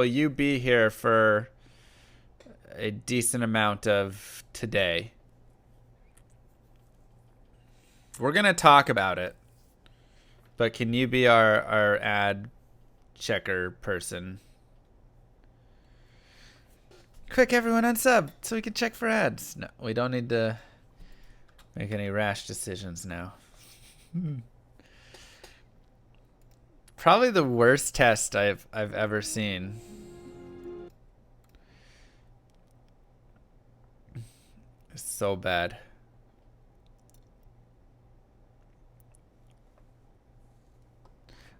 Will you be here for a decent amount of today? We're going to talk about it. But can you be our ad checker person? Quick, everyone unsub so we can check for ads. No, we don't need to make any rash decisions now. Probably the worst test I've ever seen. It's so bad.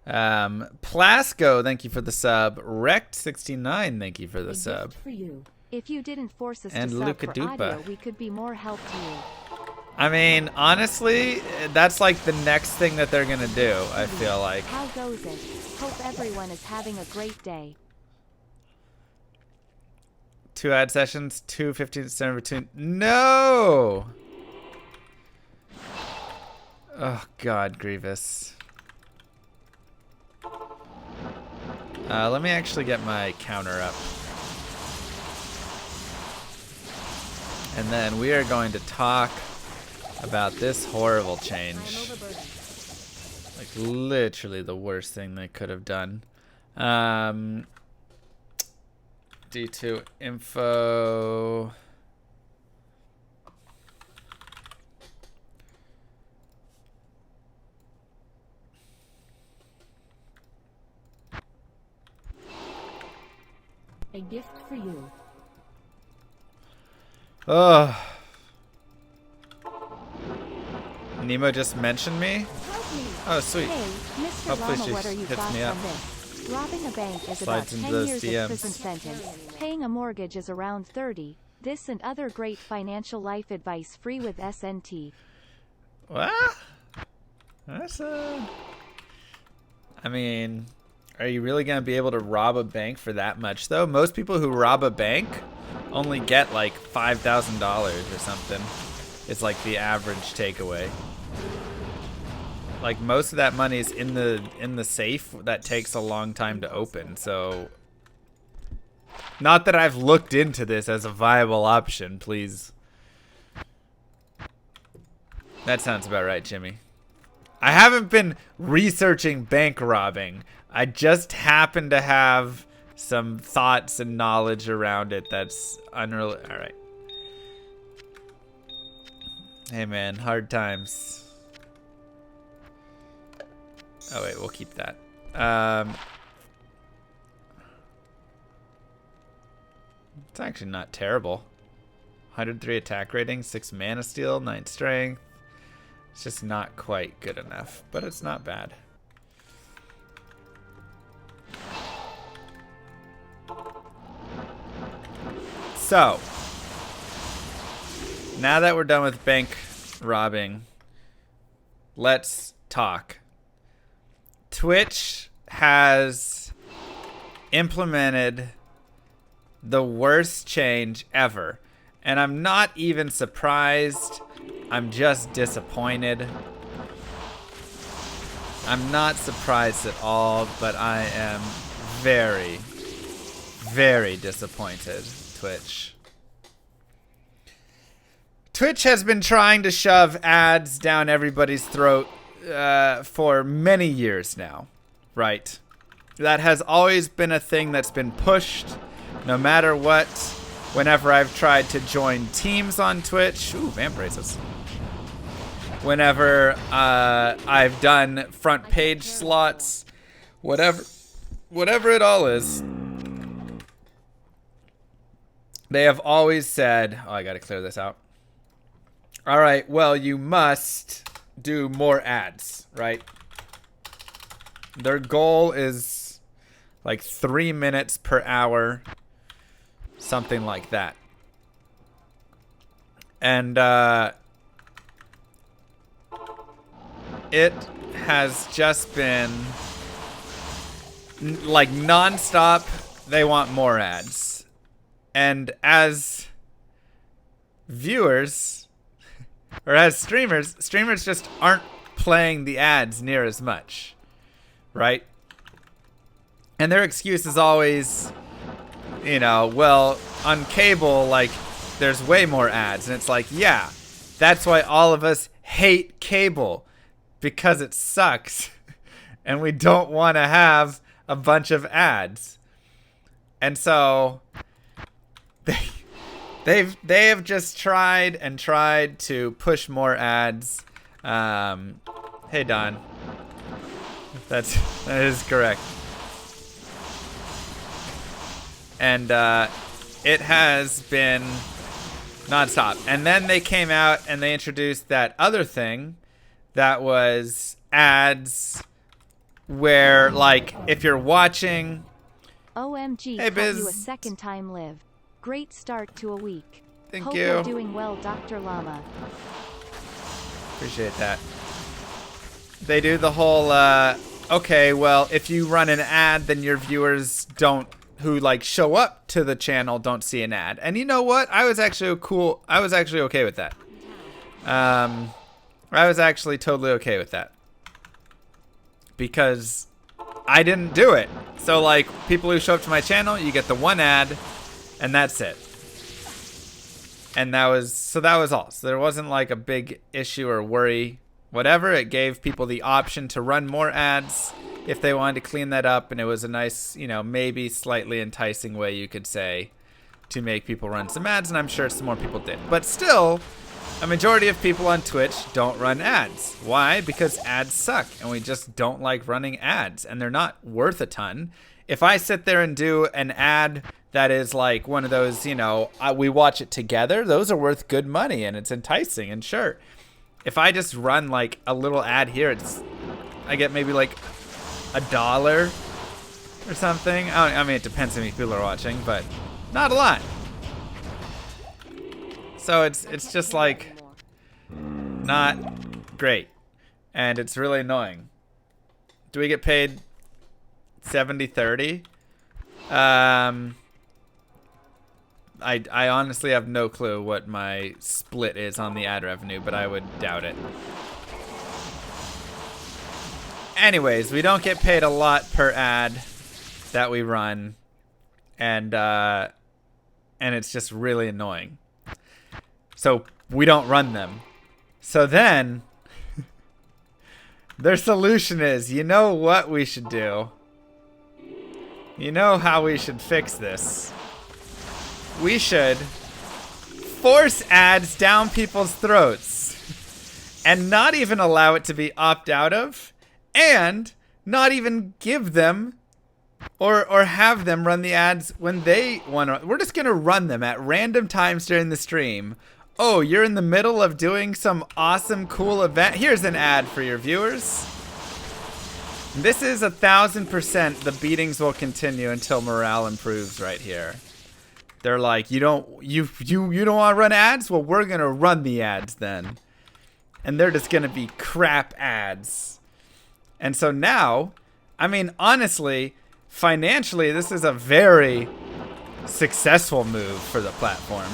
Plasco, thank you for the sub. Rect69, thank you for the sub. For you. If you didn't force us And to sub for Luca audio, we could be more help to you. I mean, honestly, that's like the next thing that they're gonna do, I feel like. How goes it? Hope everyone is having a great day. 2 ad sessions, 2 15 between. No! Oh, God, Grievous. Let me actually get my counter up. And then we are going to talk about this horrible change. Like, literally the worst thing they could have done. D2 info. A gift for you. Oh. Nemo just mentioned me? Oh, sweet. Hey, Mr. Hopefully Llama, she what are you hits thoughts me up. on this? Robbing a bank is Slides about into 10 those years DMs. of prison sentence. Paying a mortgage is around 30. This and other great financial life advice free with SNT. What? That's I mean, are you really going to be able to rob a bank for that much, though? Most people who rob a bank only get like $5,000 or something. It's like the average takeaway. Like most of that money is in the safe that takes a long time to open. So, not that I've looked into this as a viable option, please. That sounds about right, Jimmy. I haven't been researching bank robbing. I just happen to have some thoughts and knowledge around it that's unrelated. All right. Hey, man, hard times. Oh, wait, we'll keep that. It's actually not terrible. 103 attack rating, 6 mana steal, 9 strength. It's just not quite good enough, but it's not bad. So, now that we're done with bank robbing, let's talk. Twitch has implemented the worst change ever. And I'm not even surprised. I'm just disappointed. I'm not surprised at all, but I am very, very disappointed, Twitch. Twitch has been trying to shove ads down everybody's throat for many years now, right? That has always been a thing that's been pushed, no matter what. Whenever I've tried to join teams on Twitch, ooh, vamp races. Whenever I've done front page slots, whatever it all is, they have always said, oh, I gotta clear this out. All right, well, you must do more ads, right? Their goal is like 3 minutes per hour, something like that. And it has just been like nonstop. They want more ads. And as viewers or as streamers just aren't playing the ads near as much, right? And their excuse is always, you know, well, on cable, like, there's way more ads. And it's like, yeah, that's why all of us hate cable, because it sucks. And we don't want to have a bunch of ads. And so they have just tried and tried to push more ads. Hey Don, that is correct. And it has been nonstop. And then they came out and they introduced that other thing that was ads, where, like, if you're watching. OMG, Hey, caught Biz. you a second time live. Great start to a week. Thank Hope you. you're doing well, Dr. Llama. Appreciate that. They do the whole, okay, well, if you run an ad, then your viewers who like show up to the channel don't see an ad. And you know what? I was actually okay with that. I was actually totally okay with that. Because I didn't do it. So, like, people who show up to my channel, you get the one ad, and that's it. And that was all. So there wasn't like a big issue or worry, whatever. It gave people the option to run more ads if they wanted to clean that up. And it was a nice, you know, maybe slightly enticing way, you could say, to make people run some ads. And I'm sure some more people did. But still, a majority of people on Twitch don't run ads. Why? Because ads suck, and we just don't like running ads, and they're not worth a ton. If I sit there and do an ad that is like one of those, you know, we watch it together, those are worth good money, and it's enticing, and sure. If I just run like a little ad here, I get maybe like $1 or something. I mean, it depends how many people are watching, but not a lot. So it's just like not great, and it's really annoying. Do we get paid 70-30? I honestly have no clue what my split is on the ad revenue, but I would doubt it. Anyways, we don't get paid a lot per ad that we run, and it's just really annoying. So we don't run them. So then their solution is, you know what we should do? You know how we should fix this? We should force ads down people's throats and not even allow it to be opt out of, and not even give them or have them run the ads when they want to. We're just going to run them at random times during the stream. Oh, you're in the middle of doing some awesome, cool event. Here's an ad for your viewers. This is 1000%. The beatings will continue until morale improves right here. They're like, you don't want to run ads? Well, we're gonna run the ads then, and they're just gonna be crap ads. And so now, I mean, honestly, financially, this is a very successful move for the platform.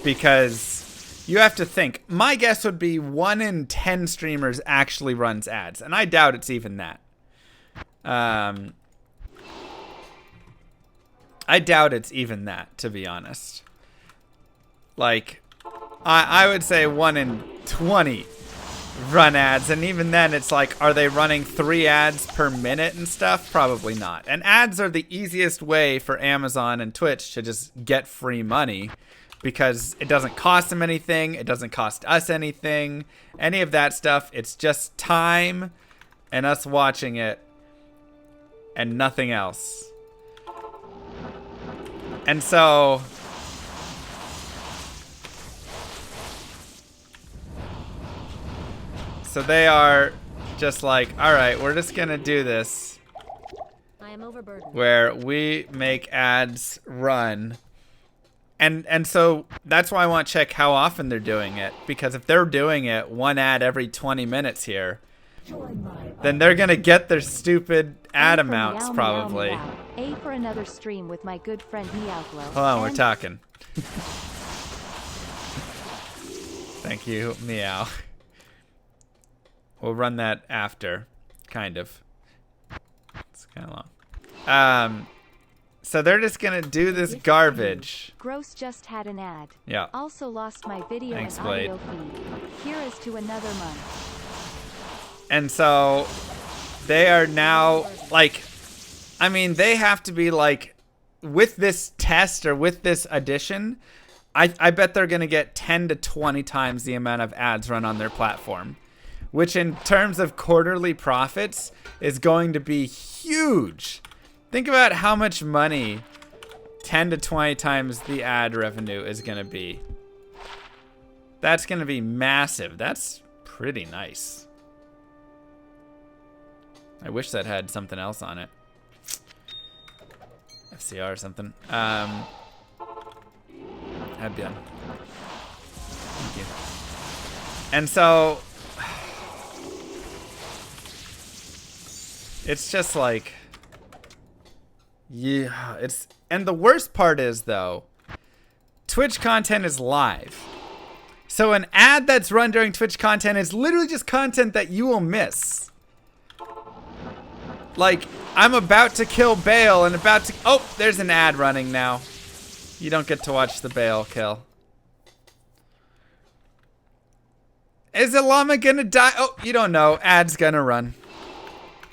Because you have to think, my guess would be 1 in 10 streamers actually runs ads, and I doubt it's even that. I doubt it's even that, to be honest. Like, I would say 1 in 20 run ads, and even then it's like, are they running 3 ads per minute and stuff? Probably not. And ads are the easiest way for Amazon and Twitch to just get free money, because it doesn't cost them anything, it doesn't cost us anything, any of that stuff. It's just time and us watching it and nothing else. And so they are just like, all right, we're just gonna do this I am overburdened. where we make ads run. And so that's why I want to check how often they're doing it, because if they're doing it 1 ad every 20 minutes here, then they're gonna get their stupid ad A for amounts meow, probably. meow, meow. A for another stream with my good friend Meowglow. Hold on, we're And talking. Thank you, Meow. We'll run that after, kind of. It's kind of long. So they're just gonna do this garbage. Gross just had an ad. Yeah. Also lost my video Thanks, and audio feed. Here is to another month. And so they are now like, I mean, they have to be like, with this test or with this addition, I bet they're gonna get 10 to 20 times the amount of ads run on their platform, which in terms of quarterly profits is going to be huge. Think about how much money 10 to 20 times the ad revenue is going to be. That's going to be massive. That's pretty nice. I wish that had something else on it. FCR or something. That'd be done. Thank you. And so it's just like, yeah, and the worst part is though, Twitch content is live. So an ad that's run during Twitch content is literally just content that you will miss. Like, I'm about to kill Bale and about to, oh, there's an ad running now. You don't get to watch the Bale kill. Is the llama gonna die? Oh, you don't know. Ad's gonna run.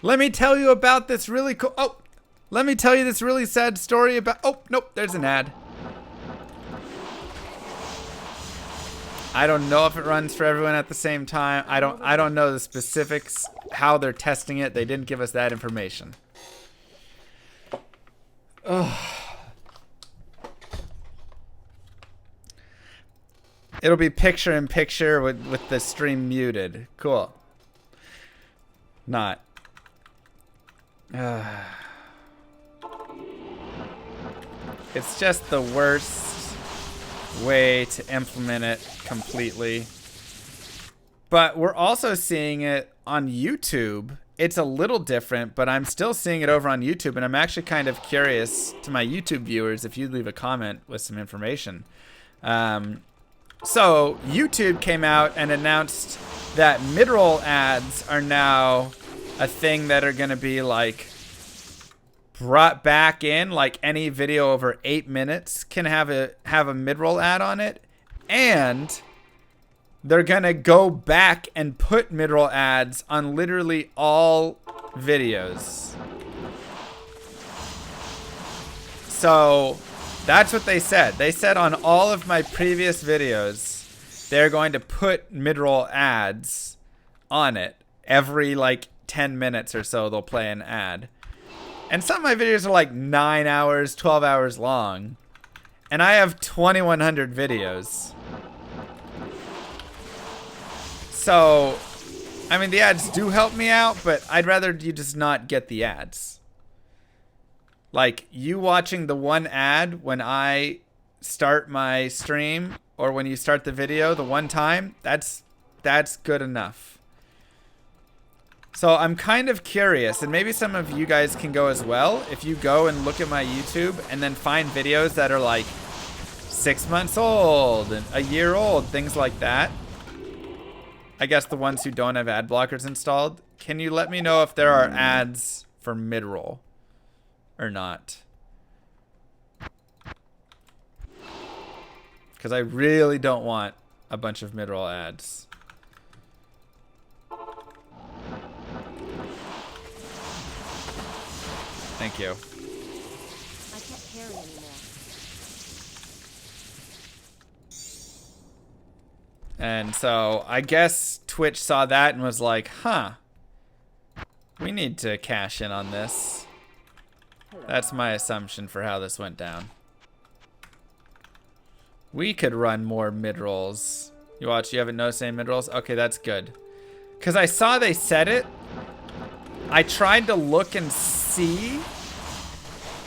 Let me tell you about this really cool, oh, let me tell you this really sad story about, oh, nope, there's an ad. I don't know if it runs for everyone at the same time. I don't know the specifics, how they're testing it. They didn't give us that information. Ugh. It'll be picture in picture with the stream muted. Cool. Not. It's just the worst way to implement it completely. But we're also seeing it on YouTube. It's a little different, but I'm still seeing it over on YouTube, and I'm actually kind of curious to my YouTube viewers if you'd leave a comment with some information. So YouTube came out and announced that mid-roll ads are now a thing that are going to be like brought back in. Like any video over 8 minutes can have a mid-roll ad on it, and they're going to go back and put mid-roll ads on literally all videos. So that's what they said. They said on all of my previous videos, they're going to put mid-roll ads on it. Every like 10 minutes or so, they'll play an ad. And some of my videos are like 9 hours, 12 hours long. And I have 2,100 videos. So, I mean, the ads do help me out, but I'd rather you just not get the ads. Like, you watching the one ad when I start my stream, or when you start the video the one time, that's good enough. So I'm kind of curious, and maybe some of you guys can go as well. If you go and look at my YouTube and then find videos that are like 6 months old and a year old, things like that. I guess the ones who don't have ad blockers installed. Can you let me know if there are ads for mid-roll or not? Because I really don't want a bunch of mid-roll ads. Thank you. I can't carry anymore. And so I guess Twitch saw that and was like, huh, we need to cash in on this. That's my assumption for how this went down. We could run more mid-rolls. You watch, you haven't noticed any mid-rolls? Okay, that's good. Because I saw they said it. I tried to look and see,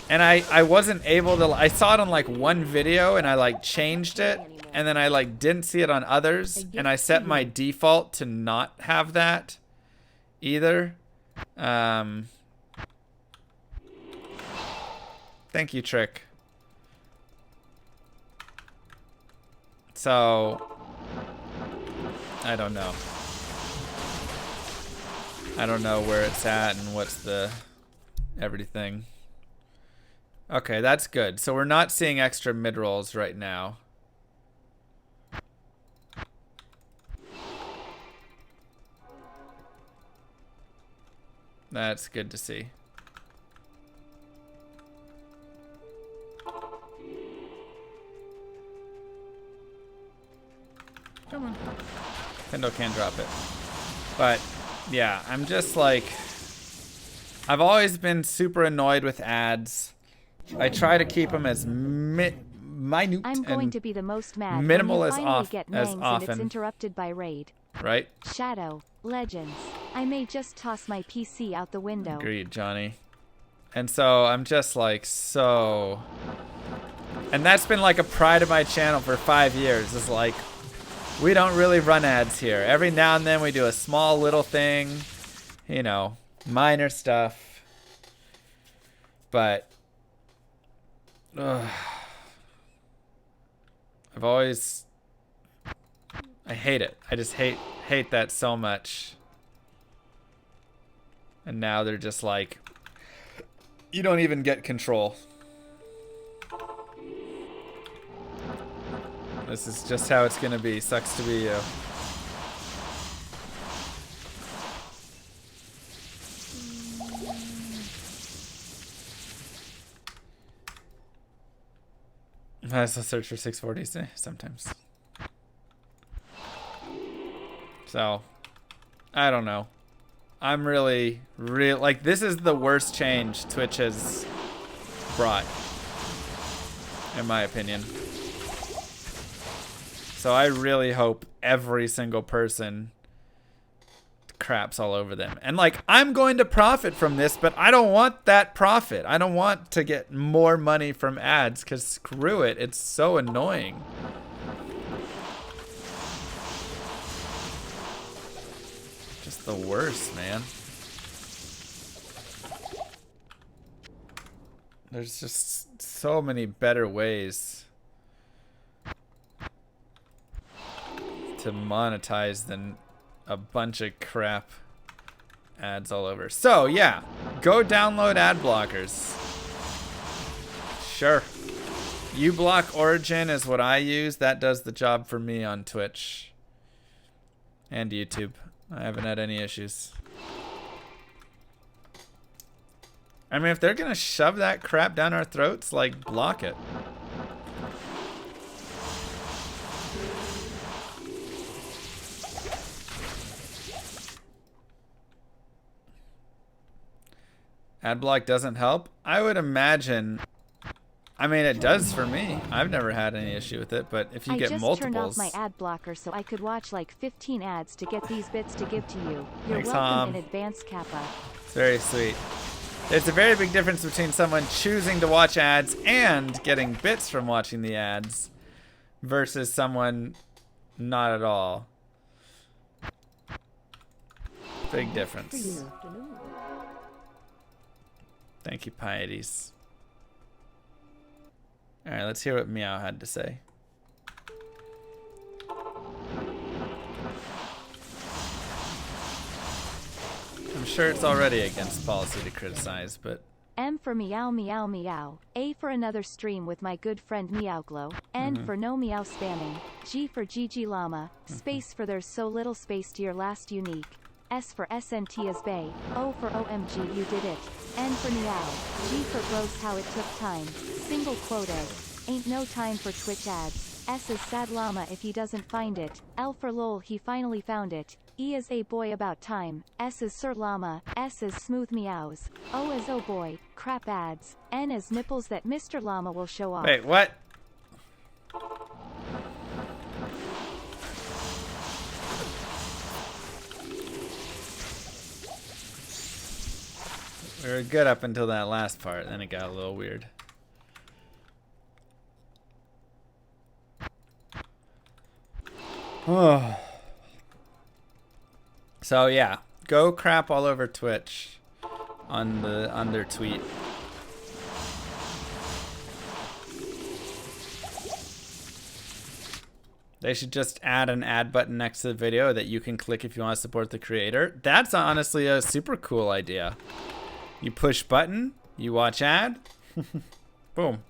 and I wasn't able to. I saw it on like one video and I like changed it, and then I like didn't see it on others, and I set my default to not have that either. Thank you, Trick. So I don't know. I don't know where it's at and what's the everything. Okay, that's good. So we're not seeing extra mid-rolls right now. That's good to see. Come on. Kendall can't drop it. But, yeah, I'm just like... I've always been super annoyed with ads. I try to keep them as minute I'm going to be the most mad minimal when as you finally off get as Mangs and often. it's interrupted by raid. Right? Shadow, Legends. I may just toss my PC out the window. Agreed, Johnny. And so I'm just like so... And that's been like a pride of my channel for 5 years. Is like, we don't really run ads here. Every now and then we do a small little thing. You know, minor stuff. But... Ugh. I've always... I hate it. I just hate that so much. And now they're just like... You don't even get control. This is just how it's gonna be. Sucks to be you. I still search for 640s sometimes. So, I don't know. I'm really, like, this is the worst change Twitch has brought, in my opinion. So I really hope every single person craps all over them. And, like, I'm going to profit from this, but I don't want that profit. I don't want to get more money from ads, because screw it. It's so annoying. The worst, man. There's just so many better ways to monetize than a bunch of crap ads all over. So yeah, go download ad blockers. Sure. uBlock Origin is what I use. That does the job for me on Twitch and YouTube. I haven't had any issues. I mean, if they're gonna shove that crap down our throats, like, block it. Adblock doesn't help? I would imagine... I mean, it does for me. I've never had any issue with it, but if you get multiples... I just turned off my ad blocker so I could watch like 15 ads to get these bits to give to you. You're Thanks, welcome Tom. in advance, Kappa. It's very sweet. There's a very big difference between someone choosing to watch ads and getting bits from watching the ads versus someone not at all. Big difference. Thank you, Pieties. Alright, let's hear what Meow had to say. I'm sure it's already against policy to criticize, but... M for meow meow meow. A for another stream with my good friend Meowglow. N for no meow spamming. G for Gigi Llama. Space for there's so little space to your last unique. S for SNT is Bay. O for OMG you did it. N for meow. G for gross how it took time. Single quoted. Ain't no time for Twitch ads. S is sad llama if he doesn't find it. L for lol he finally found it. E is a boy about time. S is Sir Llama. S is smooth meows. O is oh boy, crap ads. N is nipples that Mr. Llama will show off. Wait, what? We were good up until that last part, then it got a little weird. Oh. So yeah, go crap all over Twitch on their tweet. They should just add an ad button next to the video that you can click if you want to support the creator. That's honestly a super cool idea. You push button, you watch ad. Boom.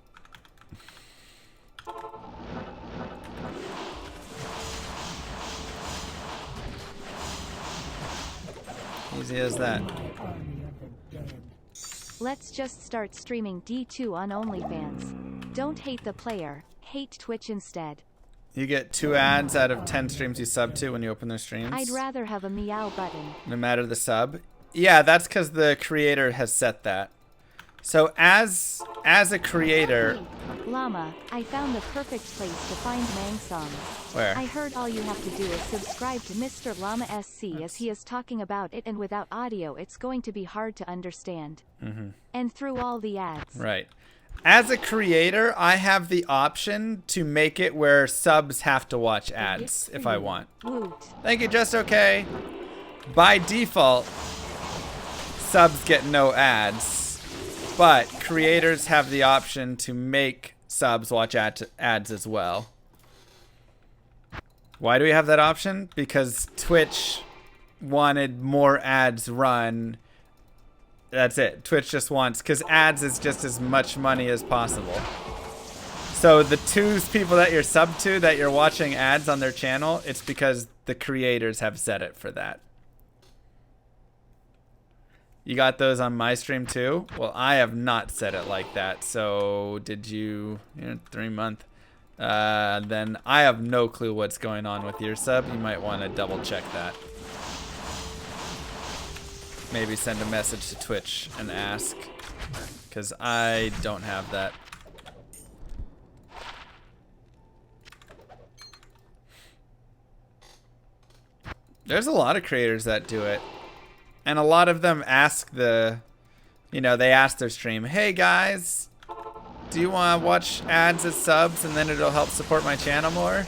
Easy as that. Let's just start streaming D2 on OnlyFans. Don't hate the player, hate Twitch instead. You get 2 ads out of 10 streams you sub to when you open their streams. I'd rather have a meow button. No matter the sub. Yeah, that's because the creator has set that. So as a creator... Llama, I found the perfect place to find Mang songs. Where? I heard all you have to do is subscribe to Mr. Llama SC as he is talking about it, and without audio it's going to be hard to understand. And through all the ads. Right. As a creator, I have the option to make it where subs have to watch ads if I want. Woot. Thank you, just okay. By default, subs get no ads, but creators have the option to make subs watch ads as well. Why do we have that option? Because Twitch wanted more ads run. That's it. Twitch just wants, because ads is just as much money as possible. So the 2 people that you're sub to, that you're watching ads on their channel, it's because the creators have set it for that. You got those on my stream too? Well, I have not set it like that. So did you, 3 month. Then I have no clue what's going on with your sub. You might want to double check that. Maybe send a message to Twitch and ask, because I don't have that. There's a lot of creators that do it. And a lot of them ask they ask their stream, hey guys, do you want to watch ads as subs and then it'll help support my channel more?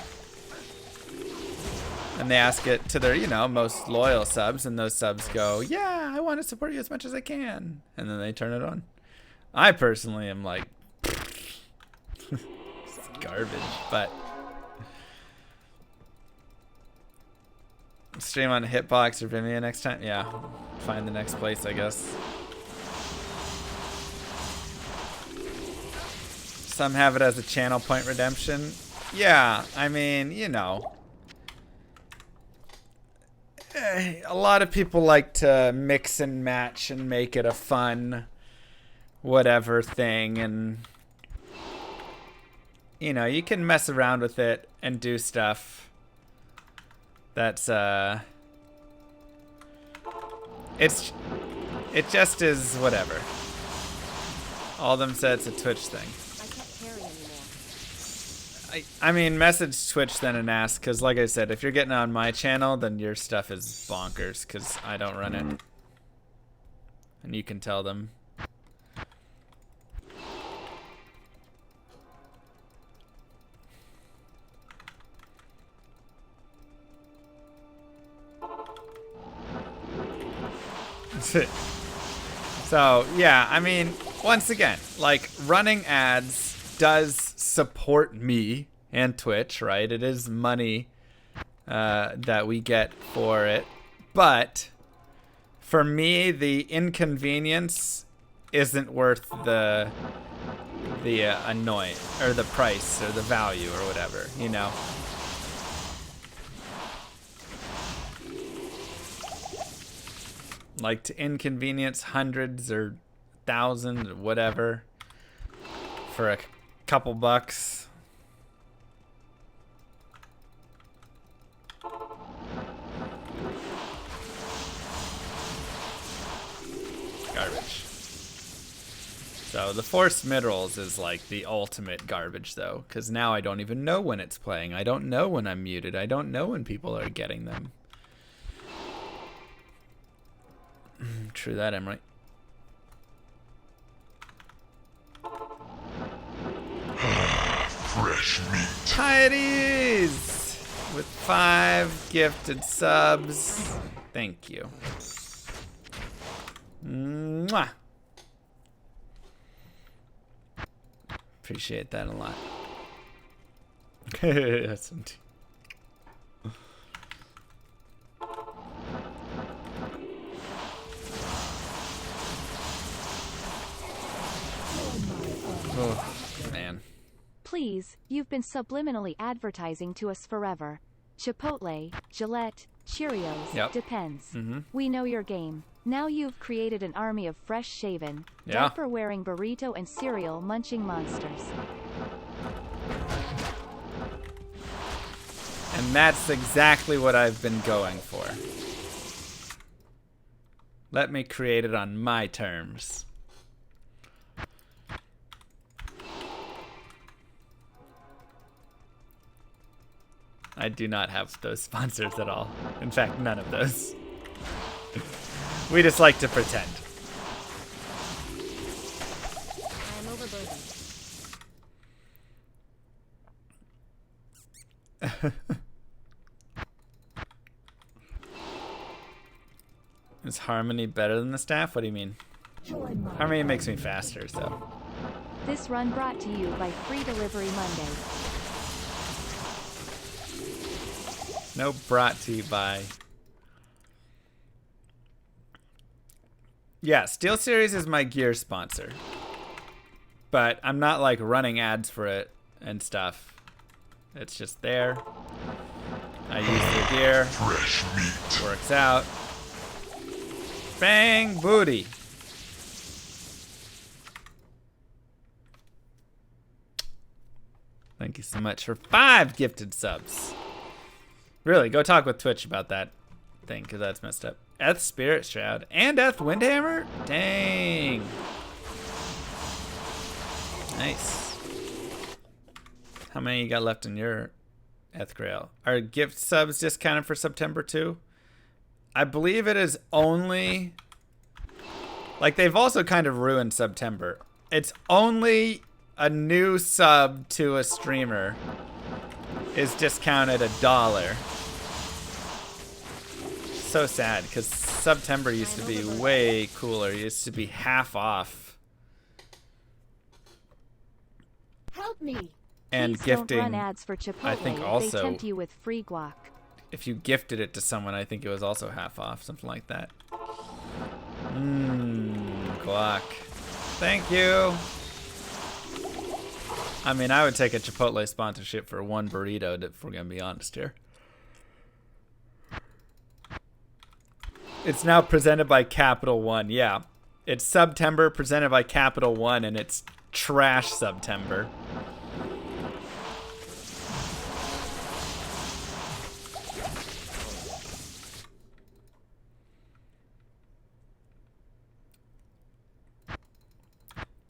And they ask it to their, most loyal subs, and those subs go, yeah, I want to support you as much as I can. And then they turn it on. I personally am like, it's garbage, but stream on Hitbox or Vimeo next time? Yeah, find the next place, I guess. Some have it as a channel point redemption. Yeah, I mean, a lot of people like to mix and match and make it a fun whatever thing, and you can mess around with it and do stuff that's it just is whatever. All of them said it's a Twitch thing. I can't carry anymore. I mean, message Twitch then and ask, because like I said, if you're getting on my channel, then your stuff is bonkers, because I don't run it. And you can tell them. So, yeah, I mean, once again, like, running ads does support me and Twitch, right? It is money that we get for it. But for me, the inconvenience isn't worth the annoyance or the price or the value or whatever, Like, to inconvenience hundreds or thousands or whatever for a couple bucks. Garbage. So the forced mid-rolls is like the ultimate garbage though, because now I don't even know when it's playing. I don't know when I'm muted. I don't know when people are getting them. True that, Emily. Fresh meat. Tidies with 5 gifted subs. Thank you. Mwah. Appreciate that a lot. That's some oh. Man. Please, you've been subliminally advertising to us forever. Chipotle, Gillette, Cheerios, Yep. depends. Mm-hmm. We know your game. Now you've created an army of fresh shaven, Yeah. diaper-wearing burrito and cereal munching monsters. And that's exactly what I've been going for. Let me create it on my terms. I do not have those sponsors at all. In fact, none of those. We just like to pretend. I am overburdened. Is Harmony better than the staff? What do you mean? Harmony makes me faster, so. This run brought to you by Free Delivery Monday. No, brought to you by. Yeah, SteelSeries is my gear sponsor. But I'm not like running ads for it and stuff. It's just there. I use the gear. Fresh meat. Works out. Bang booty. Thank you so much for 5 gifted subs. Really, go talk with Twitch about that thing, because that's messed up. Eth Spirit Shroud and Eth Windhammer? Dang. Nice. How many you got left in your Eth Grail? Are gift subs discounted for September too? I believe it is only... Like, they've also kind of ruined September. It's only a new sub to a streamer is discounted $1. So sad, because September used to be way cooler. It used to be half off. Help me. And Please gifting, don't run ads for Chipotle. I think They also, tempt you with free guac. if you gifted it to someone, I think it was also half off, something like that. Guac. Thank you. I mean, I would take a Chipotle sponsorship for one burrito, if we're going to be honest here. It's now presented by Capital One. Yeah. It's September presented by Capital One, and it's trash September.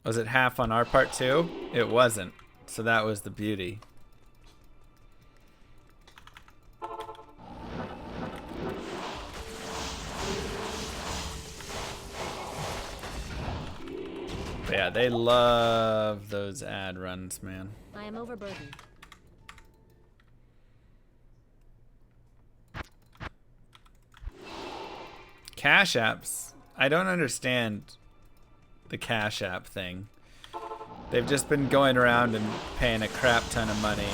Was it half on our part too? It wasn't. So that was the beauty. But yeah, they love those ad runs, man. I am overburdened. Cash apps. I don't understand the Cash App thing. They've just been going around and paying a crap ton of money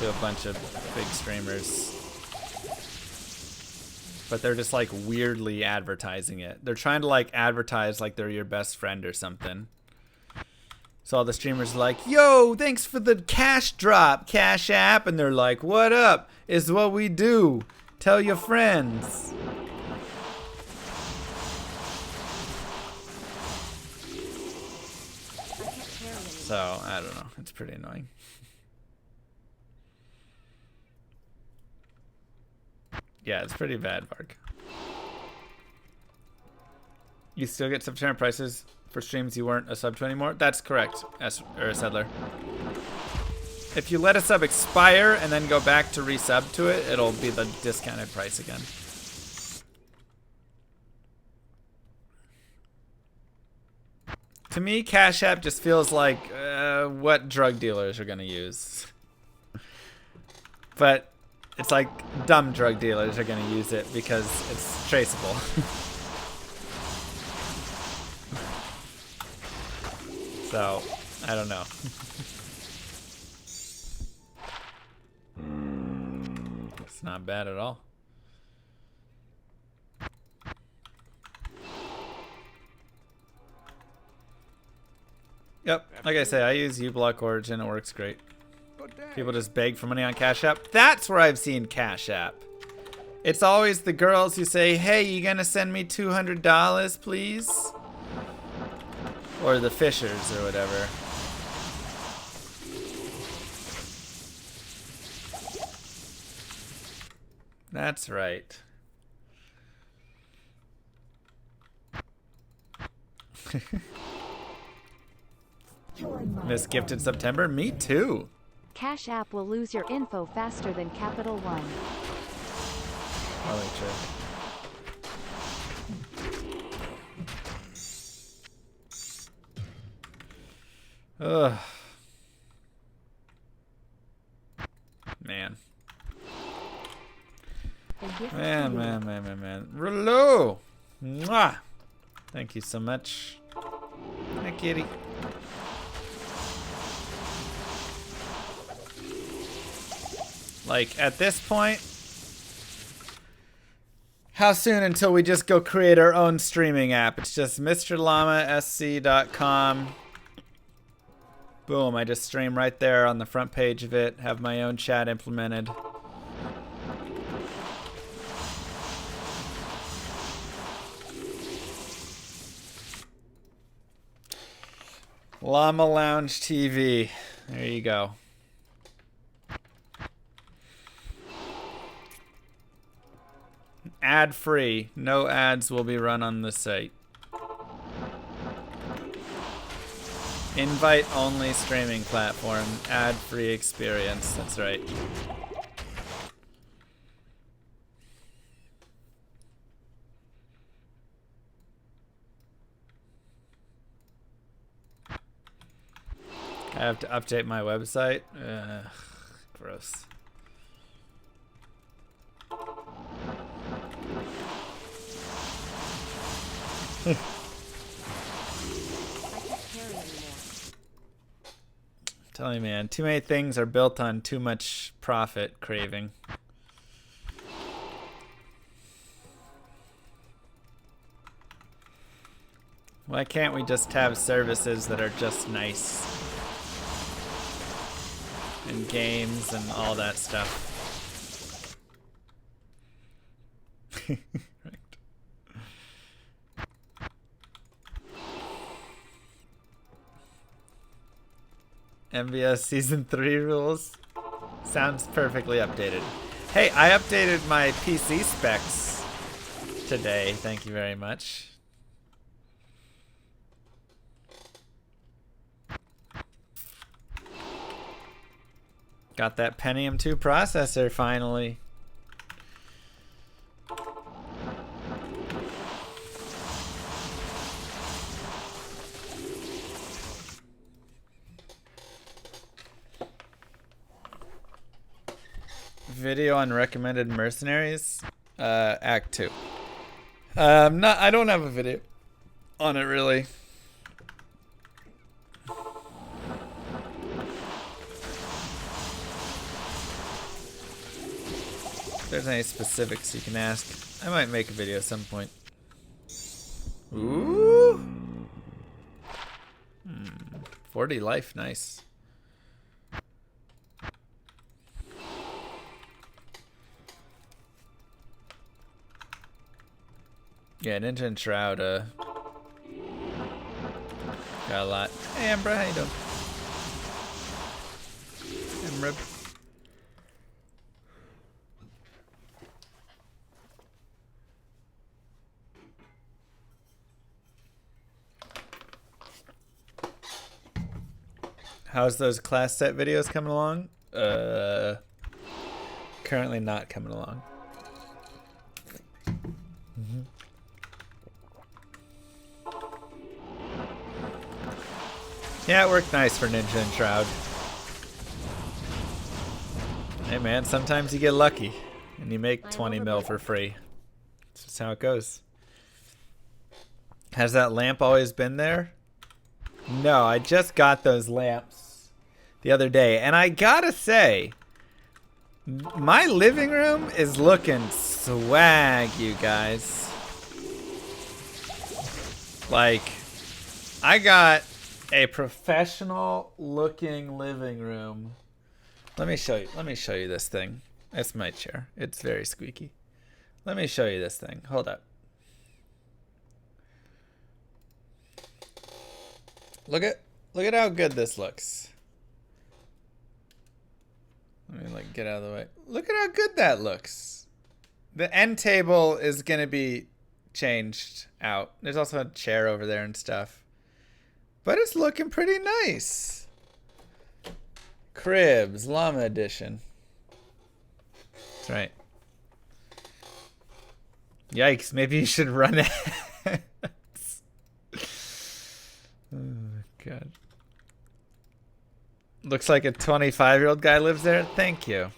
to a bunch of big streamers. But they're just like weirdly advertising it. They're trying to like advertise like they're your best friend or something. So all the streamers are like, yo, thanks for the cash drop, Cash App. And they're like, what up? Is what we do. Tell your friends. So, I don't know. It's pretty annoying. Yeah, it's pretty bad, Varg. You still get September prices for streams you weren't a sub to anymore? That's correct, Sedler. If you let a sub expire and then go back to resub to it, it'll be the discounted price again. To me, Cash App just feels like what drug dealers are going to use. But it's like dumb drug dealers are going to use it because it's traceable. So, I don't know. It's not bad at all. Yep, like I say, I use uBlock Origin. It works great. People just beg for money on Cash App. That's where I've seen Cash App. It's always the girls who say, hey, you gonna send me $200, please? Or the Fishers or whatever. That's right. Miss Gifted September? Me too. Cash App will lose your info faster than Capital One. Probably true. Ugh. Man. Man. Rolo! Mwah! Thank you so much. Hi, kitty. Like, at this point, how soon until we just go create our own streaming app? It's just mrlamasc.com. Boom, I just stream right there on the front page of it, have my own chat implemented. Llama Lounge TV. There you go. Ad free. No ads will be run on the site. Invite only streaming platform. Ad free experience. That's right. I have to update my website. Gross. I can't carry anymore. I'm telling you, man, too many things are built on too much profit craving. Why can't we just have services that are just nice? And games and all that stuff. Right. MVS Season 3 rules? Sounds perfectly updated. Hey, I updated my PC specs today. Thank you very much. Got that Pentium 2 processor finally. Video on recommended mercenaries, Act 2. I don't have a video on it really. If there's any specifics you can ask, I might make a video at some point. Ooh. 40 life, nice. Yeah, Ninja and Shroud, got a lot. Hey, Ambra, how you doing? Emrib. How's those class set videos coming along? Currently not coming along. Yeah, it worked nice for Ninja and Shroud. Hey man, sometimes you get lucky and you make 20 mil for free. That's just how it goes. Has that lamp always been there? No, I just got those lamps the other day, and I gotta say, my living room is looking swag, you guys. Like, I got A professional looking living room. Let me show you. Let me show you this thing. It's my chair. It's very squeaky. Let me show you this thing. Hold up. Look at how good this looks. Let me like get out of the way. Look at how good that looks. The end table is gonna be changed out. There's also a chair over there and stuff. But it's looking pretty nice. Cribs, llama edition. That's right. Yikes, maybe you should run it. Oh, God. Looks like a 25-year-old guy lives there. Thank you.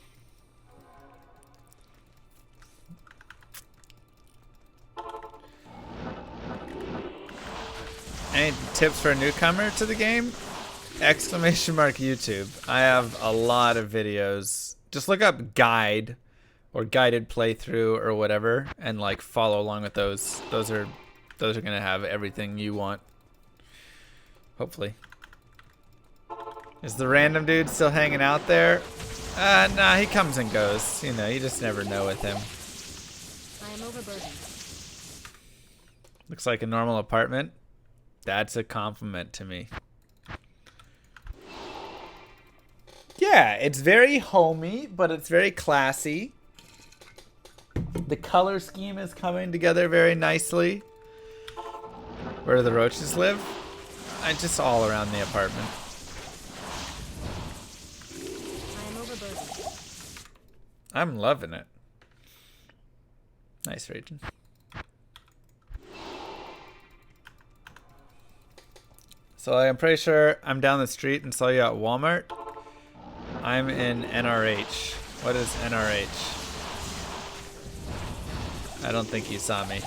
Any tips for a newcomer to the game? Exclamation mark YouTube. I have a lot of videos. Just look up guide or guided playthrough or whatever and like follow along with those. Those are gonna have everything you want. Hopefully. Is the random dude still hanging out there? Nah, he comes and goes. You know, you just never know with him. I am overburdened. Looks like a normal apartment. That's a compliment to me. Yeah, it's very homey, but it's very classy. The color scheme is coming together very nicely. Where do the roaches live? Just all around the apartment. I am overburdened. I'm loving it. Nice, Raging. So I'm pretty sure I'm down the street and saw you at Walmart. I'm in NRH. What is NRH? I don't think you saw me.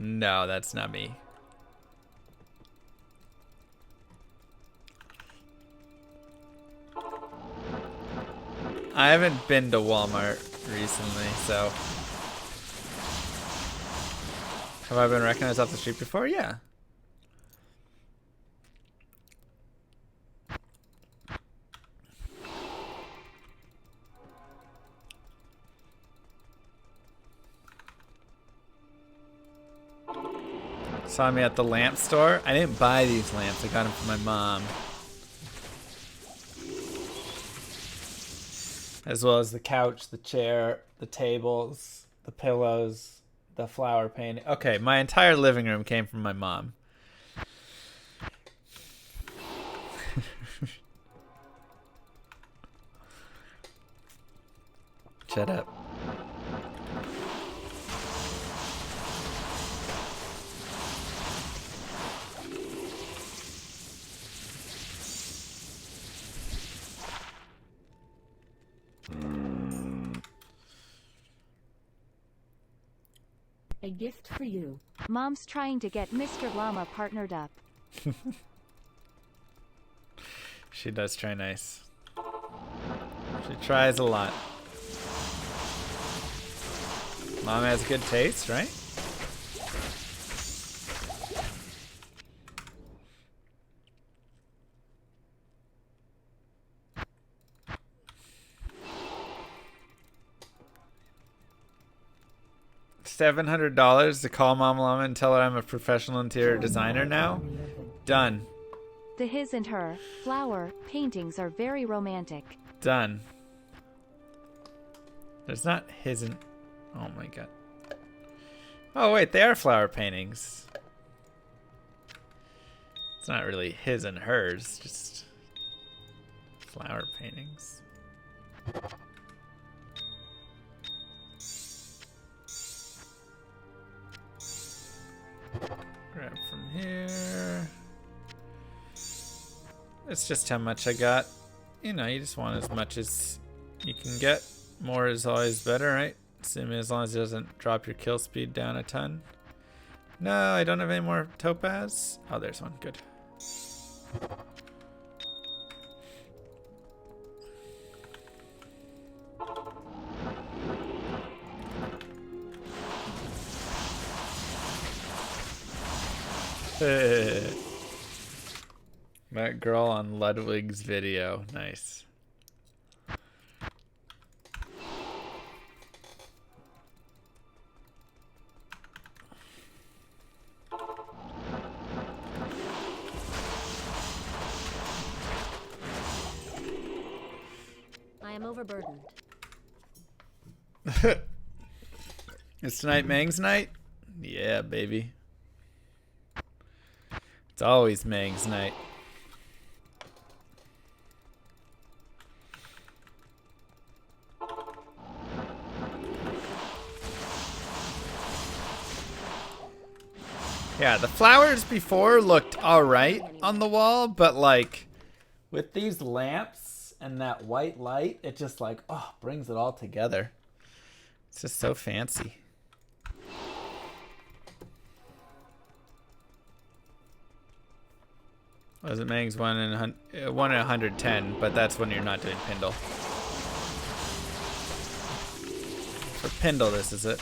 No, that's not me. I haven't been to Walmart recently, so. Have I been recognized off the street before? Yeah. Saw me at the lamp store. I didn't buy these lamps. I got them from my mom. As well as the couch, the chair, the tables, the pillows, the flower painting. Okay, my entire living room came from my mom. Shut up. A gift for you. Mom's trying to get Mr. Llama partnered up. She does try nice. She tries a lot. Mom has good taste, right? $700 to call Mom Llama and tell her I'm a professional interior designer now? Done. The his and her flower paintings are very romantic. Done. There's not his and... Oh my god. Oh wait, they are flower paintings. It's not really his and hers, just flower paintings. Grab from here. It's just how much I got. You know, you just want as much as you can get. More is always better, right? Assuming as long as it doesn't drop your kill speed down a ton. No, I don't have any more topaz. Oh, there's one. Good. That girl on Ludwig's video. Nice. I am overburdened. Is tonight Mang's night? Yeah, baby. It's always Mang's night. Yeah, the flowers before looked alright on the wall, but like with these lamps and that white light, it just like, oh, brings it all together. It's just so fancy. Was it Mang's 1 in 110, but that's when you're not doing Pindle. For Pindle, this is it.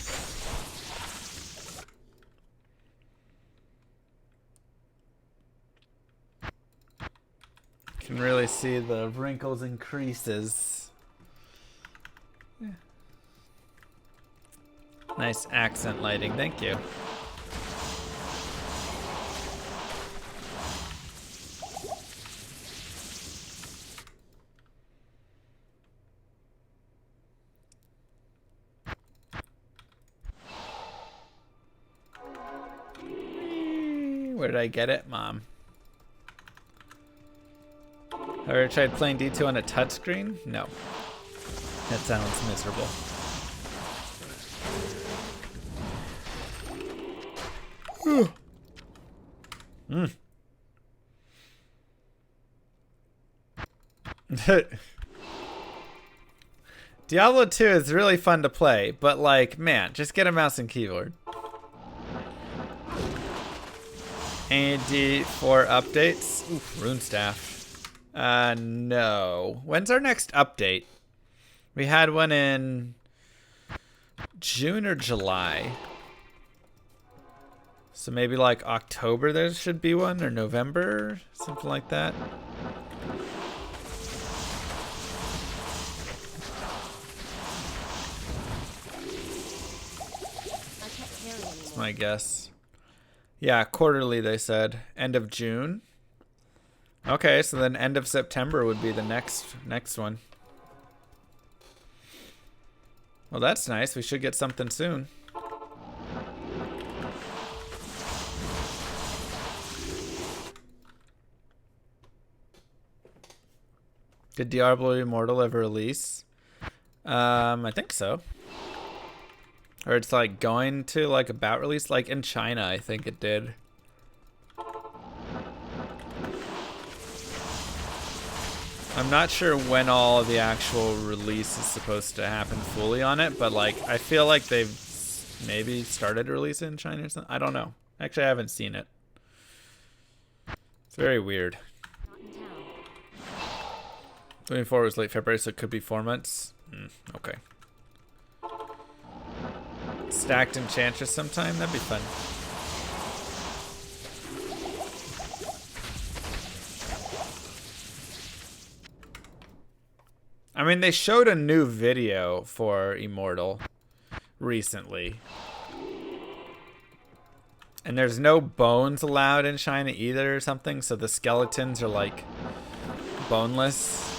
Can really see the wrinkles and creases. Yeah. Nice accent lighting, thank you. Where did I get it, Mom? Have you ever tried playing D2 on a touchscreen? No. That sounds miserable. Diablo 2 is really fun to play, but like, man, just get a mouse and keyboard. AD4 updates? Oof, Rune Staff. No. When's our next update? We had one in June or July. So maybe like October there should be one, or November, something like that. That's my guess. Yeah, quarterly they said. End of June. Okay, so then end of September would be the next one. Well, that's nice. We should get something soon. Did Diablo Immortal ever release? I think so. Or it's like going to like about release, like in China, I think it did. I'm not sure when all of the actual release is supposed to happen fully on it, but like I feel like they've maybe started releasing in China or something. I don't know. Actually, I haven't seen it. It's very weird. 24 was late February, so it could be 4 months. Okay. Stacked Enchantress sometime? That'd be fun. I mean, they showed a new video for Immortal recently. And there's no bones allowed in China either or something, so the skeletons are like boneless.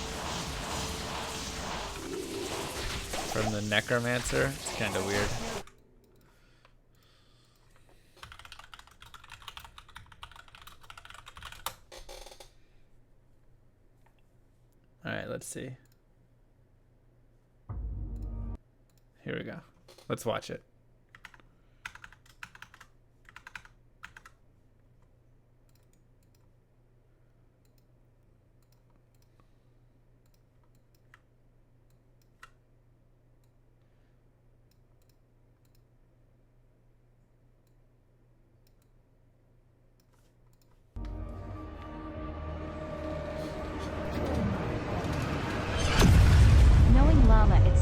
From the Necromancer. It's kind of weird. Alright, let's see. Here we go. Let's watch it.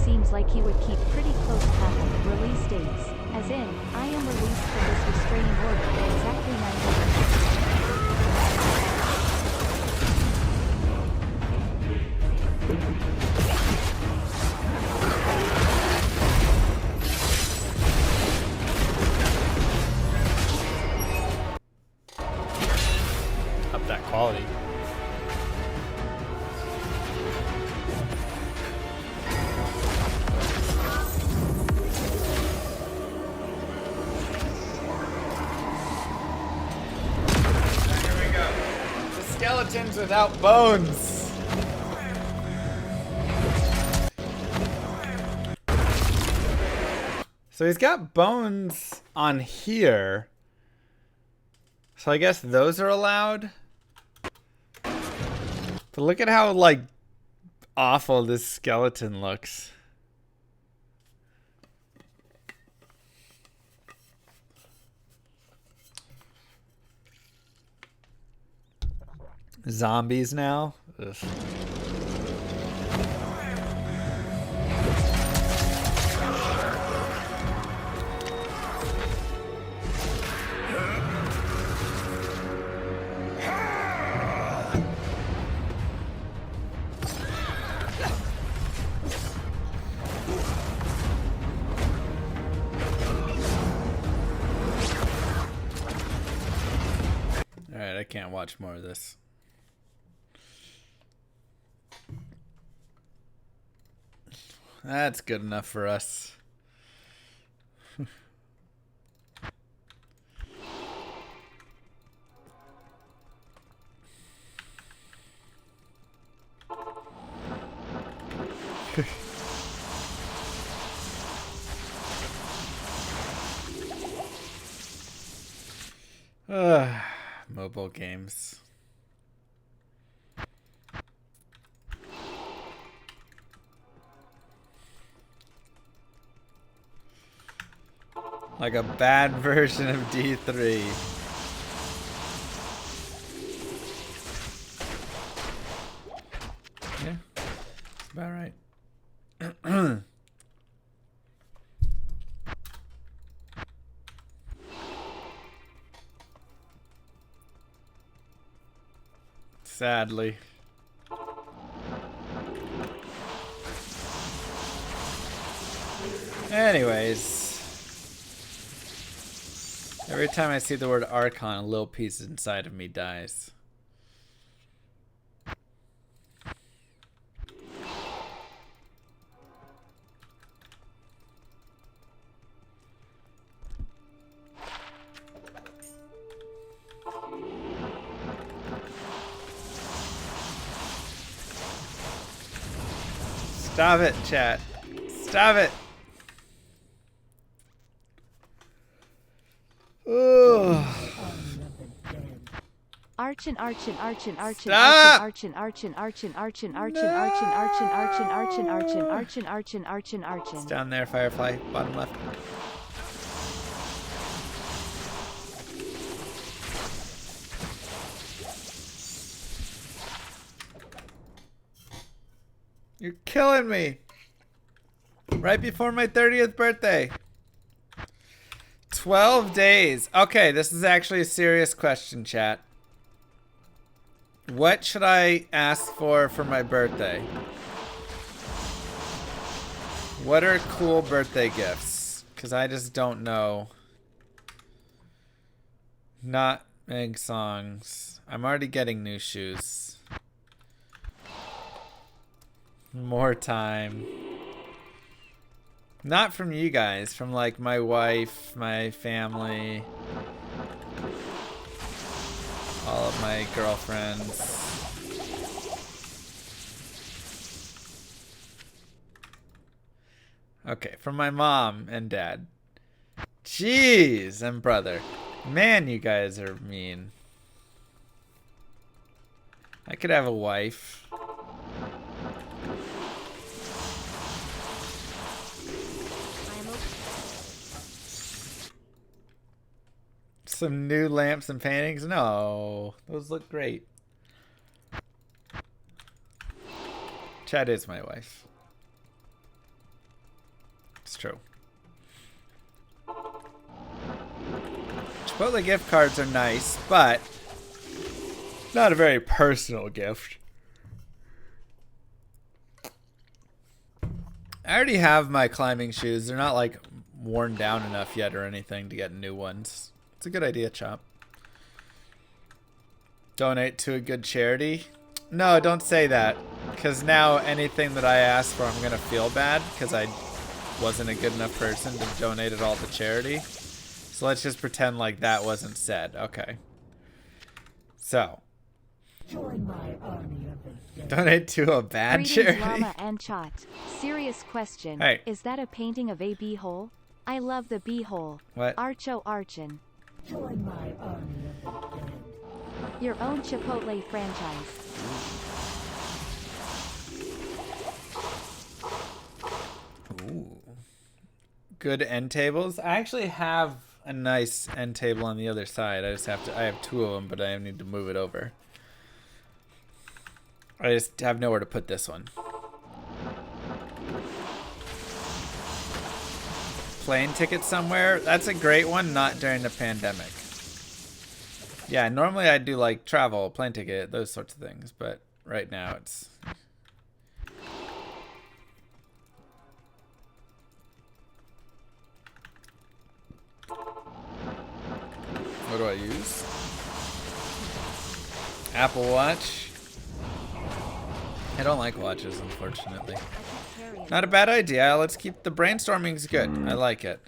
Seems like he would keep pretty close track of release dates, as in, I am released from this restraining order at exactly 9 days. He's without bones. So he's got bones on here. So I guess those are allowed. But look at how, like, awful this skeleton looks. Zombies now? Ugh. Alright, I can't watch more of this. That's good enough for us. Mobile games. Like a bad version of D3. Yeah, that's about right. Sadly. Anyways. Every time I see the word Archon, a little piece inside of me dies. Stop it, chat. Stop it. Archon, Archon, Archon, Archon, Stop! Archon, Archon, Archon, Archon, Archon, Archon, Archon, Archon, Archon, Archon, Archon, Archon, Archon, Archon. It's down there, Firefly, bottom left. You're killing me. Right before my 30th birthday. 12 days. Okay, this is actually a serious question, chat. What should I ask for my birthday? What are cool birthday gifts? Because I just don't know. Not big songs. I'm already getting new shoes. More time. Not from you guys, from like my wife, my family, all of my girlfriends. Okay, from my mom and dad. Jeez, and brother. Man, you guys are mean. I could have a wife. Some new lamps and paintings? No, those look great. Chad is my wife. It's true. Chipotle gift cards are nice, but not a very personal gift. I already have my climbing shoes. They're not like worn down enough yet or anything to get new ones. It's a good idea, Chop. Donate to a good charity? No, don't say that. Because now anything that I ask for, I'm going to feel bad. Because I wasn't a good enough person to donate it all to charity. So let's just pretend like that wasn't said. Okay. So, Join my army of the dead. Donate to a bad Greetings, charity. Llama and Chot. Serious question. Hey. Is that a painting of a beehole? I love the beehole. What? Archo Archin. Join my army of the dead. Your own Chipotle franchise. Ooh. Good end tables. I actually have a nice end table on the other side. I have two of them, but I need to move it over. I just have nowhere to put this one. Plane ticket somewhere? That's a great one, not during the pandemic. Yeah, normally I do like travel, plane ticket, those sorts of things, but right now it's... What do I use? Apple Watch. I don't like watches, unfortunately. Not a bad idea. Let's keep the brainstorming's good. I like it.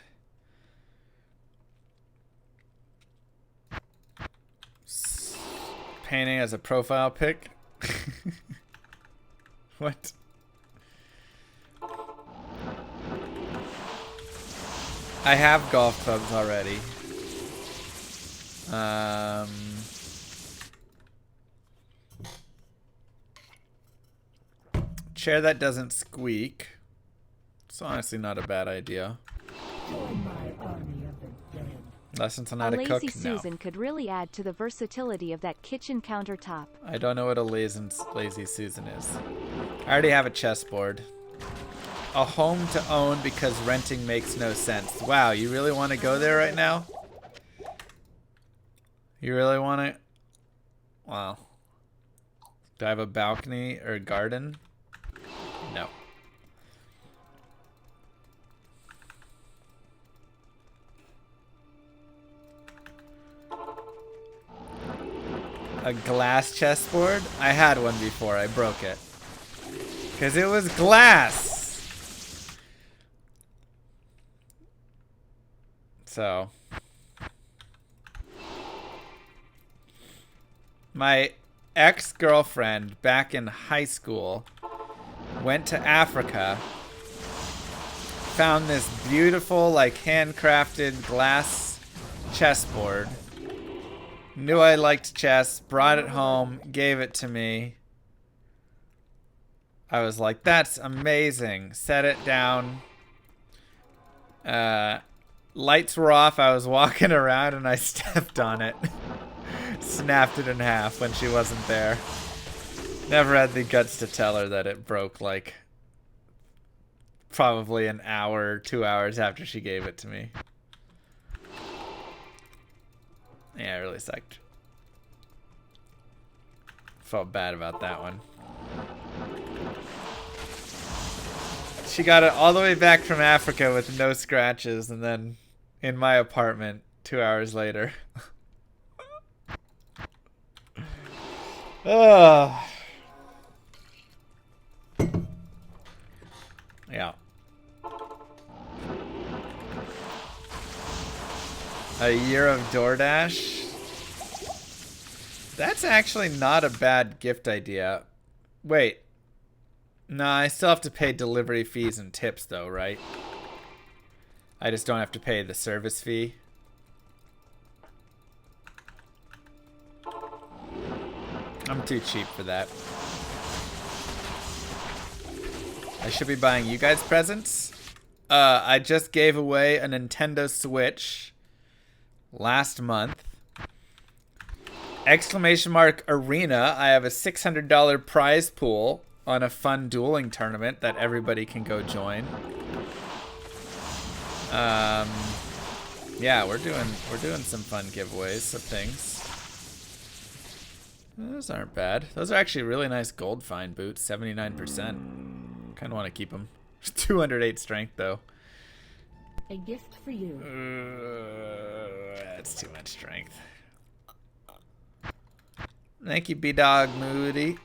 Painting as a profile pic. What? I have golf clubs already. Chair that doesn't squeak. It's honestly not a bad idea. Join my army of the dead. Lessons on A how to lazy cook? No. Susan could really add to the versatility of that kitchen countertop. I don't know what a lazy Susan is. I already have a chessboard. A home to own because renting makes no sense. Wow, you really want to go there right now? You really want to? Wow. Do I have a balcony or a garden? No. A glass chessboard? I had one before. I broke it. Because it was glass! So... My ex-girlfriend back in high school went to Africa, found this beautiful, like, handcrafted glass chessboard, knew I liked chess, brought it home, gave it to me. I was like, that's amazing. Set it down. Lights were off. I was walking around and I stepped on it. Snapped it in half when she wasn't there. Never had the guts to tell her that it broke, like, probably an hour, 2 hours after she gave it to me. Yeah, it really sucked. Felt bad about that one. She got it all the way back from Africa with no scratches, and then in my apartment 2 hours later. Oh. Yeah. A year of DoorDash. That's actually not a bad gift idea. Wait. No, I still have to pay delivery fees and tips though, right? I just don't have to pay the service fee. I'm too cheap for that. I should be buying you guys presents. I just gave away a Nintendo Switch last month. Exclamation mark arena. I have a $600 prize pool on a fun dueling tournament that everybody can go join. Yeah, we're doing some fun giveaways of things. Those aren't bad. Those are actually really nice gold fine boots, 79%. Kind of want to keep them. 208 strength though. A gift for you. That's too much strength. Thank you, B-Dog Moody.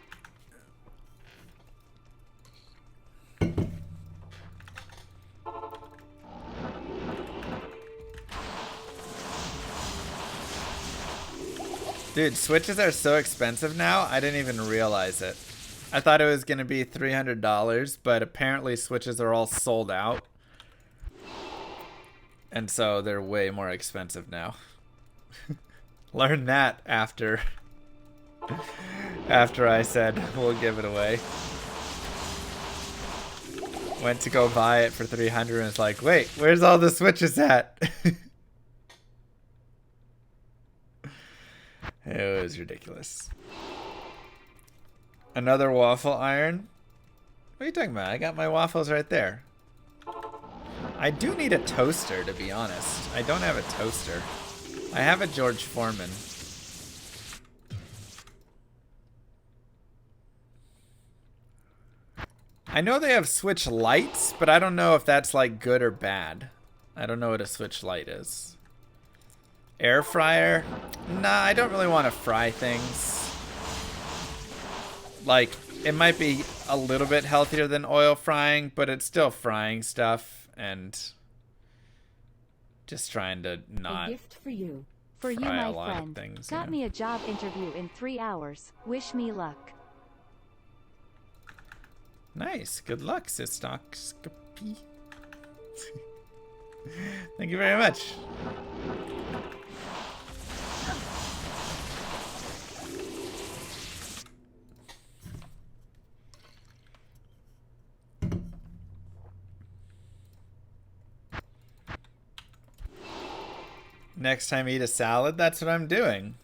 Dude, switches are so expensive now, I didn't even realize it. I thought it was going to be $300, but apparently switches are all sold out. And so they're way more expensive now. Learned that after I said we'll give it away. Went to go buy it for 300 and it's like, wait, where's all the switches at? It was ridiculous. Another waffle iron? What are you talking about? I got my waffles right there. I do need a toaster, to be honest. I don't have a toaster. I have a George Foreman. I know they have Switch lights, but I don't know if that's like good or bad. I don't know what a Switch light is. Air fryer? Nah, I don't really want to fry things. Like, it might be a little bit healthier than oil frying, but it's still frying stuff and just trying to not A gift for you. For you, fry my a lot of friend. things, Got you know. me a job interview in 3 hours. Wish me luck. Nice. Good luck, Sistoscopy. Thank you very much. Next time eat a salad, that's what I'm doing.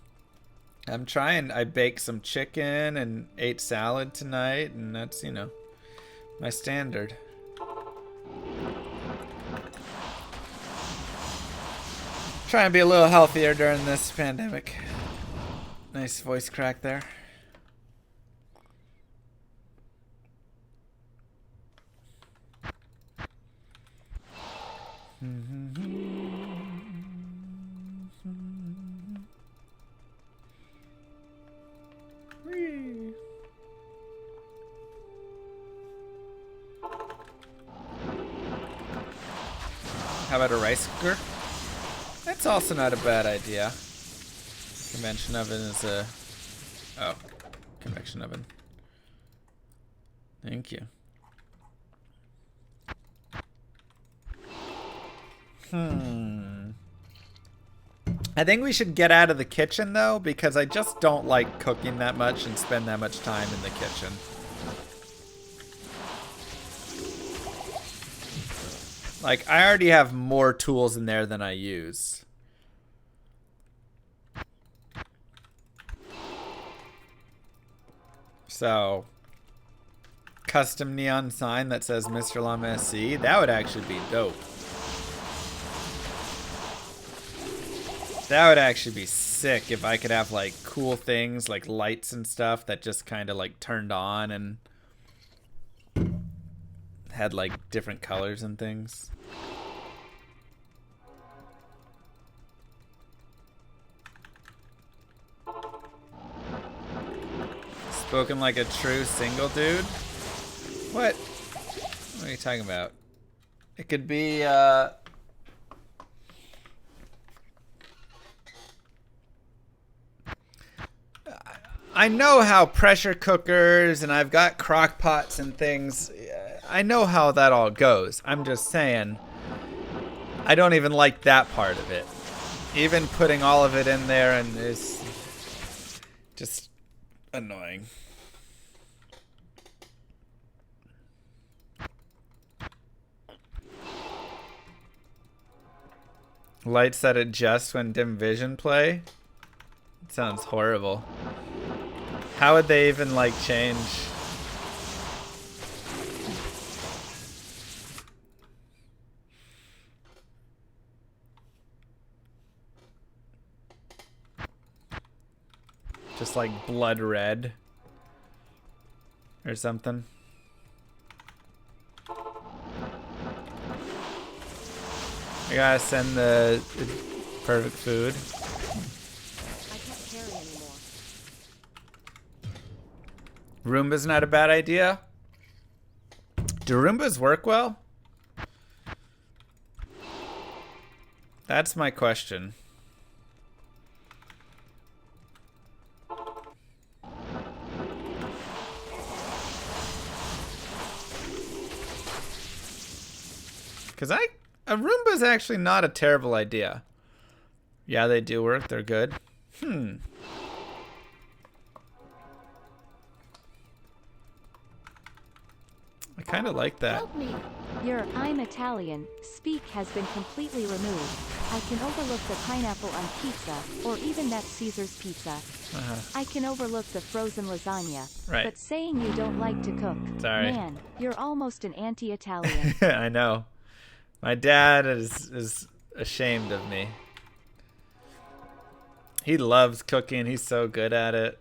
I'm trying. I baked some chicken and ate salad tonight, and that's, you know, my standard. Trying to be a little healthier during this pandemic. Nice voice crack there. Whee. How about a rice cooker? That's also not a bad idea. Convection oven is a... Oh, convection oven. Thank you. I think we should get out of the kitchen, though, because I just don't like cooking that much and spend that much time in the kitchen. Like, I already have more tools in there than I use. So, custom neon sign that says Mr. Llama SC, that would actually be dope. That would actually be sick if I could have like cool things like lights and stuff that just kind of like turned on and had like different colors and things. Spoken like a true single dude? What? What are you talking about? It could be I know how pressure cookers and I've got crock pots and things. I know how that all goes. I'm just saying, I don't even like that part of it. Even putting all of it in there and is just annoying. Lights that adjust when dim vision play? It sounds horrible. How would they even like change? Just like blood red or something. I gotta send the perfect food. I can't carry anymore. Roomba's not a bad idea. Do Roombas work well? That's my question. Because a Roomba's actually not a terrible idea. Yeah, they do work. They're good. I kind of like that. Help me. Your I'm Italian speak has been completely removed. I can overlook the pineapple on pizza, or even that Caesar's pizza. I can overlook the frozen lasagna. Right. But saying you don't like to cook, Sorry. man, you're almost an anti-Italian. I know. My dad is ashamed of me. He loves cooking. He's so good at it.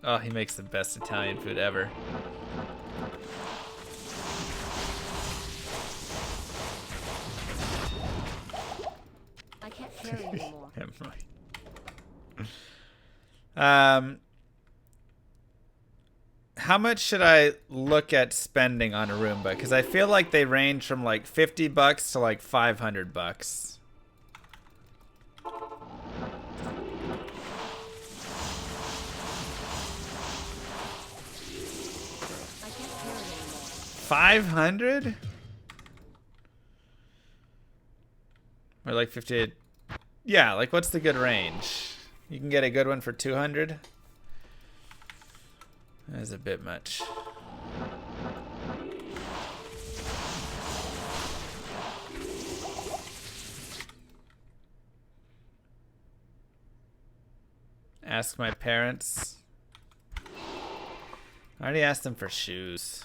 Oh, he makes the best Italian food ever. I can't carry anymore. How much should I look at spending on a Roomba? Because I feel like they range from like $50 to like $500. I can't carry anymore. 500? Or like 50? Yeah, like what's the good range? You can get a good one for 200? That's a bit much. Ask my parents. I already asked them for shoes.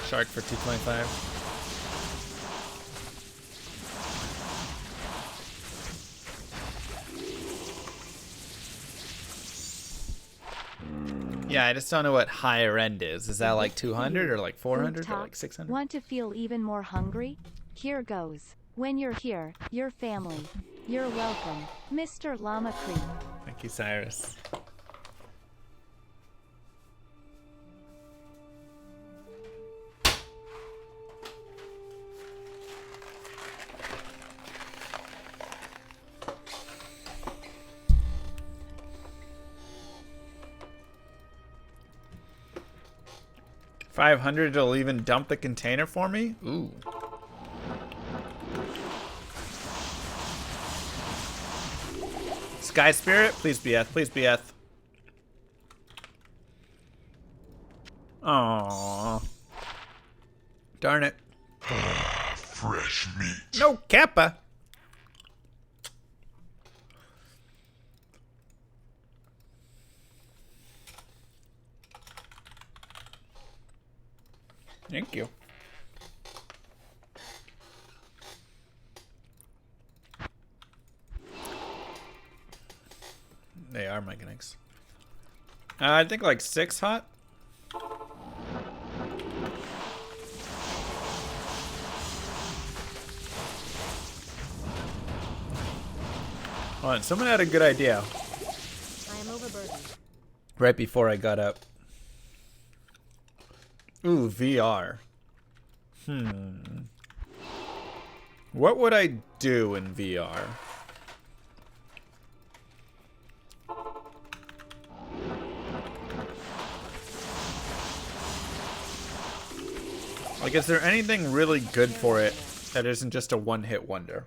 Shark for 225. Yeah, I just don't know what higher end is. Is that like 200 or like 400 or like 600? Want to feel even more hungry? Here goes. When you're here, your family. You're welcome, Mr. Llama Cream. Thank you, Cyrus. $500, it'll even dump the container for me? Ooh. Sky Spirit, please be Eth, please be Eth. Aww. Darn it. Fresh meat. No Kappa. Thank you. They are mechanics. I think like 6 hot. Hold on, someone had a good idea. I am overburdened. Right before I got up. Ooh, VR. What would I do in VR? Like, is there anything really good for it that isn't just a one-hit wonder?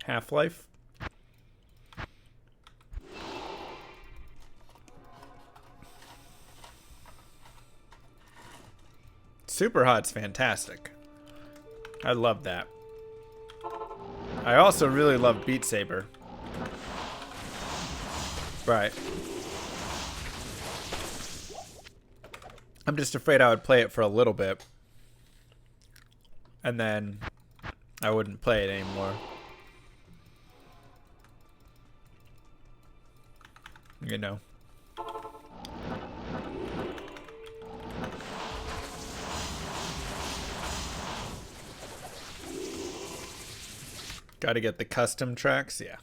Half-Life? Super Hot's fantastic. I love that. I also really love Beat Saber. Right. I'm just afraid I would play it for a little bit. And then I wouldn't play it anymore. You know. Gotta get the custom tracks, yeah.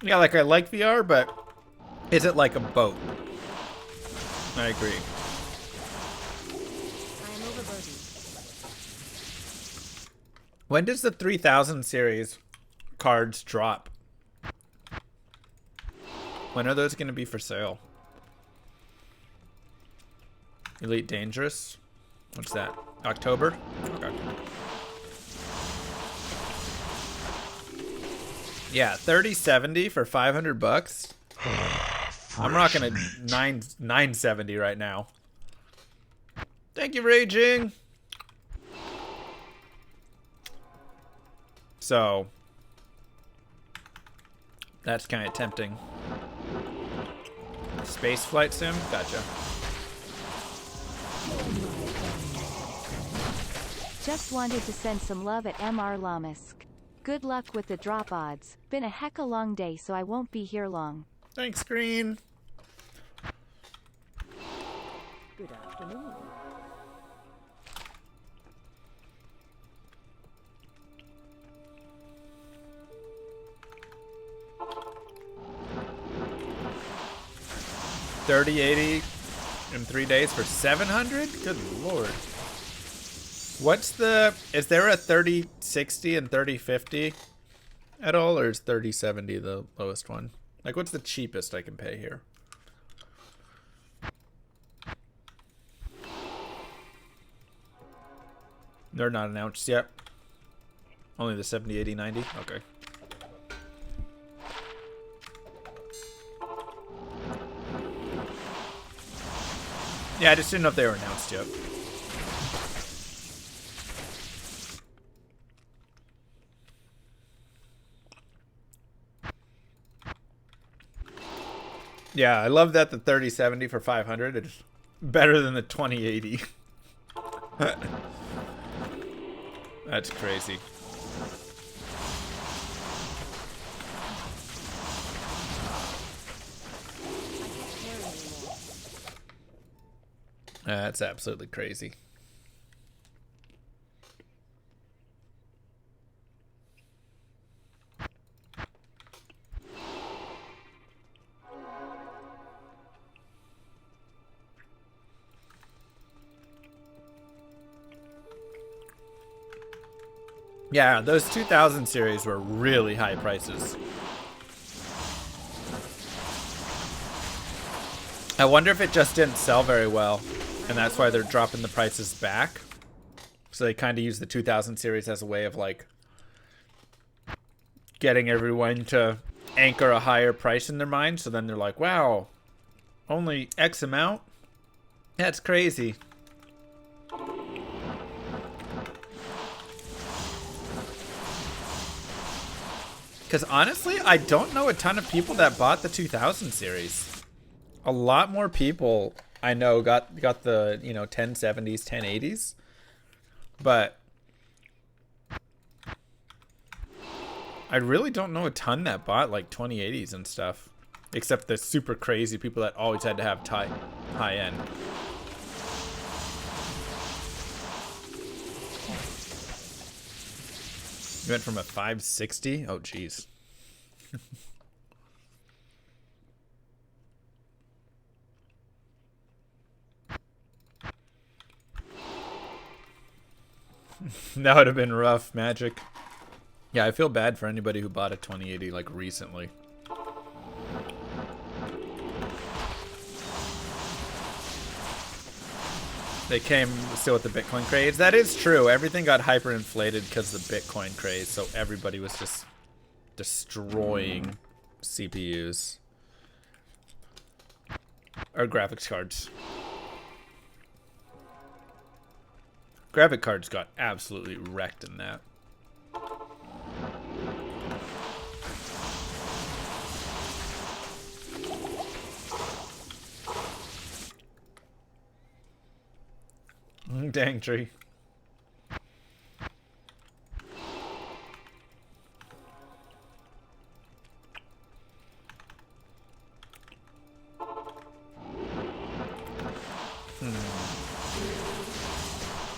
Yeah, like I like VR, but is it like a boat? I agree. I am overburdened. When does the 3000 series cards drop? When are those going to be for sale? Elite Dangerous. What's that? October? Okay. Yeah, 3070 for 500 bucks. I'm rocking a 970 right now. Thank you, Raging. So that's kind of tempting. Space flight sim? Gotcha. Just wanted to send some love at MR Lamisk. Good luck with the drop odds. Been a hecka long day, so I won't be here long. Thanks, Green. Good afternoon. $30.80 in 3 days for 700? Good lord. What's the... Is there a 3060 and 3050 at all, or is 3070 the lowest one? Like, what's the cheapest I can pay here? They're not announced yet. Only the 70, 80, 90? Okay. Yeah, I just didn't know if they were announced yet. Yeah, I love that the 3070 for 500 is better than the 2080. That's crazy. That's absolutely crazy. Yeah, those 2000 series were really high prices. I wonder if it just didn't sell very well, and that's why they're dropping the prices back. So they kind of use the 2000 series as a way of, like, getting everyone to anchor a higher price in their mind. So then they're like, wow, only X amount? That's crazy. Because honestly, I don't know a ton of people that bought the 2000 series. A lot more people I know got the, 1070s, 1080s. But I really don't know a ton that bought like 2080s and stuff. Except the super crazy people that always had to have high end. You went from a 560? Oh, jeez. That would have been rough, Magic. Yeah, I feel bad for anybody who bought a 2080 like recently. They came still with the Bitcoin craze. That is true. Everything got hyperinflated because of the Bitcoin craze, so everybody was just destroying CPUs. Or graphics cards. Graphic cards got absolutely wrecked in that. Dang tree.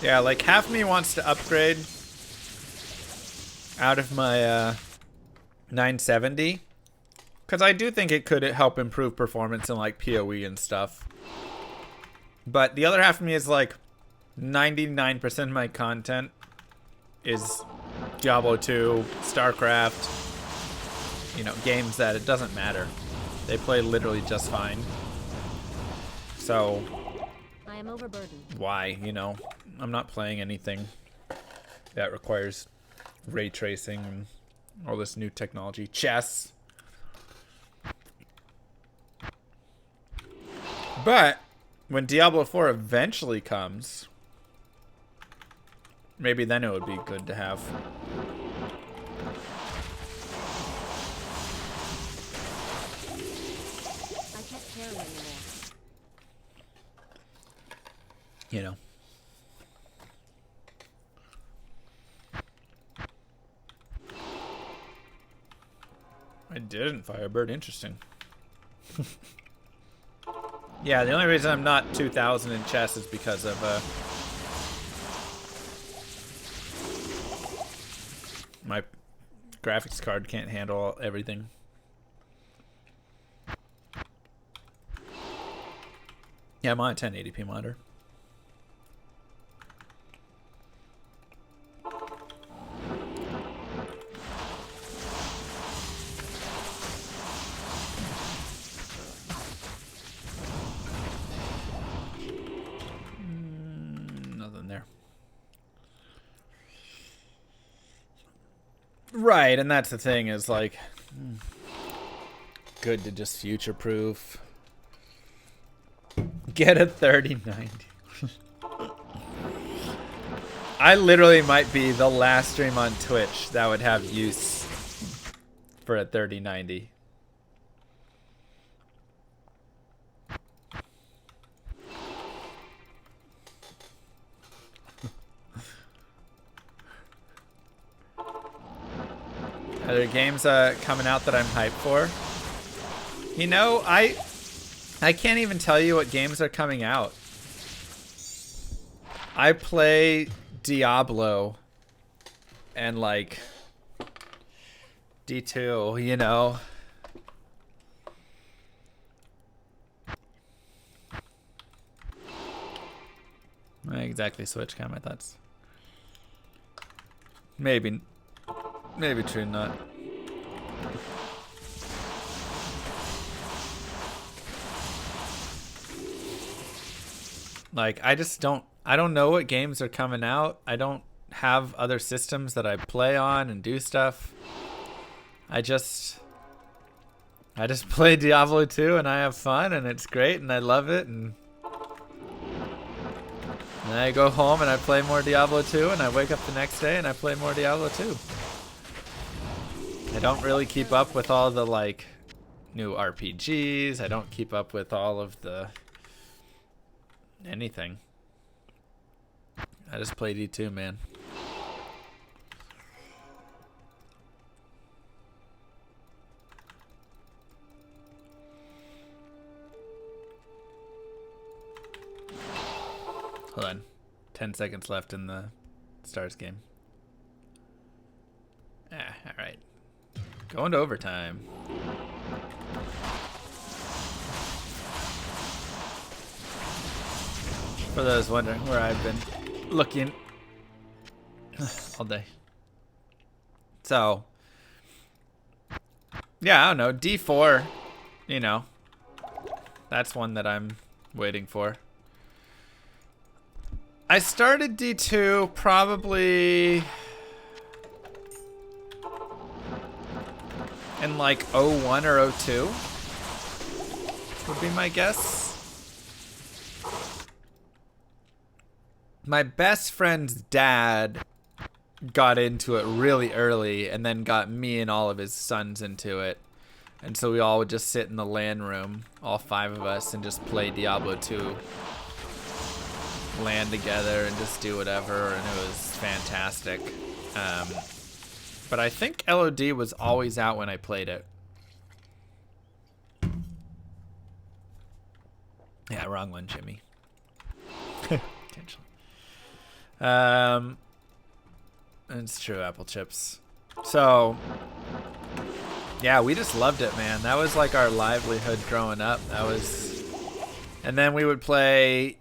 Yeah, like half me wants to upgrade out of my 970, because I do think it could help improve performance in like PoE and stuff. But the other half of me is like 99% of my content is Diablo 2, StarCraft, you know, games that it doesn't matter. They play literally just fine. So, I am overburdened. why, you know? I'm not playing anything that requires ray tracing and all this new technology. Chess. But when Diablo 4 eventually comes, maybe then it would be good to have. I can't carry anymore. You know. I didn't, Firebird. Interesting. Yeah, the only reason I'm not 2000 in chess is because of my graphics card can't handle everything. Yeah, I'm on a 1080p monitor. Nothing there. Right, and that's the thing is like good to just future proof. Get a 3090. I literally might be the last stream on Twitch that would have use for a 3090. Are there games coming out that I'm hyped for? You know, I can't even tell you what games are coming out. I play Diablo and like D2, you know. Not exactly Switch cam, my thoughts. Maybe true, not. Like, I don't know what games are coming out. I don't have other systems that I play on and do stuff. I just play Diablo 2 and I have fun and it's great and I love it, and then I go home and I play more Diablo 2 and I wake up the next day and I play more Diablo 2. I don't really keep up with all the like new RPGs. I don't keep up with all of the anything. I just play D2, man. Hold on. 10 seconds left in the Stars game. Alright. Going to overtime. For those wondering where I've been looking all day. So, yeah, I don't know. D4, you know, that's one that I'm waiting for. I started D2 probably in like 01 or 02 would be my guess. My best friend's dad got into it really early and then got me and all of his sons into it. And so we all would just sit in the LAN room, all 5 of us, and just play Diablo 2. LAN together and just do whatever, and it was fantastic. But I think LOD was always out when I played it. Yeah, wrong one, Jimmy. It's true, apple chips. So, yeah, we just loved it, man. That was like our livelihood growing up. That was, and then we would play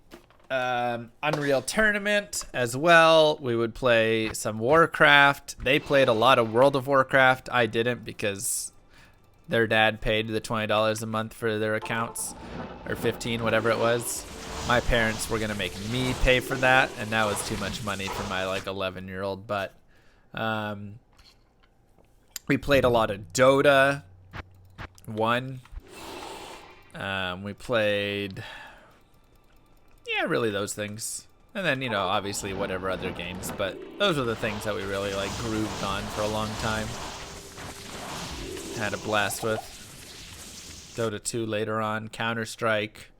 Unreal Tournament as well. We would play some Warcraft. They played a lot of World of Warcraft. I didn't because their dad paid the $20 a month for their accounts, or 15, whatever it was. My parents were gonna make me pay for that, and that was too much money for my like 11-year-old butt. We played a lot of Dota 1. We played, yeah, really those things. And then, you know, obviously whatever other games, but those are the things that we really like grooved on for a long time. Had a blast with. Dota 2 later on, Counter-Strike.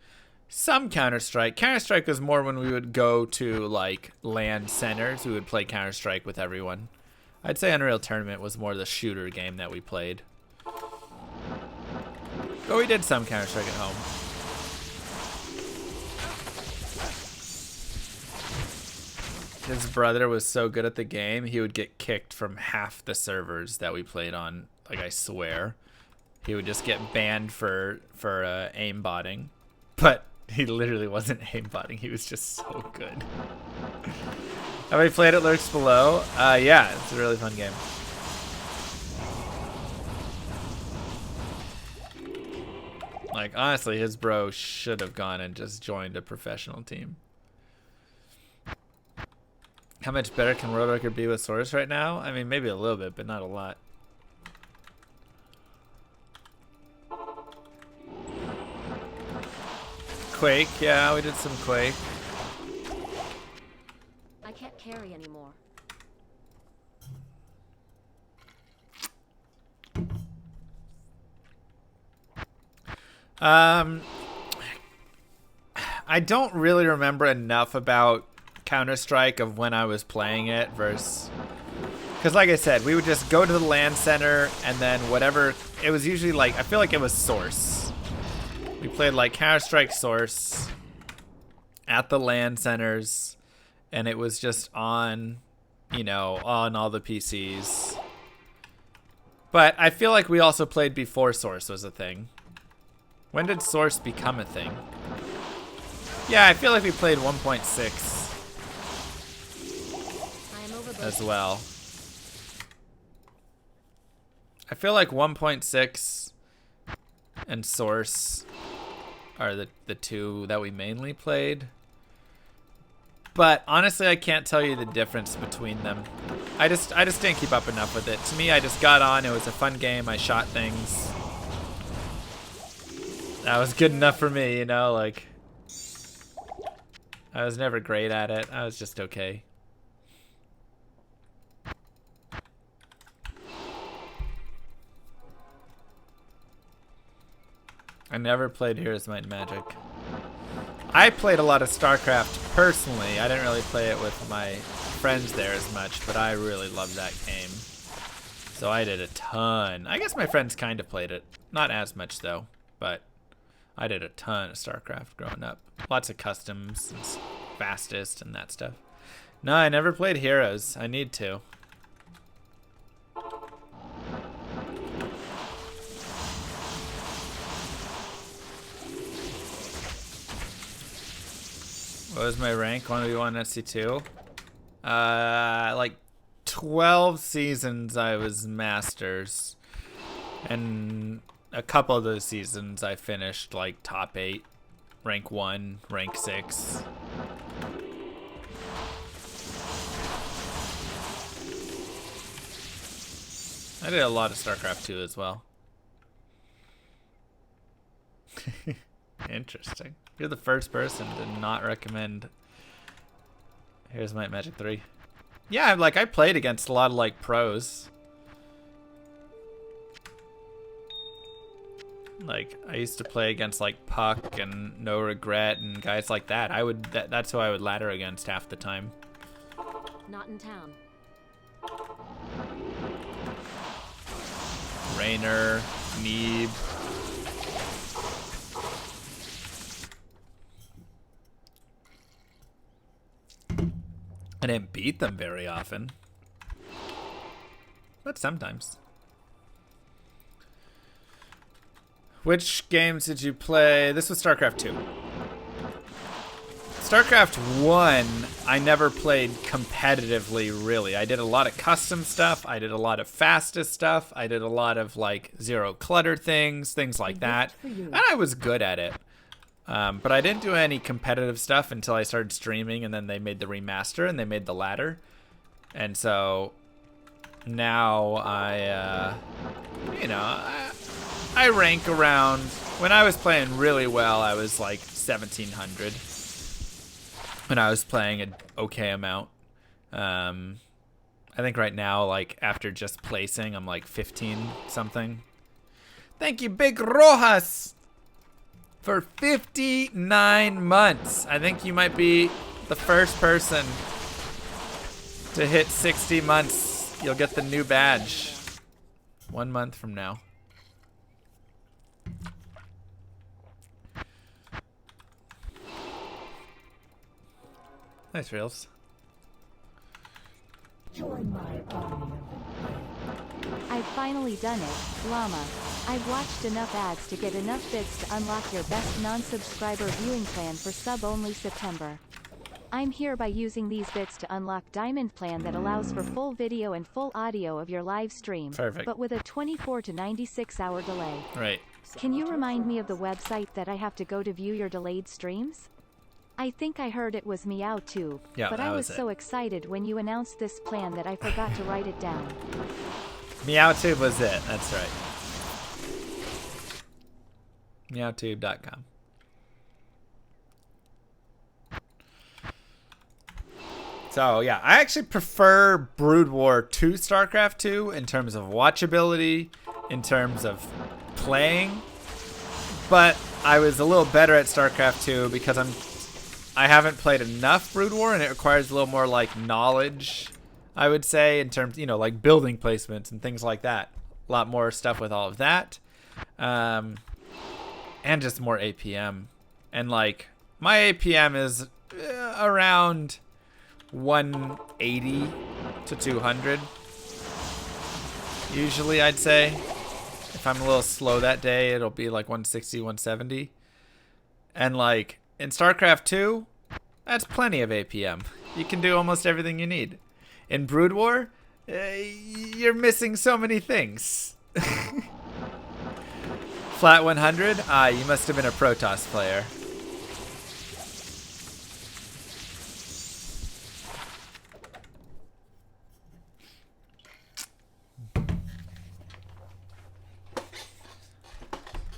Some Counter-Strike. Counter-Strike was more when we would go to like LAN centers. We would play Counter-Strike with everyone. I'd say Unreal Tournament was more the shooter game that we played. But we did some Counter-Strike at home. His brother was so good at the game, he would get kicked from half the servers that we played on. Like, I swear. He would just get banned for aimbotting. But he literally wasn't aimbotting. He was just so good. Have we played it Lurks Below? Yeah, it's a really fun game. Like, honestly, his bro should have gone and just joined a professional team. How much better can World Record be with Source right now? I mean, maybe a little bit, but not a lot. Quake, yeah, we did some Quake. I can't carry anymore. I don't really remember enough about Counter-Strike of when I was playing it versus... Because like I said, we would just go to the LAN center and then whatever... It was usually like... I feel like it was Source. We played like Counter-Strike Source at the LAN centers. And it was just on, you know, on all the PCs. But I feel like we also played before Source was a thing. When did Source become a thing? Yeah, I feel like we played 1.6 as well. I feel like 1.6 and Source are the two that we mainly played. But honestly, I can't tell you the difference between them. I just didn't keep up enough with it. To me, I just got on. It was a fun game. I shot things. That was good enough for me, you know, like... I was never great at it. I was just okay. I never played Heroes Might and Magic. I played a lot of StarCraft personally. I didn't really play it with my friends there as much, but I really loved that game. So I did a ton. I guess my friends kind of played it. Not as much though, but I did a ton of StarCraft growing up. Lots of customs and fastest and that stuff. No, I never played Heroes. I need to. What was my rank? 1v1 SC2? Like 12 seasons I was Masters. And a couple of those seasons I finished like top 8. Rank 1, rank 6. I did a lot of StarCraft 2 as well. Interesting. You're the first person to not recommend Here's Might Magic 3. Yeah, like I played against a lot of like pros. Like I used to play against like Puck and No Regret and guys like that. That's who I would ladder against half the time. Not in town. Raynor, Neeb. I didn't beat them very often, but sometimes. Which games did you play? This was StarCraft 2. StarCraft 1, I never played competitively, really. I did a lot of custom stuff. I did a lot of fastest stuff. I did a lot of, like, zero clutter things like that. And I was good at it. But I didn't do any competitive stuff until I started streaming, and then they made the remaster, and they made the ladder. And so now I rank around. When I was playing really well, I was like 1700. When I was playing an okay amount. I think right now, like, after just placing, I'm like 15 something. Thank you, Big Rojas, for 59 months. I think you might be the first person to hit 60 months. You'll get the new badge 1 month from now. Nice reels. I've finally done it, Llama. I've watched enough ads to get enough bits to unlock your best non-subscriber viewing plan for sub-only September. I'm here by using these bits to unlock Diamond Plan that allows for full video and full audio of your live stream, Perfect. but with a 24 to 96 hour delay. Right. Can you remind me of the website that I have to go to view your delayed streams? I think I heard it was MeowTube, Yeah, but that I was was it. so excited when you announced this plan that I forgot to write it down. MeowTube was it. That's right. MeowTube.com. So, yeah, I actually prefer Brood War to StarCraft 2 in terms of watchability, in terms of playing. But I was a little better at StarCraft 2 because I haven't played enough Brood War, and it requires a little more, like, knowledge, I would say, in terms, you know, like building placements and things like that. A lot more stuff with all of that. And just more APM. And, like, my APM is around 180 to 200. Usually, I'd say. If I'm a little slow that day, it'll be like 160, 170. And, like, in StarCraft 2, that's plenty of APM. You can do almost everything you need. In Brood War, you're missing so many things. Flat 100? Ah, you must have been a Protoss player.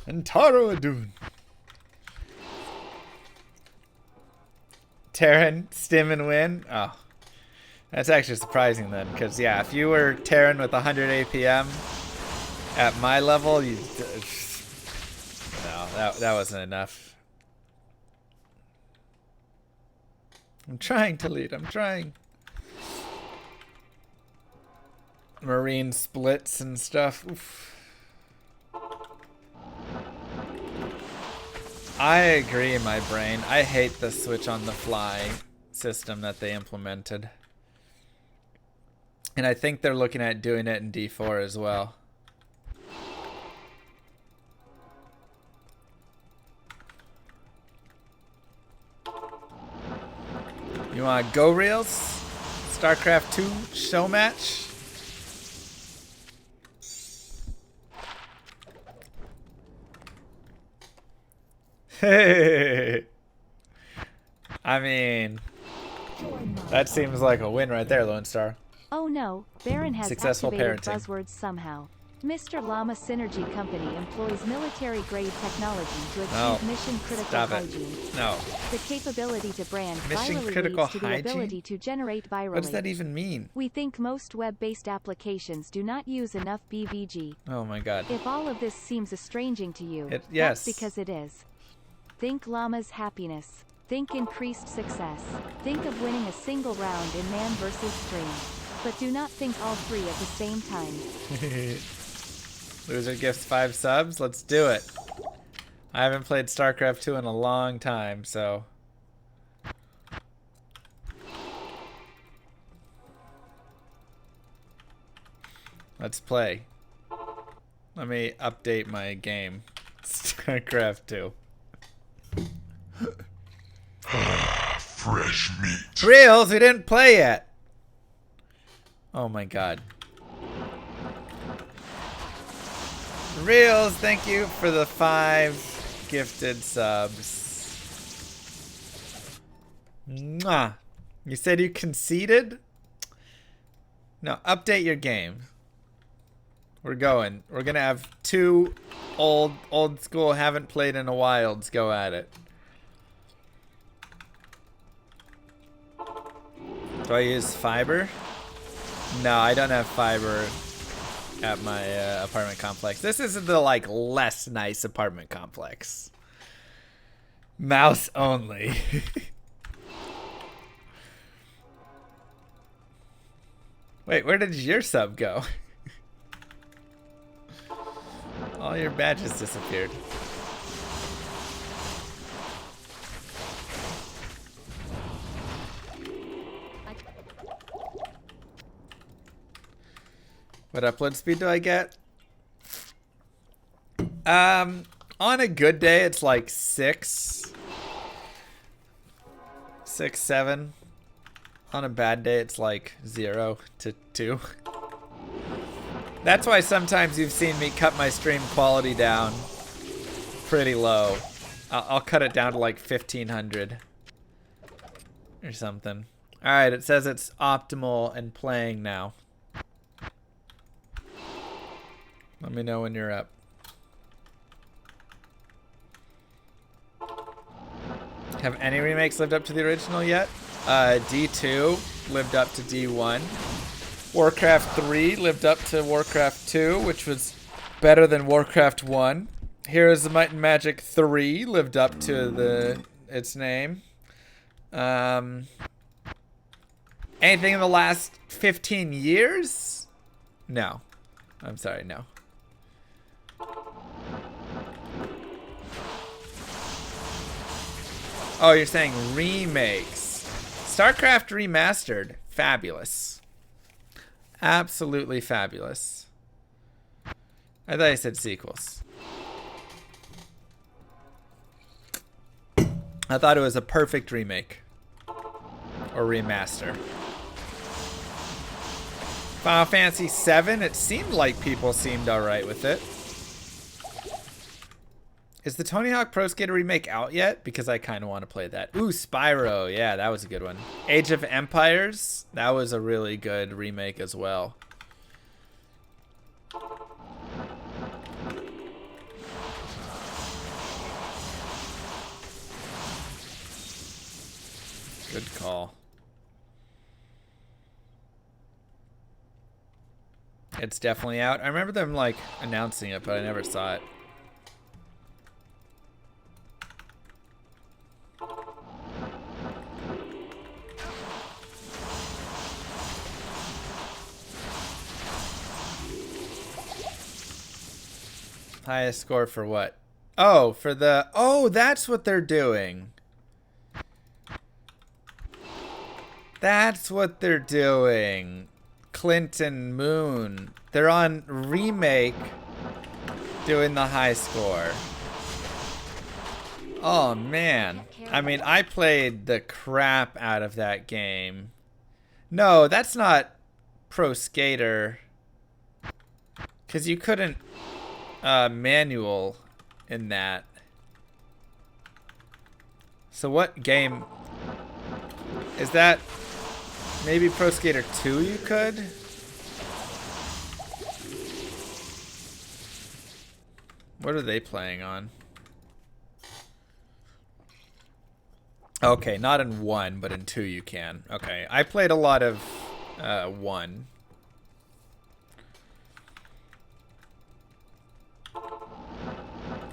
And Taro Adun. Terran, stim, and win? Oh. That's actually surprising then, because, yeah, if you were Terran with 100 APM at my level, you... No, that wasn't enough. I'm trying to lead. I'm trying. Marine splits and stuff. Oof. I agree, my brain. I hate the switch on the fly system that they implemented. And I think they're looking at doing it in D4 as well. You want Go Reels? StarCraft 2 show match? I mean, that seems like a win right there, Lone Star. Oh no, Baron has Successful activated parenting. buzzwords somehow. Mr. Llama Synergy Company employs military-grade technology to achieve No. mission-critical Stop it. hygiene. No. The capability to brand Mission virally critical leads to the hygiene? ability to generate virally. What does that even mean? We think most web-based applications do not use enough BVG. Oh my god. If all of this seems estranging to you, Yes. that's because it is. Think Llama's happiness. Think increased success. Think of winning a single round in man versus string. But do not think all three at the same time. Loser gifts 5 subs. Let's do it. I haven't played StarCraft 2 in a long time, so... Let's play. Let me update my game. StarCraft 2. fresh meat. Reels, we didn't play yet. Oh my god. Reels, thank you for the 5 gifted subs. Mwah. You said you conceded? No, update your game. We're going. We're gonna have 2 old school, haven't played in a whiles go at it. Do I use fiber? No, I don't have fiber at my apartment complex. This is the like less nice apartment complex. Mouse only. Wait, where did your sub go? All your badges disappeared. What upload speed do I get? On a good day, it's like 6, 7. On a bad day, it's like 0 to 2. That's why sometimes you've seen me cut my stream quality down pretty low. I'll cut it down to like 1500 or something. All right, it says it's optimal and playing now. Let me know when you're up. Have any remakes lived up to the original yet? D2 lived up to D1. Warcraft 3 lived up to Warcraft 2, which was better than Warcraft 1. Heroes of Might and Magic 3 lived up to its name. Anything in the last 15 years? No. I'm sorry, no. Oh, you're saying remakes. StarCraft Remastered. Fabulous. Absolutely fabulous. I thought I said sequels. I thought it was a perfect remake. Or remaster. Final Fantasy VII, it seemed like people seemed alright with it. Is the Tony Hawk Pro Skater remake out yet? Because I kind of want to play that. Ooh, Spyro. Yeah, that was a good one. Age of Empires. That was a really good remake as well. Good call. It's definitely out. I remember them like announcing it, but I never saw it. Highest score for what? Oh, for the... Oh, that's what they're doing. That's what they're doing. Clinton Moon. They're on remake doing the high score. Oh, man. I mean, I played the crap out of that game. No, that's not Pro Skater. Because you couldn't... manual in that. So what game is that? Maybe Pro Skater 2 you could? What are they playing on? Okay, not in 1, but in 2 you can. Okay, I played a lot of 1.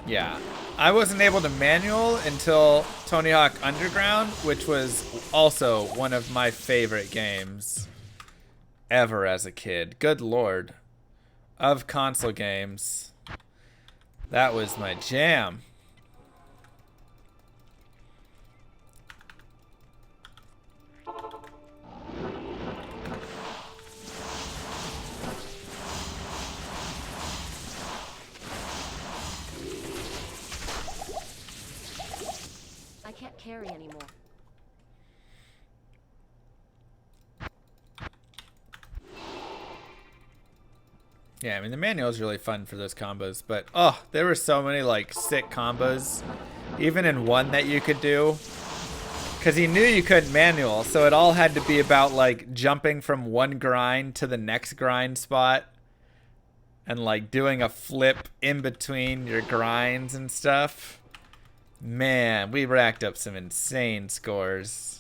Yeah, I wasn't able to manual until Tony Hawk Underground, which was also one of my favorite games ever as a kid. Good lord. Of console games, that was my jam. I can't carry anymore. Yeah, I mean, the manual is really fun for those combos, but oh, there were so many like sick combos, even in one that you could do. Because he knew you couldn't manual, so it all had to be about like jumping from one grind to the next grind spot and like doing a flip in between your grinds and stuff. Man, we racked up some insane scores.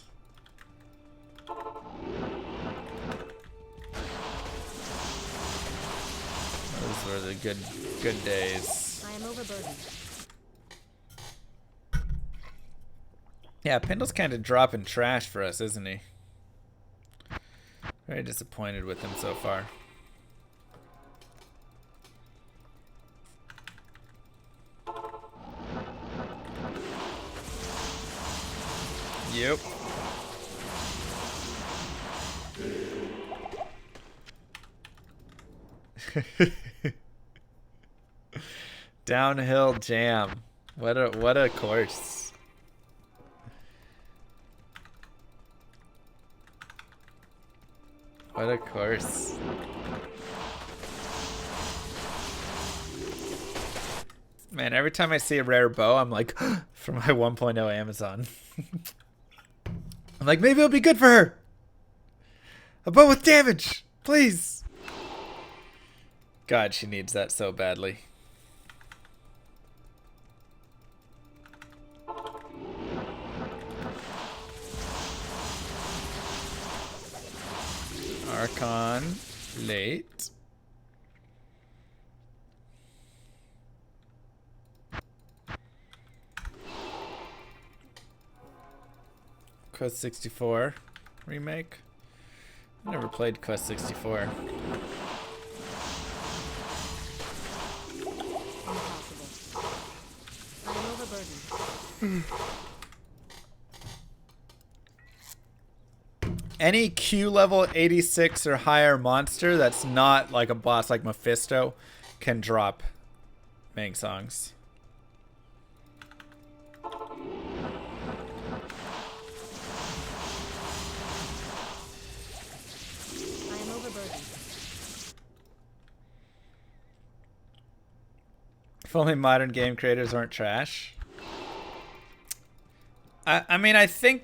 Those were the good days. I am overburdened. Yeah, Pendle's kind of dropping trash for us, isn't he? Very disappointed with him so far. Yep. Downhill jam. What a course. What a course. Man, every time I see a rare bow, I'm like, for my 1.0 Amazon. I'm like, maybe it'll be good for her. A bow with damage, please. God, she needs that so badly. Archon, late. Quest 64 remake. I never played Quest 64. Impossible. I am overburdened. Any Q level 86 or higher monster that's not like a boss like Mephisto can drop Mang songs. If only modern game creators aren't trash. I mean, I think,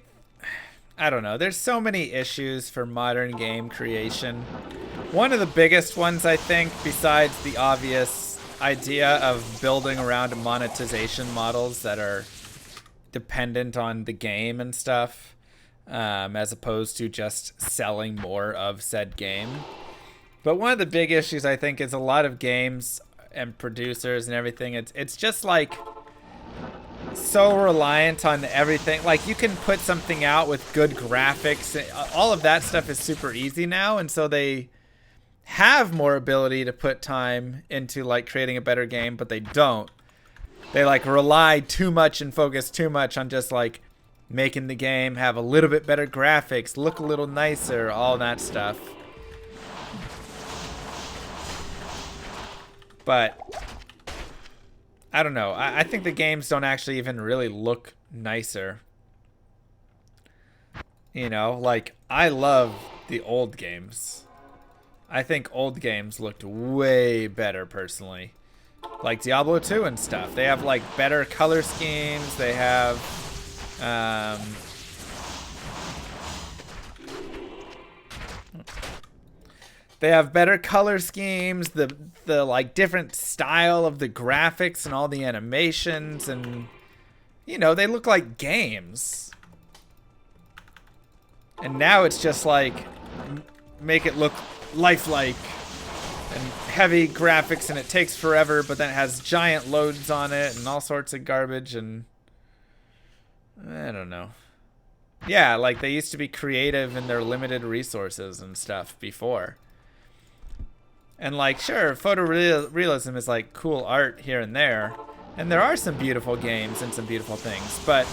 I don't know. There's so many issues for modern game creation. One of the biggest ones, I think, besides the obvious idea of building around monetization models that are dependent on the game and stuff, as opposed to just selling more of said game. But one of the big issues, I think, is a lot of games and producers and everything, it's just like so reliant on everything. Like, you can put something out with good graphics, all of that stuff is super easy now, and so they have more ability to put time into like creating a better game, but they don't. They like rely too much and focus too much on just like making the game have a little bit better graphics, look a little nicer, all that stuff. But I don't know. I think the games don't actually even really look nicer. You know, like, I love the old games. I think old games looked way better, personally. Like Diablo 2 and stuff. They have, like, better color schemes. They have, they have better color schemes, the like different style of the graphics and all the animations, and you know, they look like games. And now it's just like make it look lifelike and heavy graphics, and it takes forever, but then it has giant loads on it and all sorts of garbage, and I don't know. Yeah, like they used to be creative in their limited resources and stuff before. And like, sure, photorealism is like cool art here and there, and there are some beautiful games and some beautiful things, but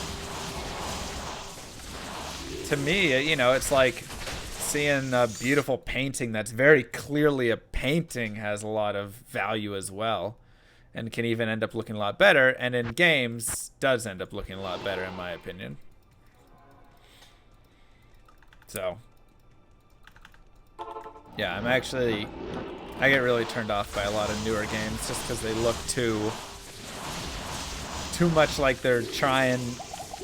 to me, you know, it's like seeing a beautiful painting that's very clearly a painting has a lot of value as well, and can even end up looking a lot better, and in games does end up looking a lot better, in my opinion. So yeah, I'm actually I get really turned off by a lot of newer games just because they look too much like they're trying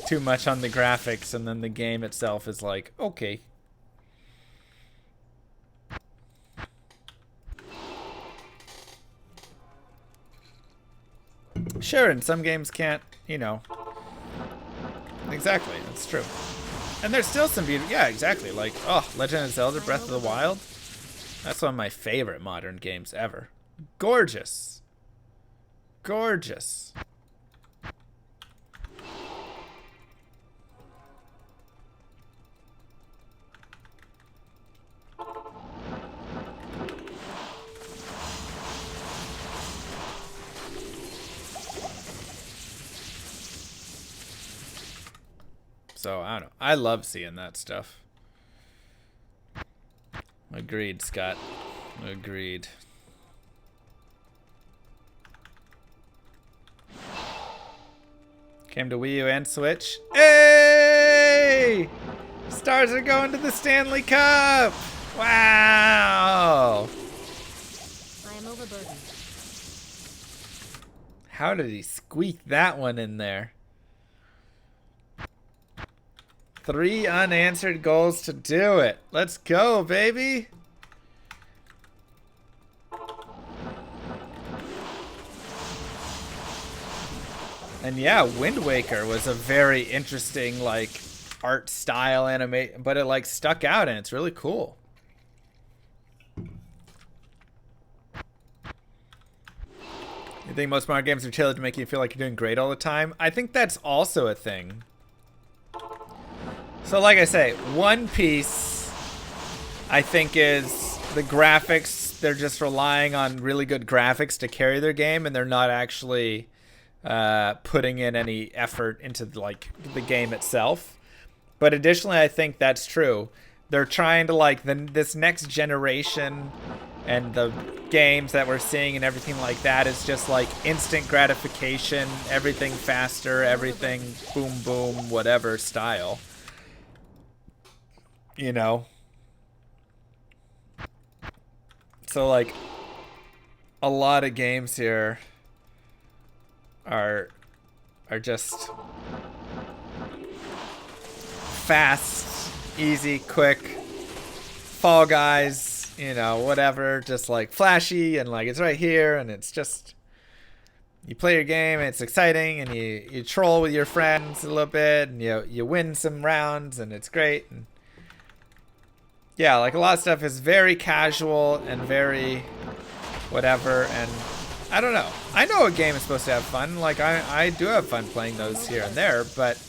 too much on the graphics, and then the game itself is like, okay. Sure, and some games can't, you know. Exactly, that's true. And there's still some beauty. Yeah, exactly. Like, oh, Legend of Zelda Breath of the Wild. That's one of my favorite modern games ever. Gorgeous. Gorgeous. So, I don't know. I love seeing that stuff. Agreed, Scott. Agreed. Came to Wii U and Switch. Hey! Stars are going to the Stanley Cup! Wow! I am overburdened. How did he squeak that one in there? 3 unanswered goals to do it. Let's go, baby. And yeah, Wind Waker was a very interesting, like, art style animation, but it, like, stuck out and it's really cool. You think most modern games are tailored to make you feel like you're doing great all the time? I think that's also a thing. So like I say, One Piece, I think, is the graphics. They're just relying on really good graphics to carry their game, and they're not actually putting in any effort into like the game itself. But additionally, I think that's true. They're trying to like this next generation and the games that we're seeing and everything like that is just like instant gratification, everything faster, everything boom boom whatever style. You know? So, like, a lot of games here are just fast, easy, quick, Fall Guys, you know, whatever, just like flashy and like it's right here and it's just, you play your game and it's exciting and you troll with your friends a little bit and you win some rounds and it's great. And yeah, like a lot of stuff is very casual and very whatever, and I don't know. I know a game is supposed to have fun. Like, I do have fun playing those here and there, but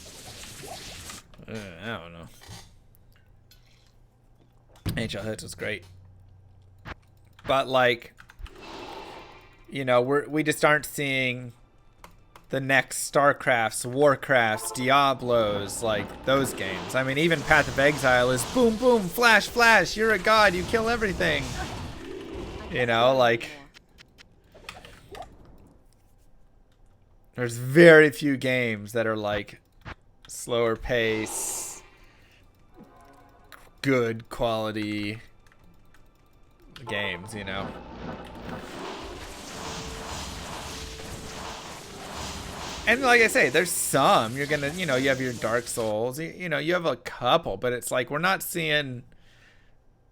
I don't know. NHL Hits was great. But, like, you know, we just aren't seeing the next StarCrafts, Warcrafts, Diablos, like those games. I mean, even Path of Exile is boom, boom, flash, flash, you're a god, you kill everything. You know, like, there's very few games that are like slower pace, good quality games, you know. And like I say, there's some. You're gonna, you know, you have your Dark Souls. You know, you have a couple, but it's like we're not seeing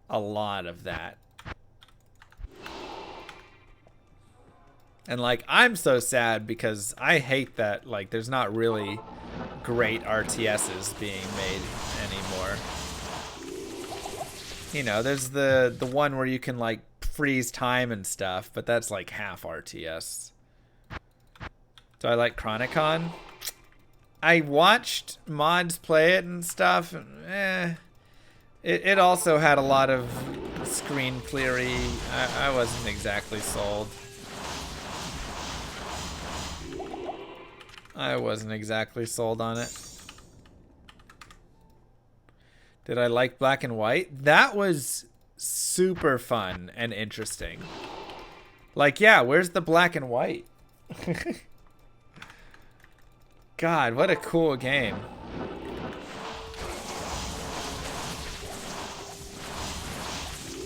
a lot of that. And like, I'm so sad because I hate that, like, there's not really great RTSs being made anymore. You know, there's the one where you can like freeze time and stuff, but that's like half RTS. Do I like Chronicon? I watched mods play it and stuff. It also had a lot of screen cleary. I wasn't exactly sold. I wasn't exactly sold on it. Did I like Black and White? That was super fun and interesting. Like, yeah, where's the Black and White? God, what a cool game.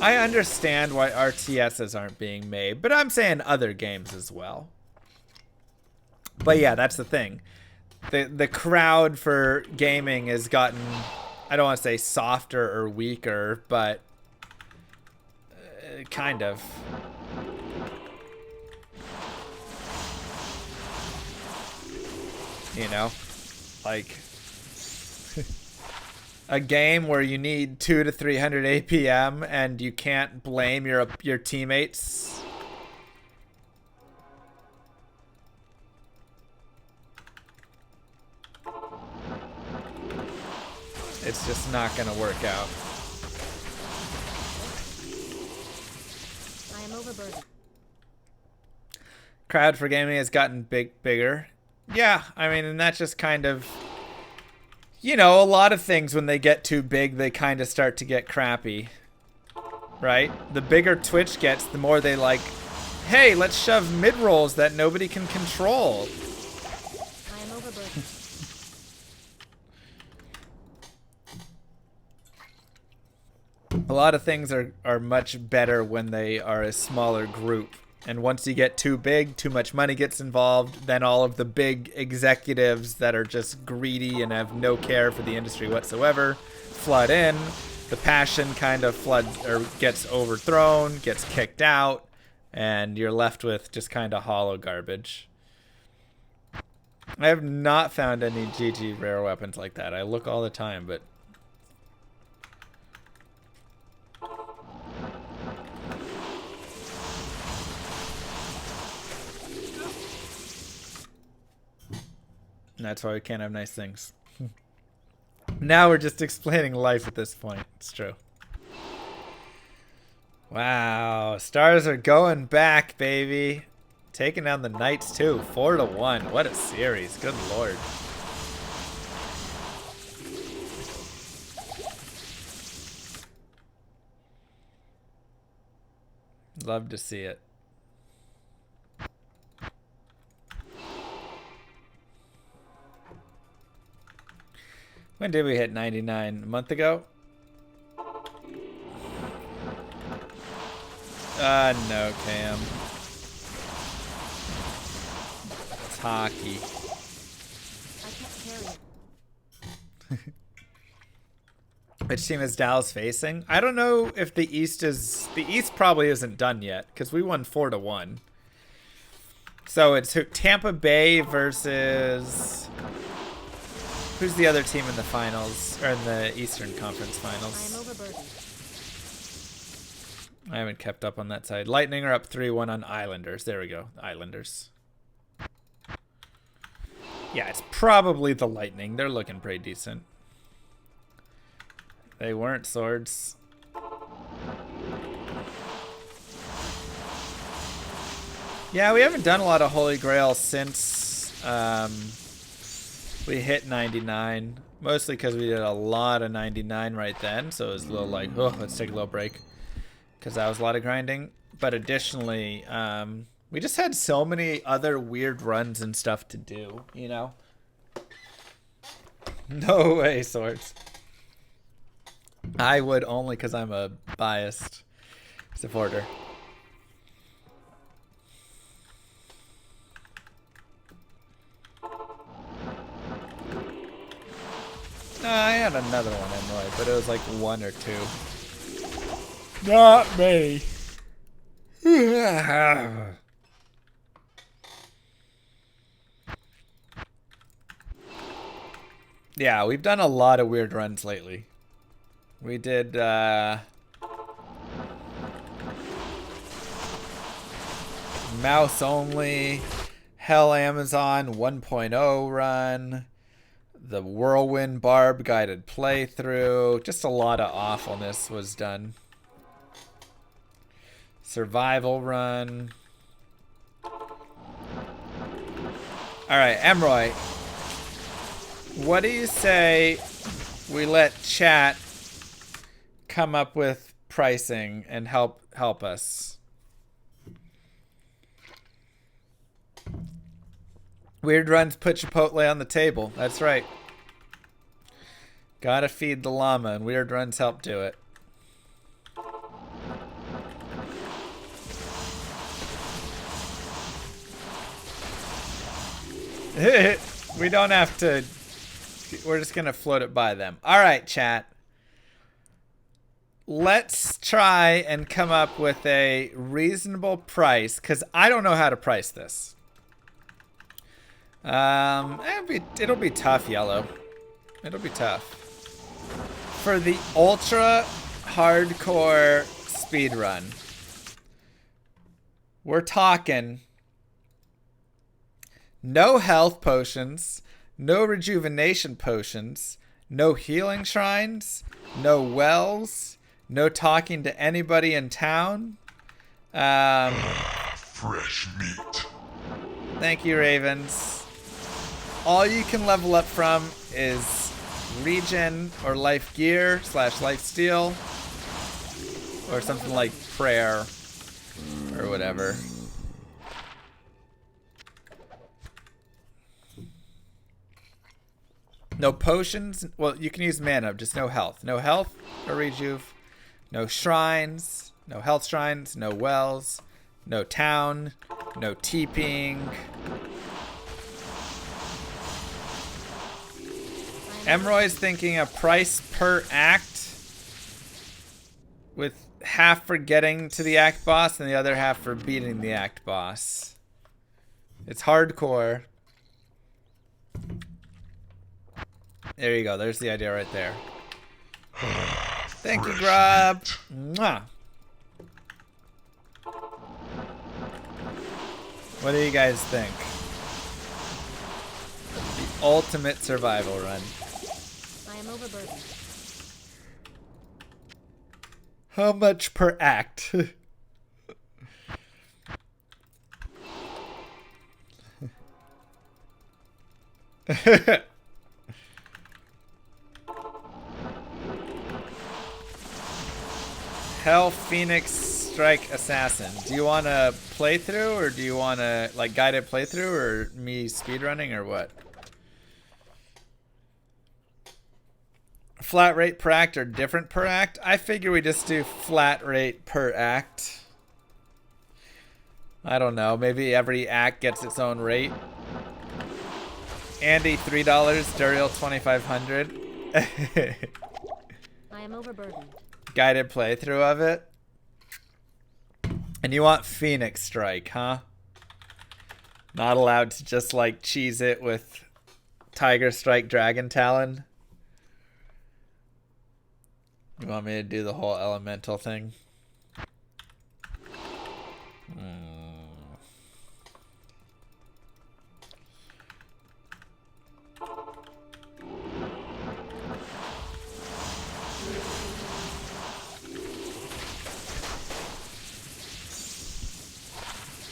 I understand why RTSs aren't being made, but I'm saying other games as well. But yeah, that's the thing. The crowd for gaming has gotten, I don't want to say softer or weaker, but kind of. You know, like a game where you need 200 to 300 APM and you can't blame your teammates. It's just not going to work out. I am overburdened. Crowd for gaming has gotten bigger. Yeah, I mean, and that's just kind of, you know, a lot of things when they get too big, they kind of start to get crappy, right? The bigger Twitch gets, the more they like, hey, let's shove mid-rolls that nobody can control. I am overburdened. A lot of things are much better when they are a smaller group. And once you get too big, too much money gets involved, then all of the big executives that are just greedy and have no care for the industry whatsoever flood in. The passion kind of floods or gets overthrown, gets kicked out, and you're left with just kind of hollow garbage. I have not found any GG rare weapons like that. I look all the time, but that's why we can't have nice things. Now we're just explaining life at this point. It's true. Wow. Stars are going back, baby. Taking down the Knights, too. 4-1. What a series. Good lord. Love to see it. When did we hit 99? A month ago? No, Cam. It's hockey. I can't carry it. Which team is Dallas facing? I don't know if the East is... The East probably isn't done yet, because we won 4-1. So it's Tampa Bay versus... Who's the other team in the finals, or in the Eastern Conference I am Finals? overburdened. I haven't kept up on that side. Lightning are up 3-1 on Islanders. There we go. Islanders. Yeah, it's probably the Lightning. They're looking pretty decent. They weren't swords. Yeah, we haven't done a lot of Holy Grail since we hit 99. Mostly because we did a lot of 99 right then. So it was a little like, oh, let's take a little break. Because that was a lot of grinding. But additionally, we just had so many other weird runs and stuff to do, you know? No way, swords. I would only because I'm a biased supporter. No, I had another one annoyed, but it was like 1 or 2. Not me. Yeah, we've done a lot of weird runs lately. We did, mouse only, Hell Amazon 1.0 run, the Whirlwind Barb guided playthrough. Just a lot of awfulness was done. Survival run. Alright, Emroy. What do you say we let chat come up with pricing and help us? Weird runs put Chipotle on the table. That's right. Gotta feed the llama, and weird runs help do it. We don't have to. We're just going to float it by them. All right, chat. Let's try and come up with a reasonable price, because I don't know how to price this. It'll be tough, Yellow. It'll be tough. For the ultra hardcore speed run, we're talking no health potions, no rejuvenation potions, no healing shrines, no wells, no talking to anybody in town. Fresh meat. Thank you, Ravens. All you can level up from is regen or life gear / life steal or something like prayer or whatever. No potions. Well, you can use mana, just no health. No health or rejuve. No shrines. No health shrines. No wells. No town. No TPing. Emroy's thinking a price per act, with half for getting to the act boss and the other half for beating the act boss. It's hardcore. There you go. There's the idea right there. Thank you, Grub. Mwah. What do you guys think? The ultimate survival run. I am overburdened. How much per act? Hell Phoenix Strike Assassin. Do you want a playthrough, or do you want a like guided playthrough, or me speedrunning, or what? Flat rate per act or different per act? I figure we just do flat rate per act. I don't know. Maybe every act gets its own rate. Andy $3, Duriel $2,500. I am overburdened. Guided playthrough of it. And you want Phoenix Strike, huh? Not allowed to just like cheese it with Tiger Strike Dragon Talon? You want me to do the whole elemental thing?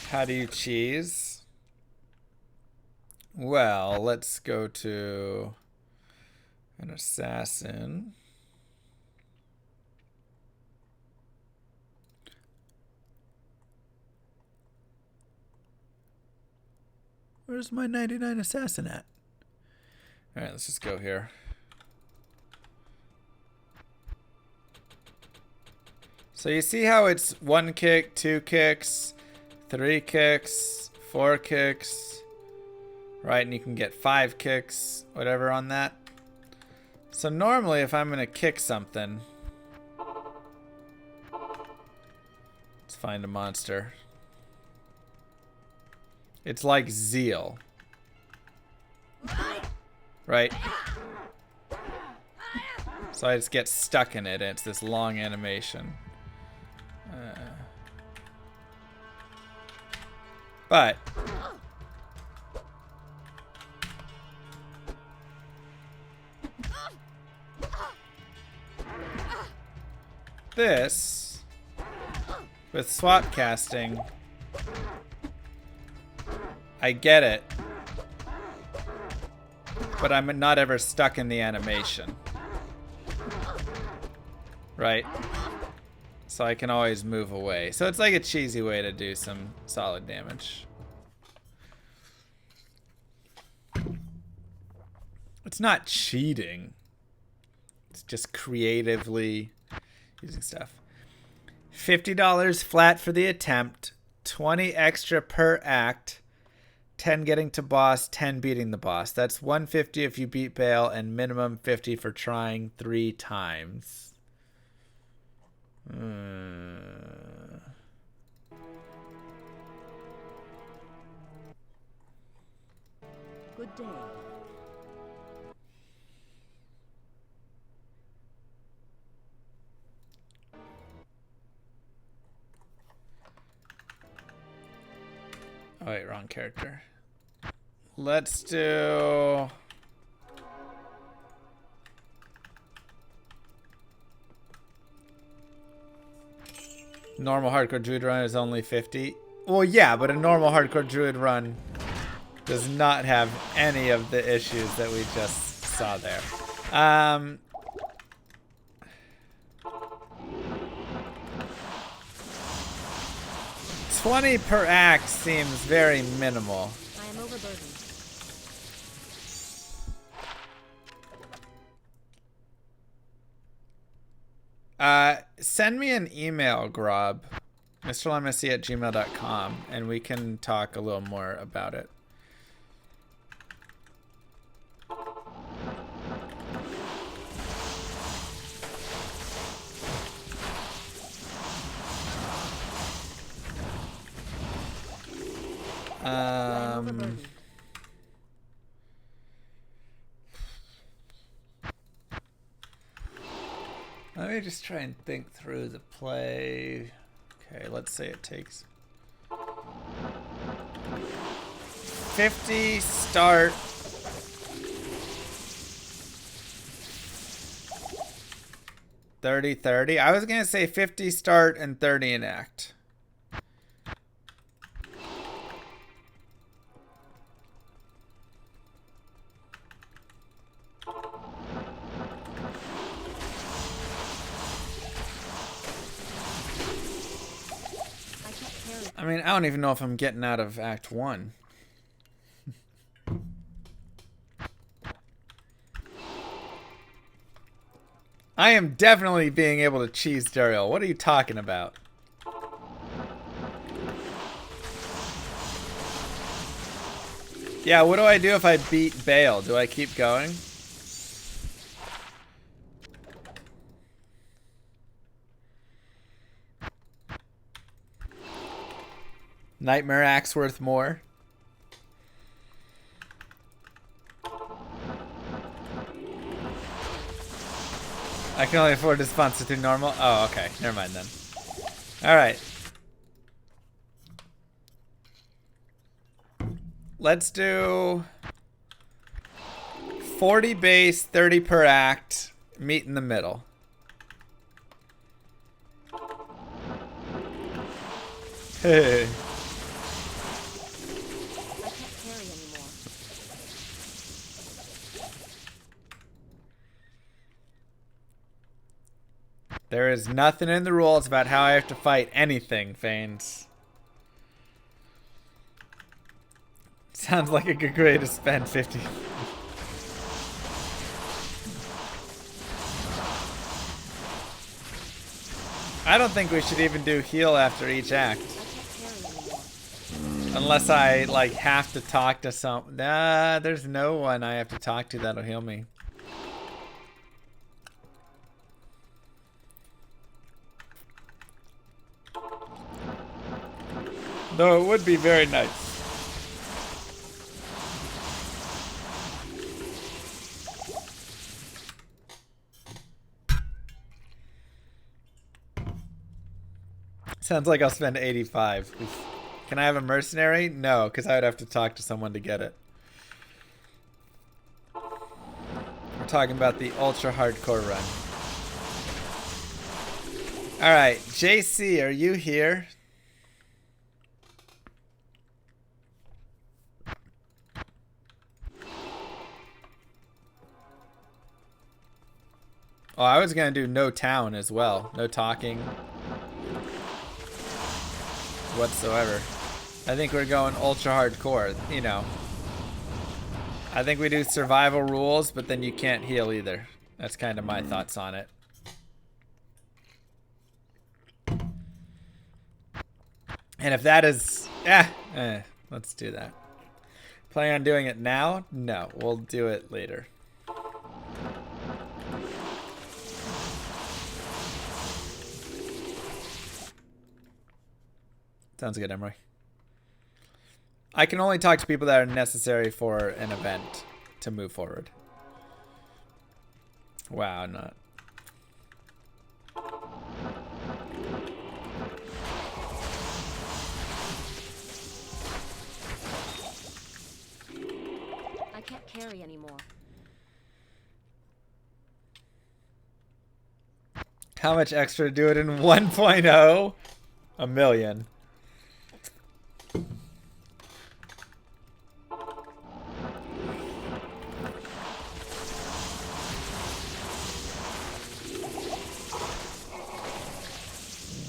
How do you cheese? Well, let's go to an assassin. Where's my 99 assassin at? All right, let's just go here. So you see how it's 1 kick, 2 kicks, 3 kicks, 4 kicks, right? And you can get 5 kicks, whatever on that. So normally if I'm gonna kick something, let's find a monster. It's like Zeal, right? So I just get stuck in it, and it's this long animation. But this, with swap casting, I get it, but I'm not ever stuck in the animation, right? So I can always move away. So it's like a cheesy way to do some solid damage. It's not cheating. It's just creatively using stuff. $50 flat for the attempt. 20 extra per act. 10 getting to boss, 10 beating the boss. That's 150 if you beat Bale, and minimum 50 for trying 3 times. Good day. Oh, wait, wrong character. Let's do... Normal hardcore druid run is only 50. Well, yeah, but a normal hardcore druid run does not have any of the issues that we just saw there. 20 per act seems very minimal. I am overburdened. Send me an email, Grob, mrlemsc@gmail.com, and we can talk a little more about it. Let me just try and think through the play. Okay, let's say it takes 50 start. 30. I was gonna say 50 start and 30 an act. I mean, I don't even know if I'm getting out of Act 1. I am definitely being able to cheese Daryl. What are you talking about? Yeah, what do I do if I beat Bale? Do I keep going? Nightmare Axe worth more. I can only afford to sponsor through normal. Oh, okay. Never mind then. All right. Let's do 40 base, 30 per act. Meet in the middle. Hey. There is nothing in the rules about how I have to fight anything, Fanes. Sounds like a good way to spend 50. I don't think we should even do heal after each act. Unless I, like, have to talk to some... Nah, there's no one I have to talk to that'll heal me. Though it would be very nice. Sounds like I'll spend 85. Can I have a mercenary? No, because I would have to talk to someone to get it. We're talking about the ultra hardcore run. Alright, JC, are you here? Oh, I was gonna do no town as well. No talking whatsoever. I think we're going ultra hardcore, you know. I think we do survival rules, but then you can't heal either. That's kind of my thoughts on it. And if that is... let's do that. Planning on doing it now? No, we'll do it later. Sounds good, Emery. I can only talk to people that are necessary for an event to move forward. Wow, not. I can't carry anymore. How much extra to do it in 1.0? A million.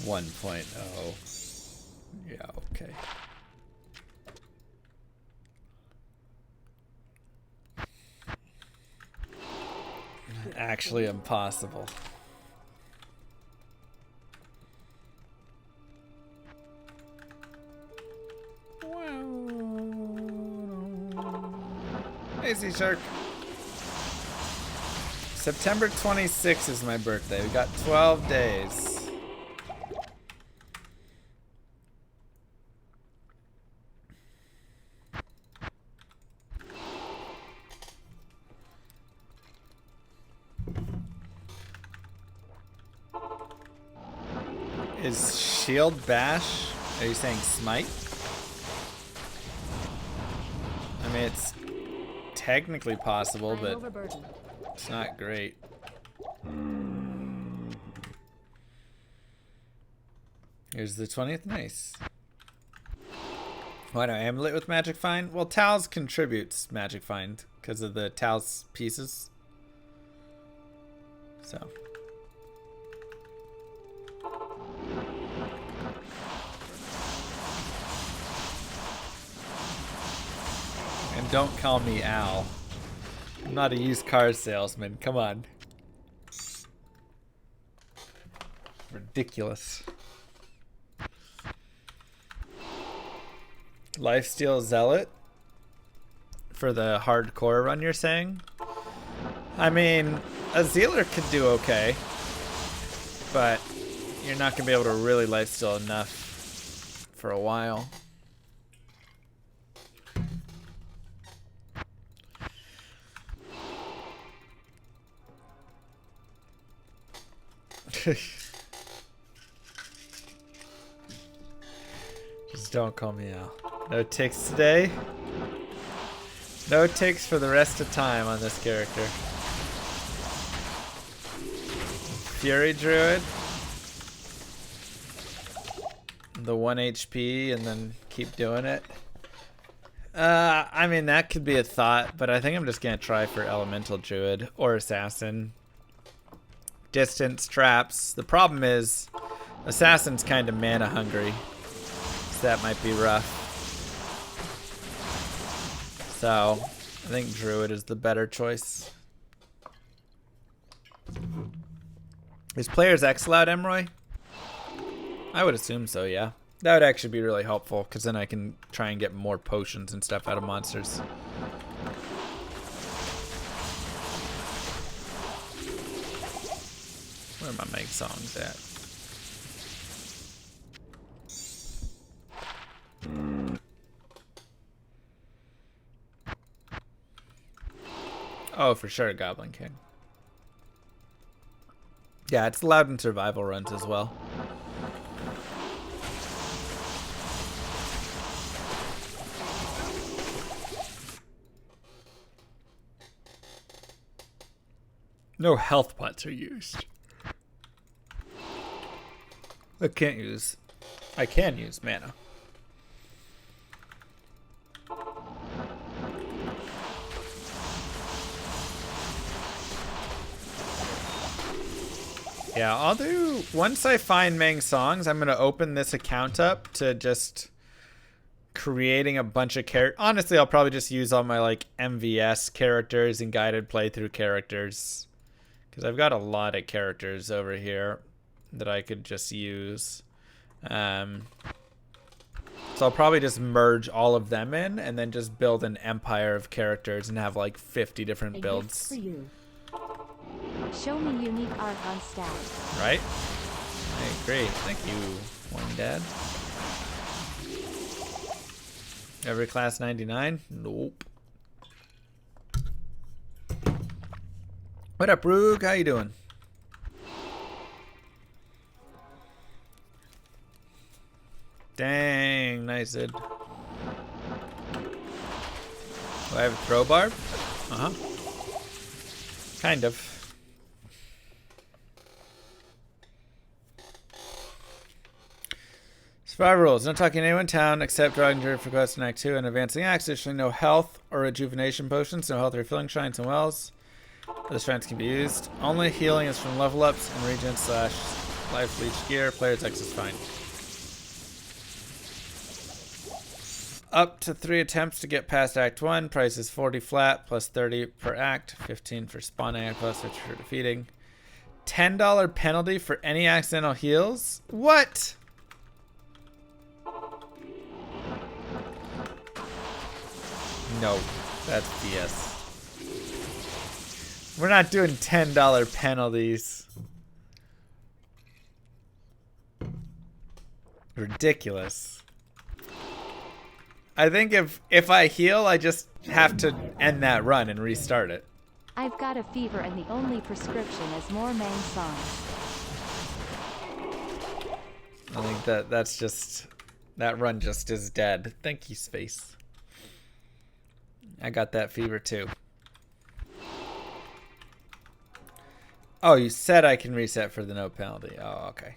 One point oh. Yeah, okay. Actually impossible. Hey, Sorc. September 26th is my birthday. We got 12 days. Is shield bash? Are you saying smite? I mean, it's technically possible, but it's not great. Here's the 20th. Nice. Why do I amulet with Magic Find? Well, Tals contributes Magic Find because of the Tals pieces. So. And don't call me Al. I'm not a used car salesman. Come on. Ridiculous. Lifesteal Zealot? For the hardcore run, you're saying? I mean, a Zealer could do okay. But you're not going to be able to really lifesteal enough for a while. Just don't call me Al. No ticks today. No ticks for the rest of time on this character. Fury Druid. The 1 HP and then keep doing it. I mean, that could be a thought, but I think I'm just going to try for Elemental Druid or Assassin. Distance traps. The problem is Assassin's kind of mana hungry, so that might be rough. So I think Druid is the better choice. Is Player's X allowed, Emroy? I would assume so, yeah. That would actually be really helpful because then I can try and get more potions and stuff out of monsters. Where are my make songs at? Oh, for sure, Goblin King. Yeah, it's allowed in survival runs as well. No health pots are used. I can use mana. Yeah, I'll do, once I find Meng songs, I'm going to open this account up to just creating a bunch of characters. Honestly, I'll probably just use all my like MVS characters and guided playthrough characters. Because I've got a lot of characters over here that I could just use. So I'll probably just merge all of them in and then just build an empire of characters and have like 50 different builds. For you. Show me unique art on stat. Right? Hey, great. Thank you, One Dad. Every class 99? Nope. What up, Roog? How you doing? Dang, nice, Sid. Do I have a throw barb? Uh-huh. Kind of. Survival rules. Not talking to anyone in town except drawing druid for quests in Act 2 and advancing acts. Additionally, no health or rejuvenation potions, no health refilling shrines and wells. Other shrines can be used. Only healing is from level ups and regen / life leech gear. Player's X is fine. Up to 3 attempts to get past Act 1. Price is 40 flat, plus 30 per act. 15 for spawning, plus 50 for defeating. $10 penalty for any accidental heals? What? No, that's BS. We're not doing $10 penalties. Ridiculous. I think if I heal, I just have to end that run and restart it. I've got a fever and the only prescription is more Mang songs. I think that's just... That run just is dead. Thank you, Space. I got that fever too. Oh, you said I can reset for the no penalty. Oh, okay.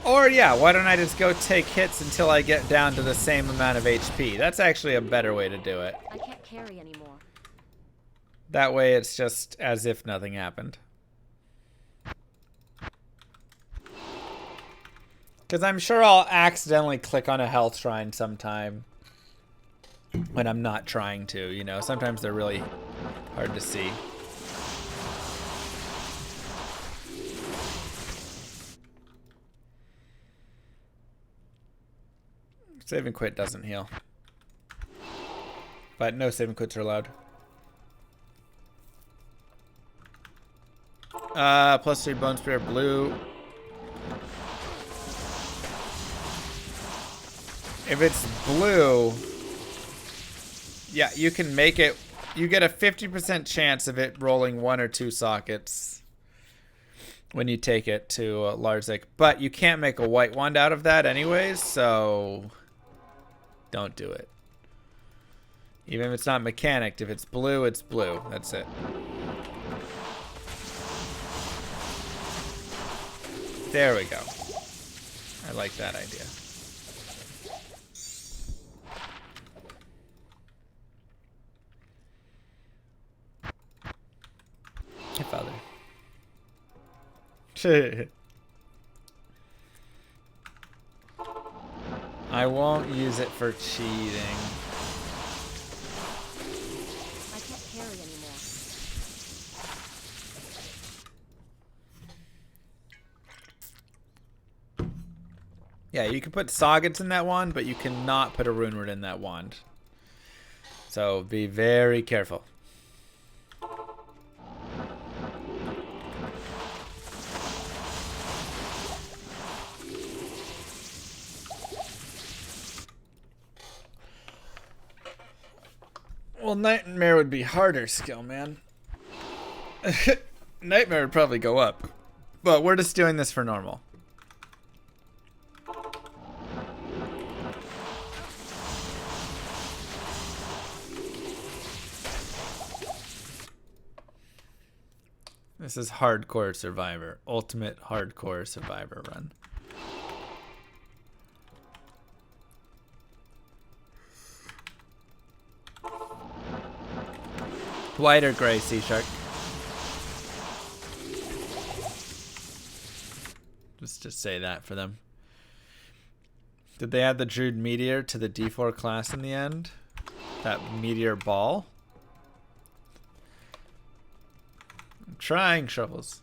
Or yeah, why don't I just go take hits until I get down to the same amount of HP? That's actually a better way to do it. I can't carry anymore. That way it's just as if nothing happened. Because I'm sure I'll accidentally click on a health shrine sometime when I'm not trying to, you know. Sometimes they're really hard to see. Save and quit doesn't heal. But no save and quits are allowed. Plus 3 bone spear blue. If it's blue, yeah, you can make it. You get a 50% chance of it rolling 1 or 2 sockets when you take it to Larzik. But you can't make a white wand out of that anyways, so don't do it. Even if it's not mechanicked, if it's blue, it's blue. That's it. There we go. I like that idea. Hey, Father. I won't use it for cheating. I can't carry anymore. Yeah, you can put sockets in that wand, but you cannot put a rune word in that wand. So be very careful. Well, Nightmare would be harder skill, man. Nightmare would probably go up. But we're just doing this for normal. This is Hardcore Survivor. Ultimate Hardcore Survivor run. White or gray, Sea Shark? Just say that for them. Did they add the Druid Meteor to the D4 class in the end? That Meteor Ball? I'm trying, Shovels.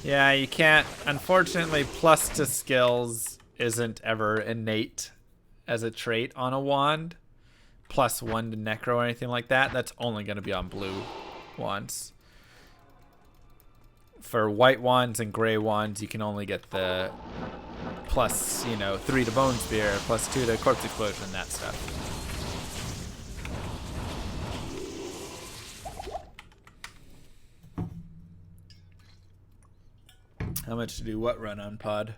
Yeah, you can't. Unfortunately, plus to skills isn't ever innate as a trait on a wand. +1 to necro or anything like that. That's only going to be on blue wands. For white wands and gray wands, you can only get the plus, 3 to bone spear, +2 to corpse explosion, that stuff. How much to do what run on pod?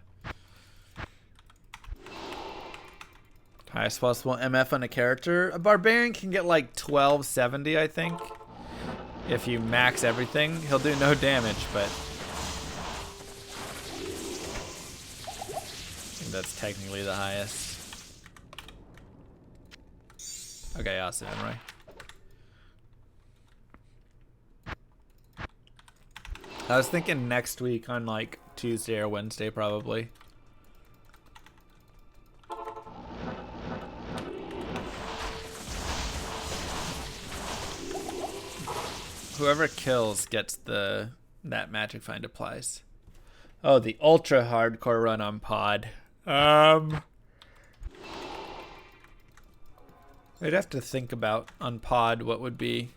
Highest possible MF on a character. A barbarian can get like 1270, I think. If you max everything, he'll do no damage, but I think that's technically the highest. Okay, awesome, right? I was thinking next week on like Tuesday or Wednesday, probably. Whoever kills gets that magic find applies. Oh, the ultra hardcore run on pod. I'd have to think about on pod what would be.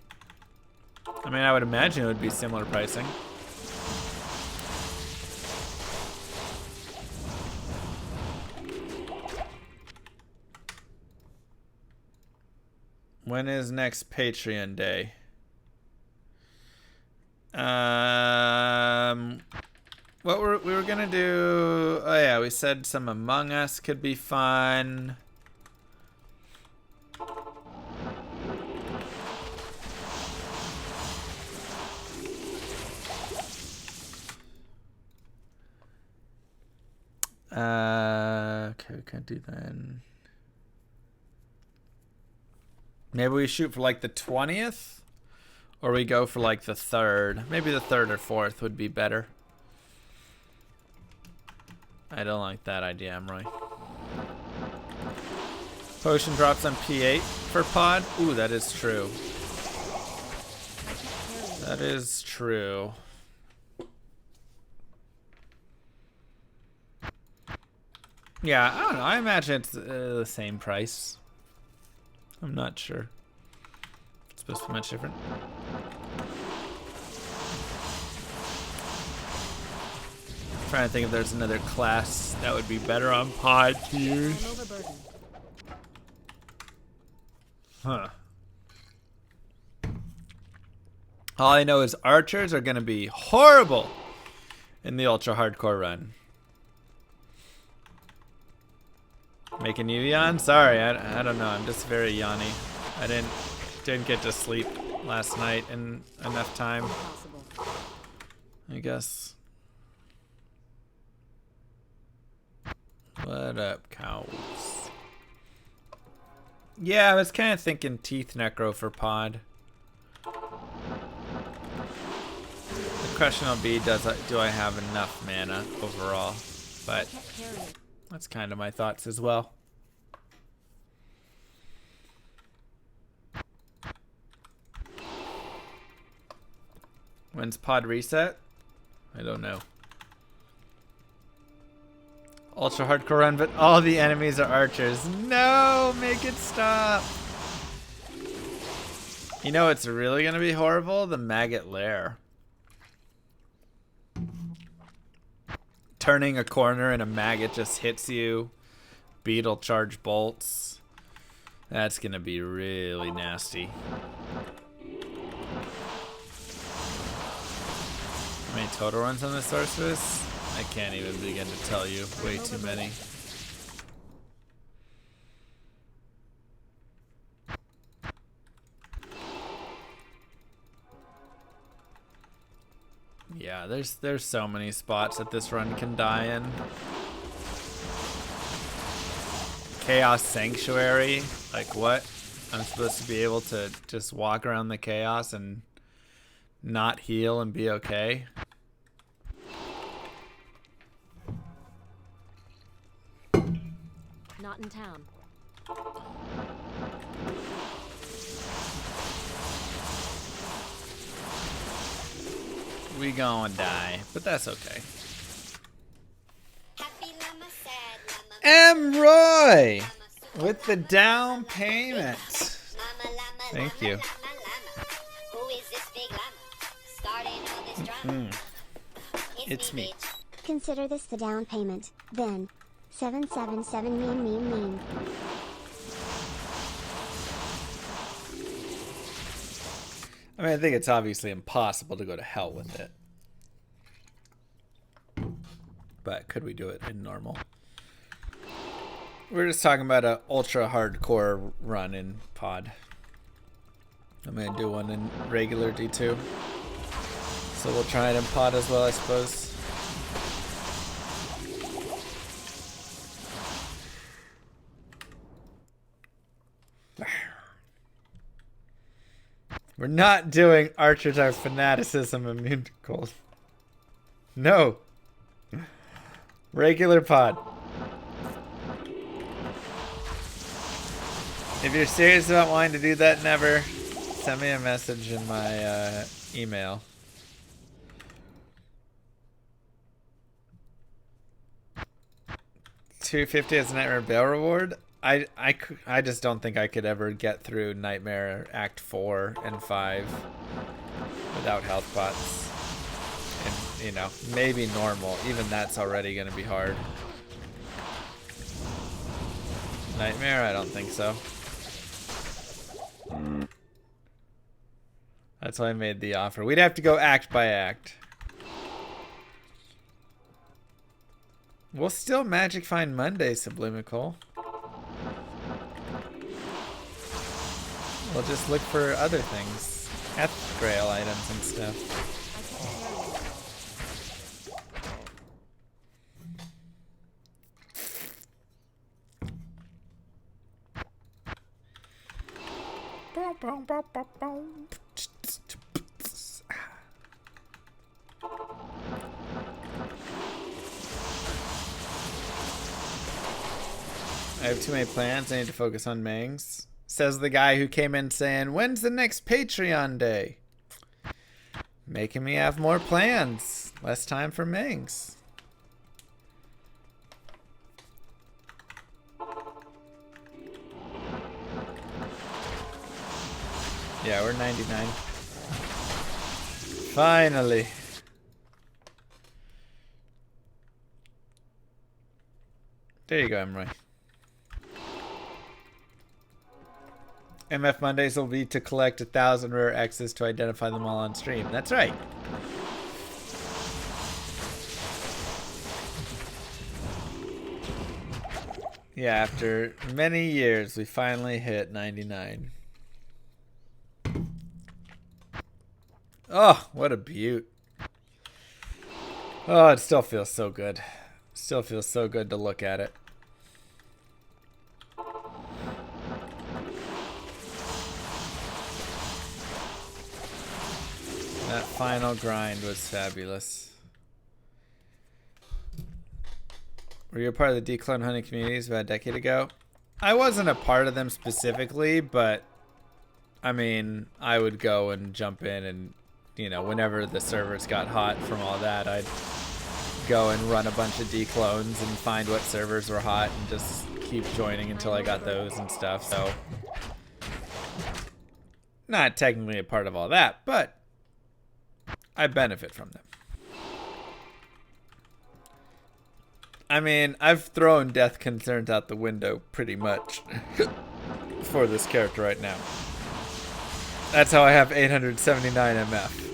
I mean, I would imagine it would be similar pricing. When is next Patreon day? What we were gonna do? Oh yeah, we said some Among Us could be fun. Okay, we can't do that. Maybe we shoot for like the 20th? Or we go for like the 3rd. Maybe the 3rd or 4th would be better. I don't like that idea, Emroy. Potion drops on P8 for pod. Ooh, that is true. That is true. Yeah, I don't know. I imagine it's the same price. I'm not sure. It's supposed to be much different. I'm trying to think if there's another class that would be better on pod to use. Huh. All I know is archers are going to be horrible in the ultra hardcore run. Making you yawn? Sorry, I don't know. I'm just very yawny. I didn't get to sleep last night in enough time. I guess. What up, cows? Yeah, I was kind of thinking teeth necro for pod. The question will be, do I have enough mana overall? But that's kind of my thoughts as well. When's pod reset? I don't know. Ultra hardcore run, but all the enemies are archers. No, make it stop. You know it's really gonna be horrible? The maggot lair. Turning a corner and a maggot just hits you. Beetle charge bolts. That's gonna be really nasty. How many total runs on this sorceress? I can't even begin to tell you. Way too many. Yeah, there's so many spots that this run can die in. Chaos Sanctuary? Like what? I'm supposed to be able to just walk around the chaos and not heal and be okay? Not in town. We gonna die, but that's okay. M. Roy with the down payment. Thank you. It's me. Consider this the down payment, then. 777 meme. I mean, I think it's obviously impossible to go to hell with it. But could we do it in normal? We're just talking about a ultra hardcore run in pod. I'm gonna do one in regular D2. So we'll try it in pod as well, I suppose. We're not doing Archetype Fanaticism immune to cold. No. Regular pod. If you're serious about wanting to do that, never, send me a message in my email. $250 as a Nightmare Bale reward. I just don't think I could ever get through Nightmare Act 4 and 5 without health pots. And, you know, maybe normal. Even that's already going to be hard. Nightmare? I don't think so. That's why I made the offer. We'd have to go act by act. We'll still Magic Find Monday, Sublimical. We'll just look for other things. Grail items and stuff. I have too many plans. I need to focus on Mangs. Says the guy who came in saying, when's the next Patreon day? Making me have more plans. Less time for Mangs. Yeah, we're 99. Finally. There you go, Emroy. MF Mondays will be to collect 1,000 rare X's to identify them all on stream. That's right. Yeah, after many years, we finally hit 99. Oh, what a beaut. Oh, it still feels so good. Still feels so good to look at it. That final grind was fabulous. Were you a part of the declone hunting communities about a decade ago? I wasn't a part of them specifically, but I mean, I would go and jump in and, you know, whenever the servers got hot from all that, I'd go and run a bunch of declones and find what servers were hot and just keep joining until I got those and stuff. So, not technically a part of all that, but I benefit from them. I mean, I've thrown death concerns out the window pretty much for this character right now. That's how I have 879 MF.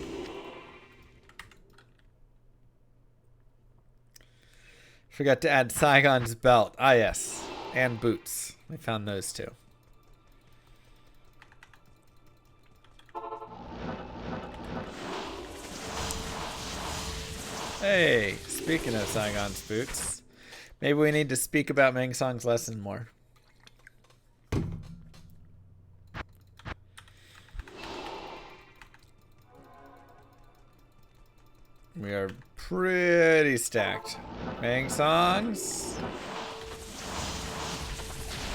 Forgot to add Saigon's belt. Ah, yes. And boots. We found those too. Hey, speaking of Saigon's boots, maybe we need to speak about Meng Song's lesson more. We are pretty stacked. Meng Songs.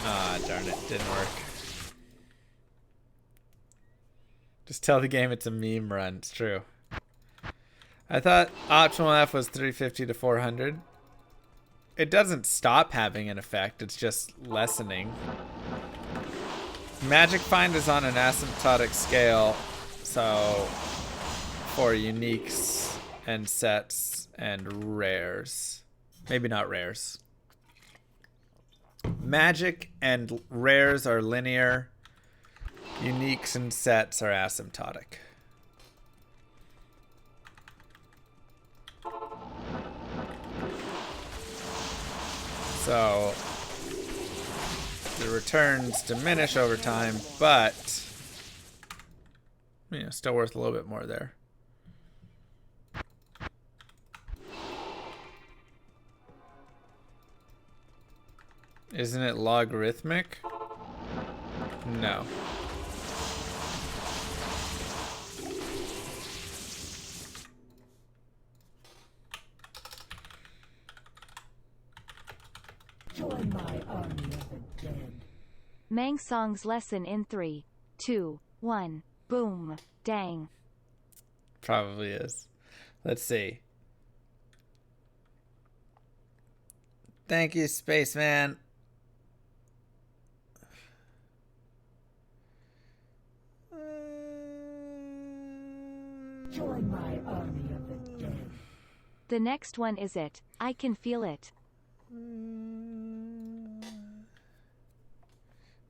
Ah, darn it, didn't work. Just tell the game it's a meme run. It's true. I thought optional F was 350 to 400. It doesn't stop having an effect, it's just lessening. Magic Find is on an asymptotic scale, so for uniques and sets and rares. Maybe not rares. Magic and rares are linear. Uniques and sets are asymptotic. So the returns diminish over time, but still worth a little bit more there. Isn't it logarithmic? No. Join my army of the dead. Mang Song's lesson in 3, 2, 1. Boom. Dang. Probably is. Let's see. Thank you, Spaceman. Join my army of the dead. The next one is it. I can feel it.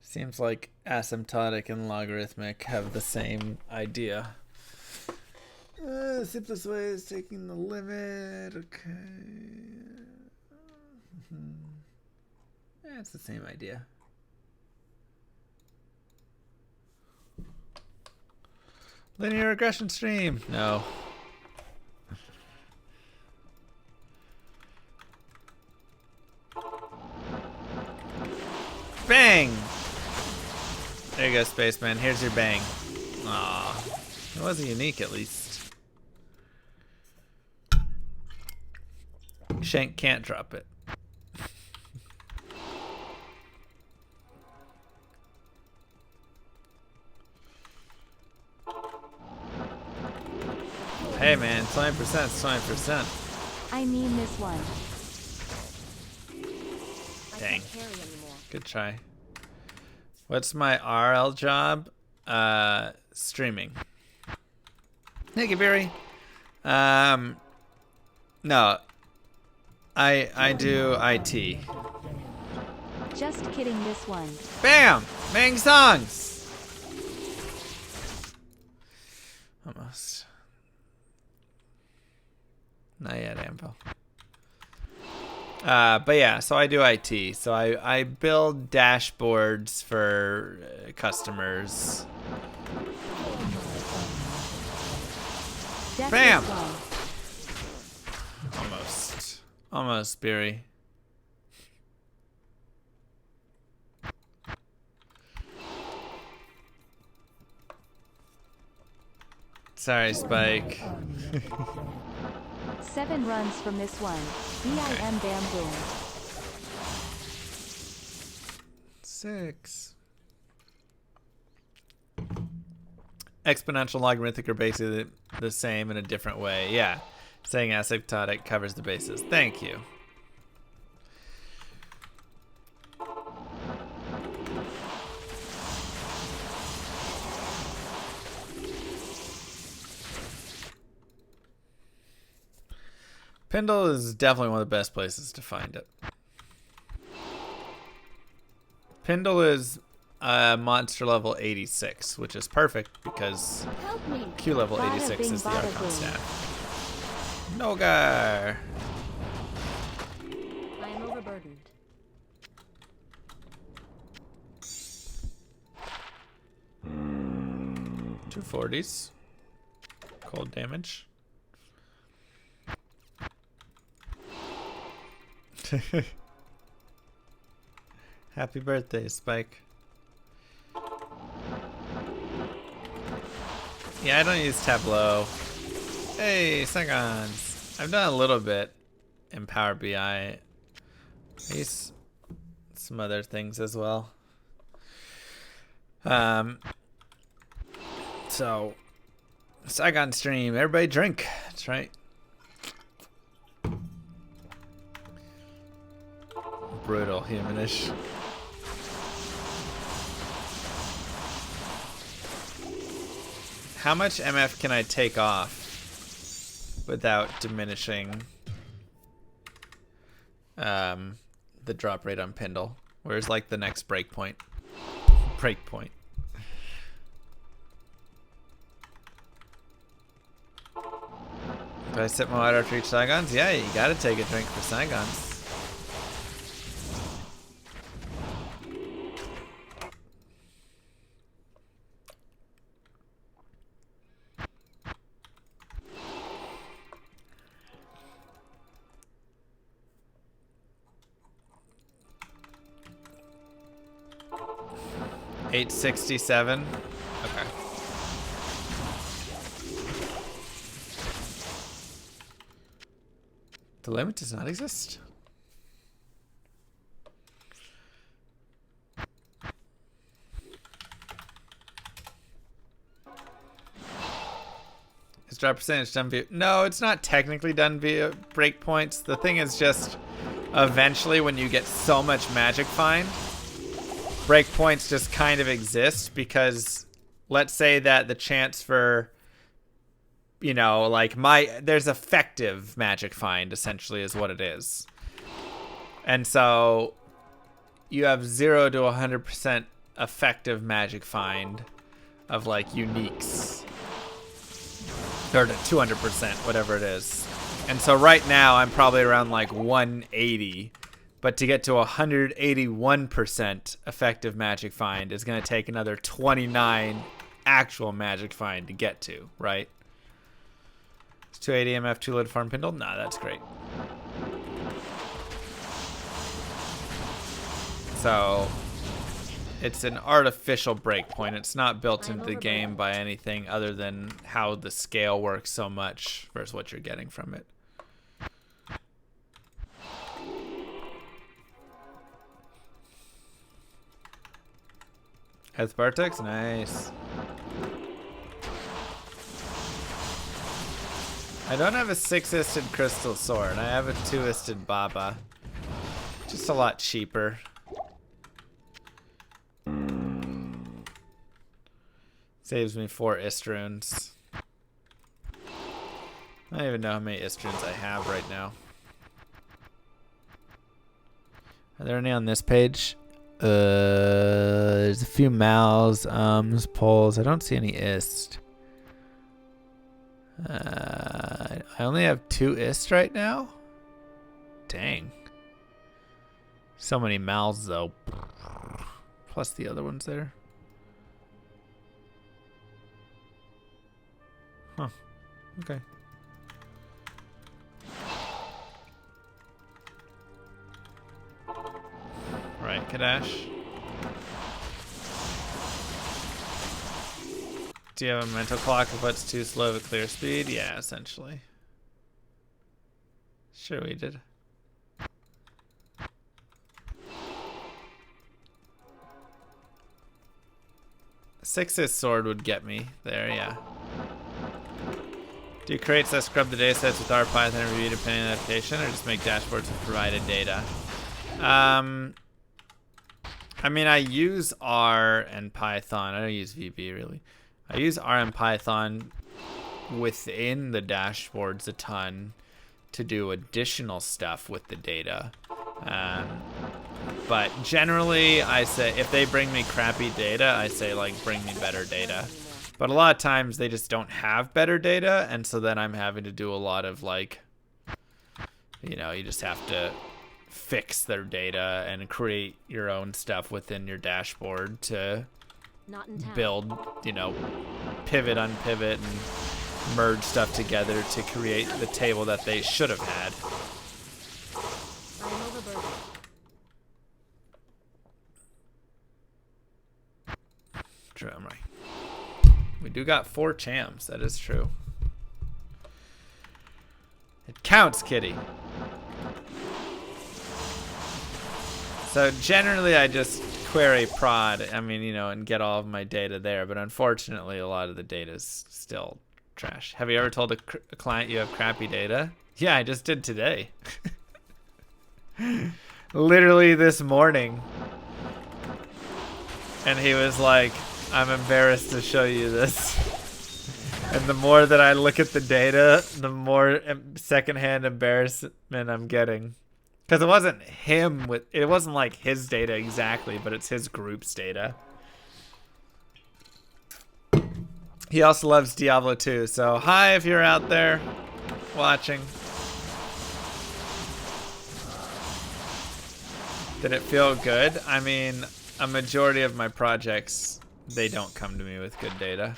Seems like asymptotic and logarithmic have the same idea. Simplest way is taking the limit. Okay. It's the same idea. Linear regression stream. No. Bang! There you go, Spaceman. Here's your bang. Aw. It was a unique, at least. Shank can't drop it. Hey man, 20%, 20%. I mean this one. Dang. I can't carry anymore. Good try. What's my RL job? Streaming. Thank you, Barry. No. I do IT. Just kidding this one. Bam! Mang songs! Almost. Not yet, Ampo. But yeah, so I do IT. So I build dashboards for customers. That's Bam! this one. Almost. Almost, Beery. Sorry, Spike. 7 runs from this one. BIM bam boom. 6. Exponential, logarithmic are basically the same in a different way. Yeah. Saying asymptotic covers the bases. Thank you. Pendle is definitely one of the best places to find it. Pendle is monster level 86, which is perfect because Help me. Q level Bada 86 bing, is the bada Archon boom. staff. Nogar. I am overburdened. 240s. Cold damage. Happy birthday, Spike. Yeah, I don't use Tableau. Hey, Segons. I've done a little bit in Power BI. I use some other things as well. So, Saigon stream. Everybody drink. That's right. brutal, humanish. How much MF can I take off without diminishing the drop rate on Pindle? Where's like the next breakpoint? Breakpoint. Do I sip my water after each Saigons? Yeah, you gotta take a drink for Saigons. $867. Okay. The limit does not exist. Is drop percentage done via? No, it's not technically done via breakpoints. The thing is just eventually when you get so much magic find, breakpoints just kind of exist because let's say that the chance for, you know, like there's effective magic find essentially is what it is. And so you have 0 to 100% effective magic find of like uniques. Or to 200%, whatever it is. And so right now I'm probably around like 180. But to get to 181% effective magic find is going to take another 29 actual magic find to get to, right? Is 280 MF too low to farm Pindle? Nah, that's great. So it's an artificial breakpoint. It's not built into the game by anything other than how the scale works so much versus what you're getting from it. Health Bartex, nice. I don't have a 6-isted Crystal Sword. I have a 2-isted Baba. Just a lot cheaper. Saves me 4 Istrunes. I don't even know how many Istrunes I have right now. Are there any on this page? There's a few Mals, Poles. I don't see any Ist. I only have 2 Ist right now? Dang. So many Mals though. Plus the other ones there. Huh. Okay. Right, Kadash. Do you have a mental clock of what's too slow of a clear speed? Yeah, essentially. Sure we did. Six's sword would get me there, yeah. Do crates that scrub the data sets with R, Python, and review depending on application, or just make dashboards with provided data? I mean, I use R and Python. I don't use VB really. I use R and Python within the dashboards a ton to do additional stuff with the data. But generally, I say if they bring me crappy data, I say like bring me better data. But a lot of times they just don't have better data, and so then I'm having to do a lot of like, you know, you just have to fix their data and create your own stuff within your dashboard to build, you know, pivot, unpivot, and merge stuff together to create the table that they should have had. True, I'm right. We do got 4 champs, that is true. It counts, kitty. So generally I just query prod, I mean, you know, and get all of my data there, but unfortunately a lot of the data is still trash. Have you ever told a client you have crappy data? Yeah, I just did today. literally this morning. And he was like, I'm embarrassed to show you this. And the more that I look at the data, the more secondhand embarrassment I'm getting. Because it wasn't him it wasn't like his data exactly, but it's his group's data. He also loves Diablo 2, so hi if you're out there watching. Did it feel good? I mean, a majority of my projects, they don't come to me with good data.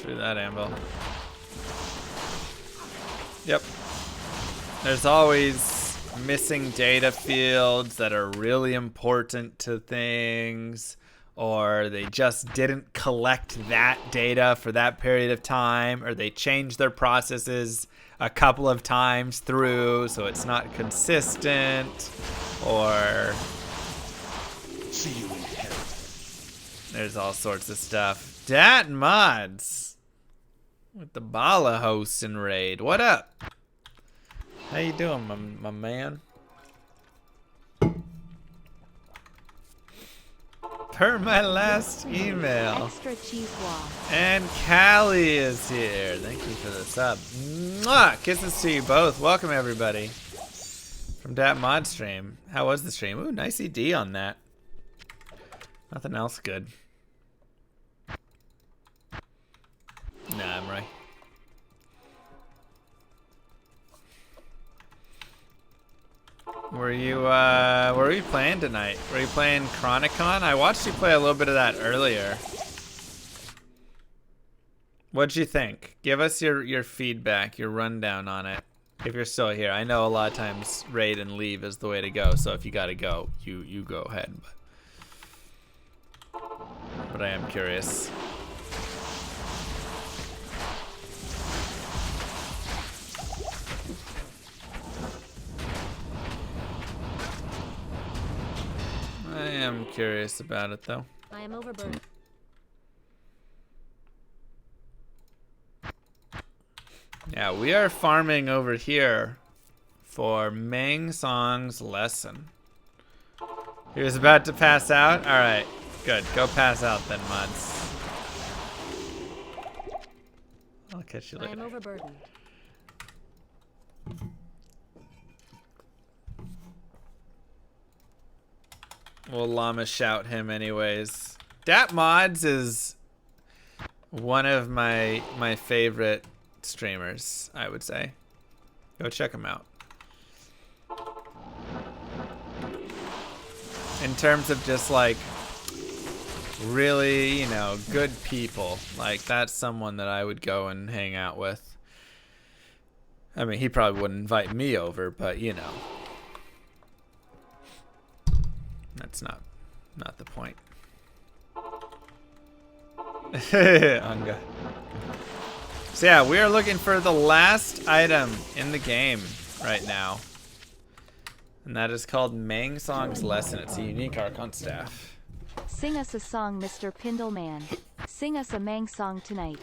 True that, Amble. Yep. There's always missing data fields that are really important to things, or they just didn't collect that data for that period of time, or they changed their processes a couple of times through, so it's not consistent, or See you in hell. there's all sorts of stuff. Dat Mods with the Bala hosts in raid. What up? How you doing, my man? Per my last email. Extra cheese wall. And Callie is here. Thank you for the sub. Mwah! Kisses to you both. Welcome, everybody. From Dat Mod stream. How was the stream? Ooh, nice ED on that. Nothing else good. Nah, I'm right. Were you playing tonight? Were you playing Chronicon? I watched you play a little bit of that earlier. What'd you think? Give us your feedback, your rundown on it. If you're still here. I know a lot of times raid and leave is the way to go, so if you gotta go, you go ahead. But I am curious. I am curious about it, though. I am overburdened. Yeah, we are farming over here for Meng Song's lesson. He was about to pass out? Alright, good. Go pass out then, Muds. I'll catch you I am later. overburdened. We'll llama shout him anyways. Dat Mods is one of my favorite streamers, I would say. Go check him out. In terms of just like really, you know, good people. Like that's someone that I would go and hang out with. I mean, he probably wouldn't invite me over, but you know. That's not the point. Unga. So yeah, we are looking for the last item in the game right now. And that is called Meng Song's Lesson. It's a unique Archon staff. Sing us a song, Mr. Pindleman. Sing us a Mang song tonight.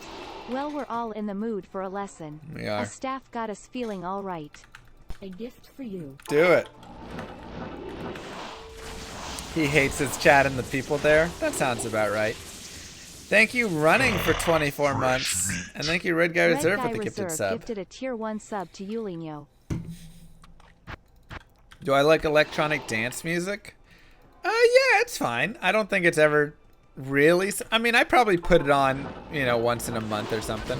Well, we're all in the mood for a lesson. We are. A staff got us feeling all right. A gift for you. Do it. He hates his chat and the people there. That sounds about right. Thank you, Running, for 24 months. And thank you, Red Guy Red Reserve, Guy for the gifted Reserve sub. gifted a tier 1 sub to Yulinho. Do I like electronic dance music? Yeah, it's fine. I don't think it's ever really... I mean, I probably put it on, you know, once in a month or something.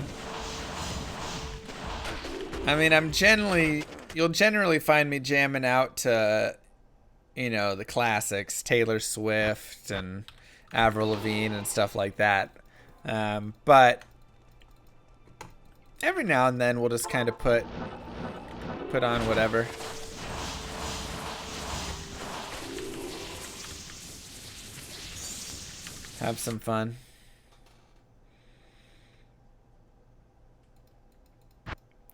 I mean, you'll generally find me jamming out to, you know, the classics, Taylor Swift and Avril Lavigne and stuff like that. But every now and then we'll just kind of put on whatever. Have some fun.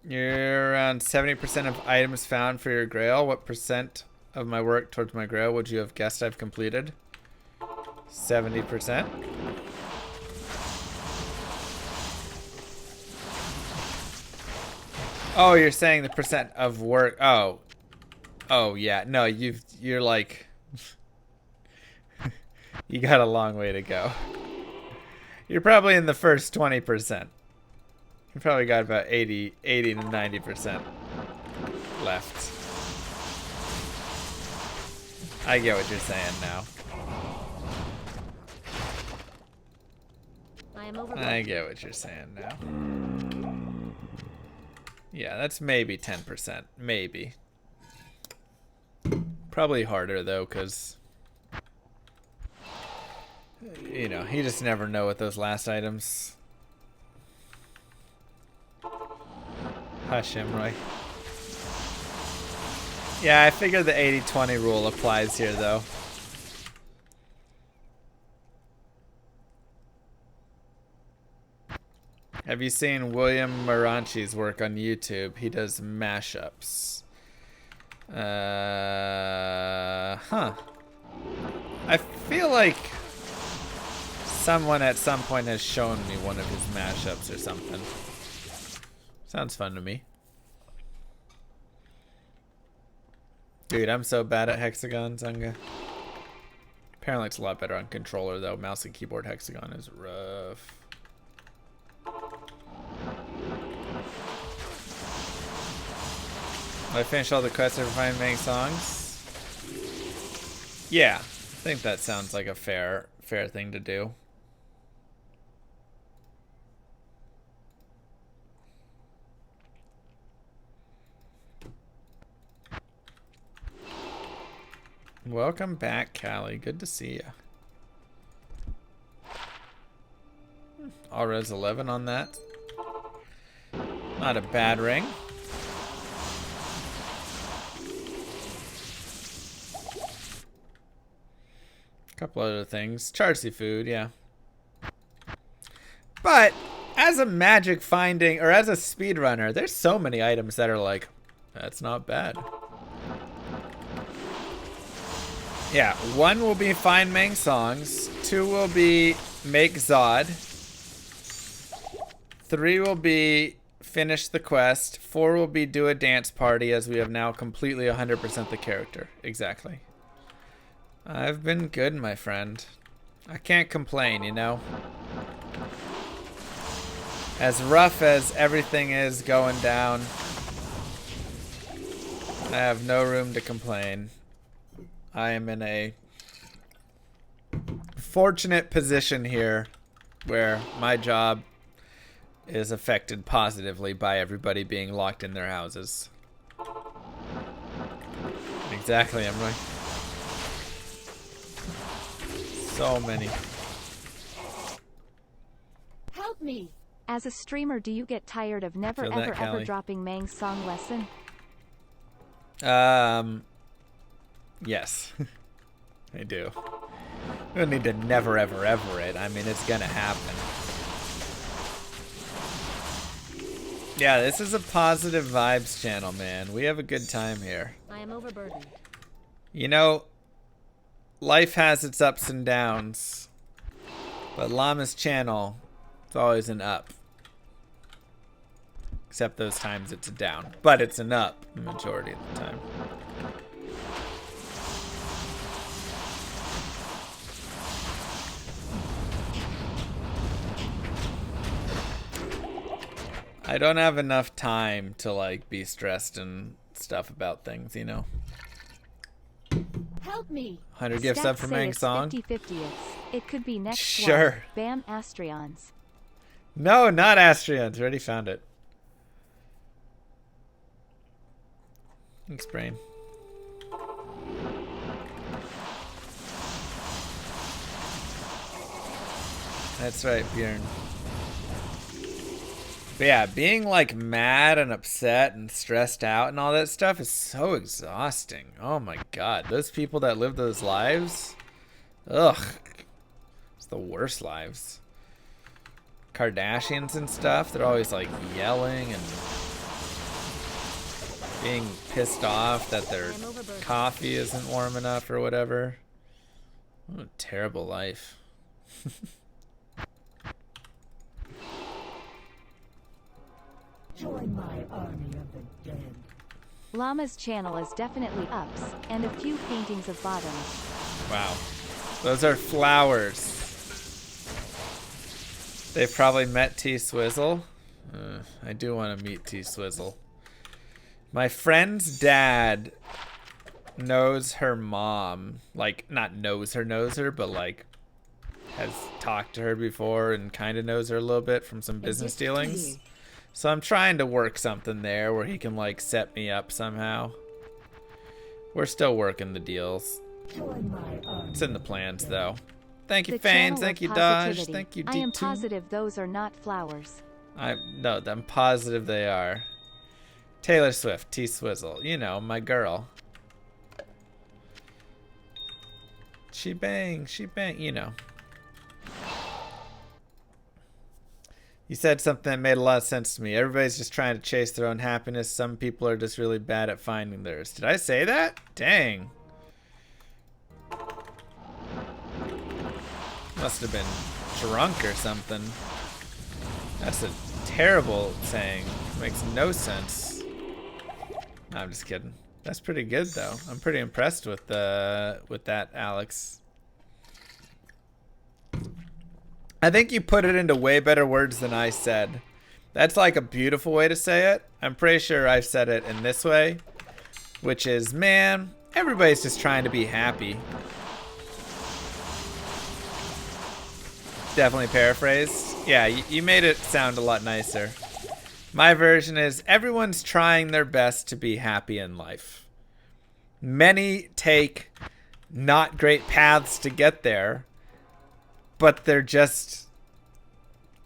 You're around 70% of items found for your Grail. What percent of my work towards my Grail would you have guessed I've completed? 70%. Oh, you're saying the percent of work. Oh. Oh, yeah. No, you're like... you got a long way to go. You're probably in the first 20%. You probably got about 80 to 90% left. I get what you're saying now. I am over. I get what you're saying now. Yeah, that's maybe 10%. Maybe. Probably harder, though, because... you know, you just never know with those last items. Hush him, Roy. Yeah, I figure the 80-20 rule applies here, though. Have you seen William Maranchi's work on YouTube? He does mashups. Huh. I feel like someone at some point has shown me one of his mashups or something. Sounds fun to me. Dude, I'm so bad at hexagon, Zunga. Apparently it's a lot better on controller, though. Mouse and keyboard hexagon is rough. I finished all the quests for Fine Mang songs. Yeah, I think that sounds like a fair thing to do. Welcome back, Callie. Good to see you. All res 11 on that. Not a bad ring. Couple other things. Charcy food, yeah. But as a magic finding, or as a speedrunner, there's so many items that are like, that's not bad. Yeah, 1 will be find Mang songs. 2 will be make Zod. 3 will be finish the quest. 4 will be do a dance party, as we have now completely 100% the character. Exactly. I've been good, my friend. I can't complain, you know? As rough as everything is going down, I have no room to complain. I am in a fortunate position here where my job is affected positively by everybody being locked in their houses. Exactly, Emily. So many. Help me. As a streamer, do you get tired of never Feel that, ever ever Callie? dropping Mang's song lesson? Yes. I do. We don't need to never ever ever it. I mean, it's gonna happen. Yeah, this is a positive vibes channel, man. We have a good time here. I am overburdened. You know, life has its ups and downs, but Llama's channel, it's always an up. Except those times it's a down, but it's an up the majority of the time. I don't have enough time to like be stressed and stuff about things, you know. Help me. 100 gifts up for Mang song. 50-50. It could be next Sure. one. Bam Astrions. No, not Astrians. Already found it. Thanks, Brain. That's right, Bjorn. But yeah, being like mad and upset and stressed out and all that stuff is so exhausting. Oh my god. Those people that live those lives, ugh. It's the worst lives. Kardashians and stuff, they're always like yelling and being pissed off that their coffee isn't warm enough or whatever. What a terrible life. Join my army of the dead. Llama's channel is definitely ups, and a few paintings of bottoms. Wow. Those are flowers. They've probably met T-Swizzle. I do want to meet T-Swizzle. My friend's dad knows her mom. Like, not knows her, but like has talked to her before and kind of knows her a little bit from some business dealings. So I'm trying to work something there where he can like set me up somehow. We're still working the deals. It's in the plans though. Thank you, The Fane. channel Thank of you, Dodge. positivity. Thank you, D2. I am positive those are not flowers. No, I'm positive they are. Taylor Swift, T-Swizzle. You know, my girl. She bang, you know. You said something that made a lot of sense to me. Everybody's just trying to chase their own happiness. Some people are just really bad at finding theirs. Did I say that? Dang. Must have been drunk or something. That's a terrible saying. Makes no sense. No, I'm just kidding. That's pretty good though. I'm pretty impressed with that, Alex. I think you put it into way better words than I said. That's like a beautiful way to say it. I'm pretty sure I've said it in this way, which is, man, everybody's just trying to be happy. Definitely paraphrased. Yeah, you made it sound a lot nicer. My version is, everyone's trying their best to be happy in life. Many take not great paths to get there, but they're just,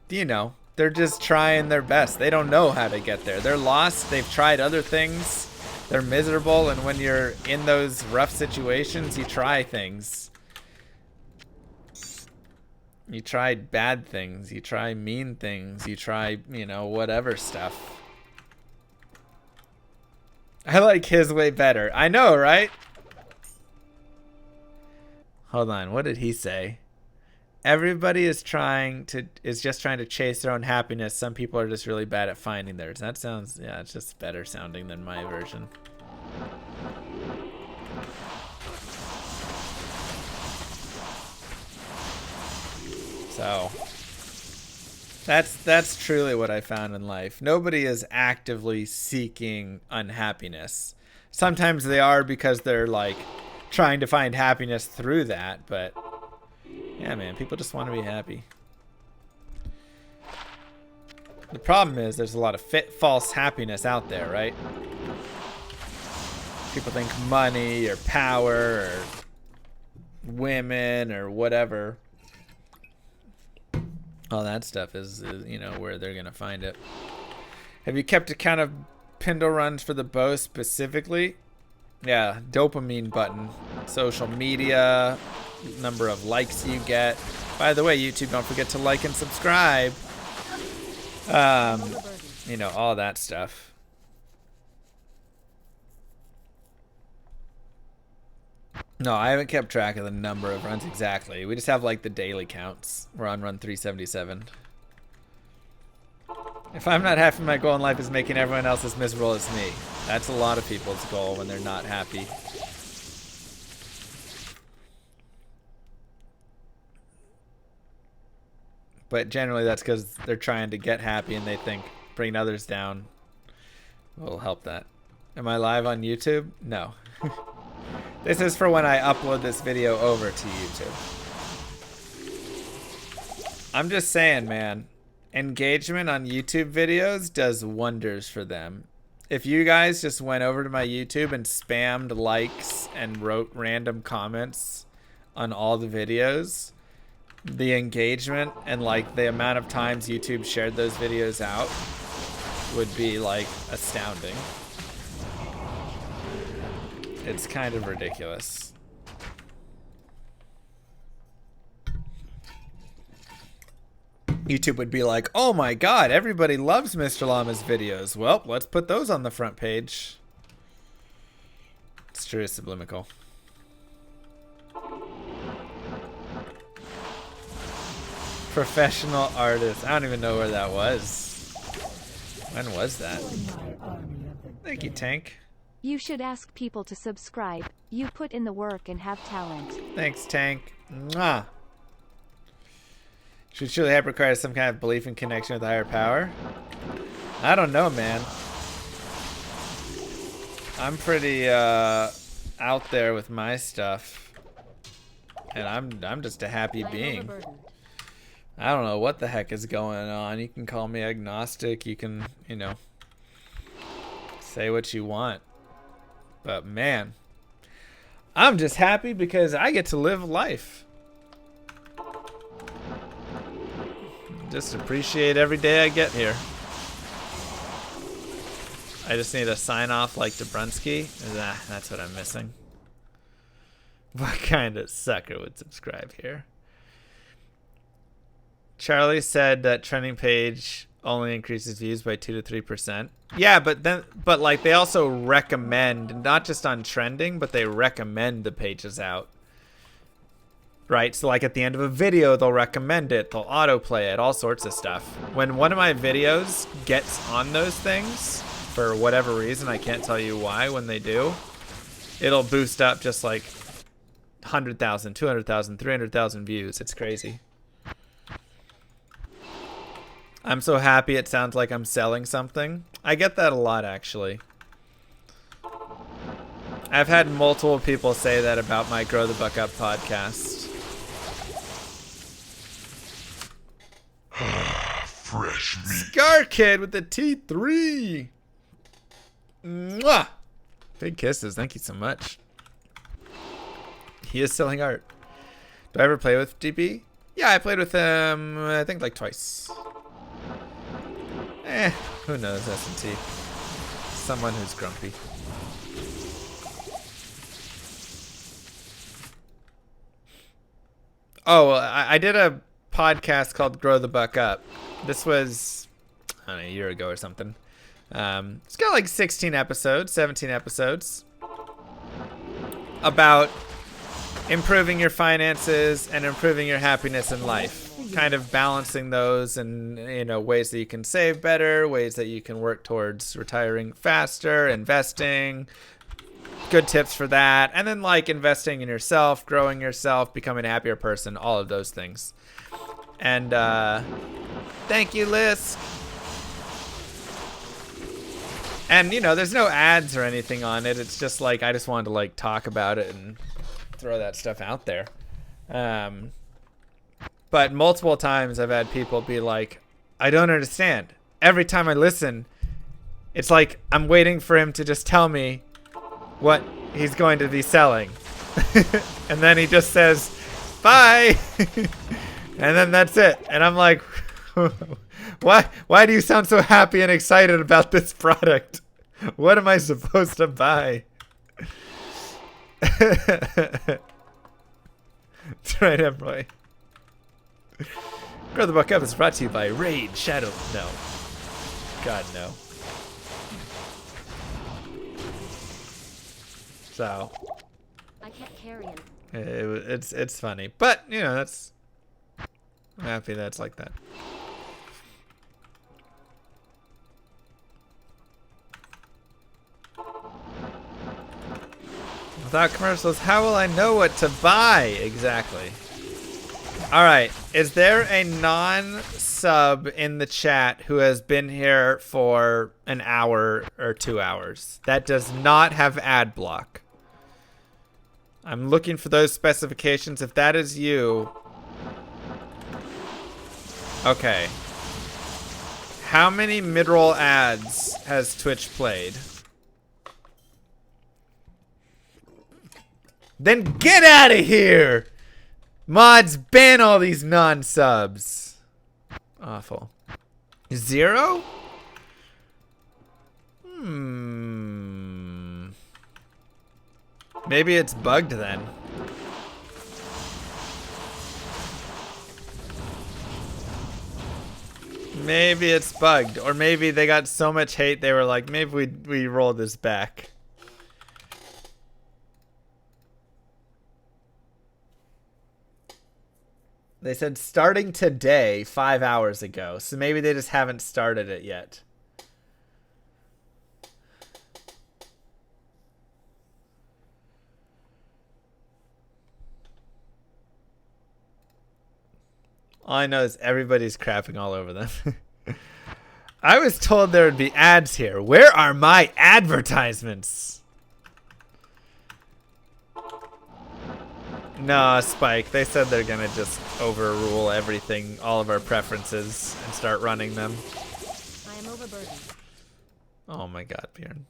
you know, they're just trying their best. They don't know how to get there. They're lost. They've tried other things. They're miserable. And when you're in those rough situations, you try things. You try bad things. You try mean things. You try, you know, whatever stuff. I like his way better. I know, right? Hold on. What did he say? Everybody is just trying to chase their own happiness. Some people are just really bad at finding theirs. That sounds, yeah, it's just better sounding than my version. So that's truly what I found in life. Nobody is actively seeking unhappiness. Sometimes they are because they're like trying to find happiness through that, but yeah, man, people just want to be happy. The problem is there's a lot of false happiness out there, right? People think money or power or women or whatever. All that stuff is, you know, where they're going to find it. Have you kept account of Pindle runs for the bow specifically? Yeah, dopamine button. Social media, number of likes you get. By the way, YouTube, don't forget to like and subscribe. You know, all that stuff. No, I haven't kept track of the number of runs exactly. We just have like the daily counts. We're on run 377. If I'm not happy, my goal in life is making everyone else as miserable as me. That's a lot of people's goal when they're not happy. But generally that's because they're trying to get happy and they think bringing others down will help that. Am I live on YouTube? No. This is for when I upload this video over to YouTube. I'm just saying, man. Engagement on YouTube videos does wonders for them. If you guys just went over to my YouTube and spammed likes and wrote random comments on all the videos, the engagement and like the amount of times YouTube shared those videos out would be like astounding. It's kind of ridiculous. YouTube would be like, oh my god, everybody loves Mr. Llama's videos. Well, let's put those on the front page. It's true, subliminal. Professional artist. I don't even know where that was. When was that? My army of the Thank you, Tank. You should ask people to subscribe. You put in the work and have talent. Thanks, Tank. Mwah. Should truly have required some kind of belief and connection with a higher power? I don't know, man. I'm pretty out there with my stuff, and I'm just a happy Land being. overburdened. I don't know what the heck is going on. You can call me agnostic. You can, you know, say what you want. But man, I'm just happy because I get to live life. Just appreciate every day I get here. I just need a sign off like Dobrunsky. That's what I'm missing. What kind of sucker would subscribe here? Charlie said that trending page only increases views by 2 to 3%. Yeah, but like they also recommend, not just on trending, but they recommend the pages out. Right? So like at the end of a video, they'll recommend it, they'll autoplay it, all sorts of stuff. When one of my videos gets on those things, for whatever reason, I can't tell you why, when they do, it'll boost up just like 100,000, 200,000, 300,000 views. It's crazy. I'm so happy it sounds like I'm selling something. I get that a lot, actually. I've had multiple people say that about my Grow the Buck Up podcast. Fresh meat. Scar Kid with the T3. Mwah! Big kisses. Thank you so much. He is selling art. Do I ever play with DB? Yeah, I played with him, I think, like twice. Who knows, S&T. Someone who's grumpy. Oh, I did a podcast called Grow the Buck Up. This was, I don't know, a year ago or something. It's got like 16 episodes, 17 episodes. About improving your finances and improving your happiness in life. Kind of balancing those and, you know, ways that you can save better, ways that you can work towards retiring faster, investing, good tips for that. And then like investing in yourself, growing yourself, becoming a happier person, all of those things. And thank you, Liz. And, you know, there's no ads or anything on it. It's just like, I just wanted to like talk about it and throw that stuff out there. But multiple times I've had people be like, I don't understand. Every time I listen, it's like I'm waiting for him to just tell me what he's going to be selling. And then he just says, bye. And then that's it. And I'm like, why do you sound so happy and excited about this product? What am I supposed to buy? That's right, Emroy. Grow the Buck Up is brought to you by Raid Shadow. No. God, no. So. I can't carry him. It's funny. But, you know, that's... I'm happy that it's like that. Without commercials, how will I know what to buy? Exactly. Alright, is there a non-sub in the chat who has been here for an hour or 2 hours that does not have ad block? I'm looking for those specifications. If that is you... Okay. How many mid-roll ads has Twitch played? Then get out of here! Mods, ban all these non-subs. Awful. 0? Maybe it's bugged then. Maybe it's bugged. Or maybe they got so much hate they were like, maybe we roll this back. They said starting today, 5 hours ago. So maybe they just haven't started it yet. All I know is everybody's crapping all over them. I was told there would be ads here. Where are my advertisements? No, Spike. They said they're going to just overrule everything, all of our preferences, and start running them. I am overburdened. Oh my god, Bjorn.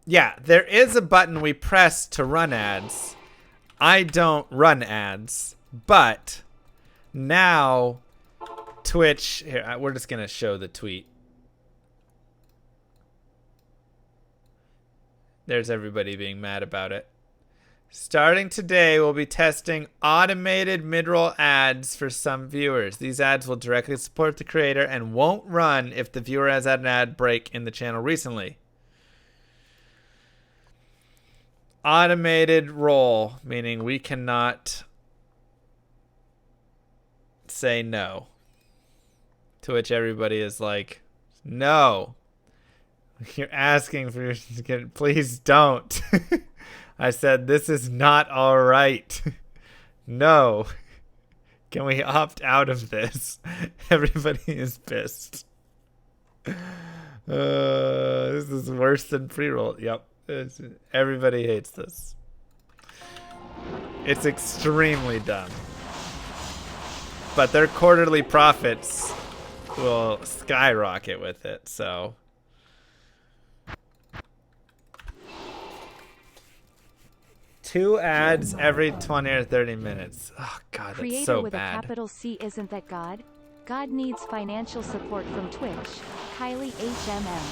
Yeah, there is a button we press to run ads. I don't run ads, but now Twitch... Here, we're just going to show the tweet. There's everybody being mad about it. Starting today, we'll be testing automated mid-roll ads for some viewers. These ads will directly support the creator and won't run if the viewer has had an ad break in the channel recently. Automated roll, meaning we cannot say no. To which everybody is like, no. You're asking for your... Please don't. I said, this is not all right. No. Can we opt out of this? Everybody is pissed. This is worse than pre-roll. Yep. Everybody hates this. It's extremely dumb. But their quarterly profits will skyrocket with it, so... 2 ads every 20 or 30 minutes. Oh god, that's Creator so with bad. a capital C, isn't that God? God needs financial support from Twitch. Kylie HMM.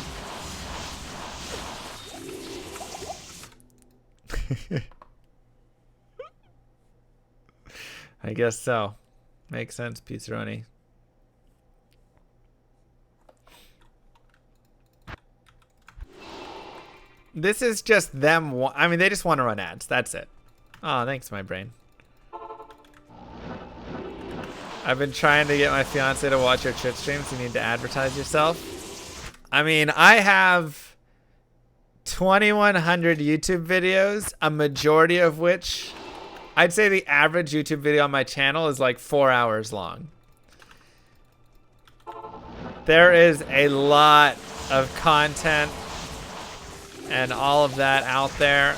I guess so. Makes sense, Pizzaroni. This is just them. I mean, they just want to run ads. That's it. Oh, thanks, my brain. I've been trying to get my fiance to watch your Twitch streams. You need to advertise yourself. I mean, I have 2,100 YouTube videos, a majority of which, I'd say the average YouTube video on my channel is like 4 hours long. There is a lot of content and all of that out there,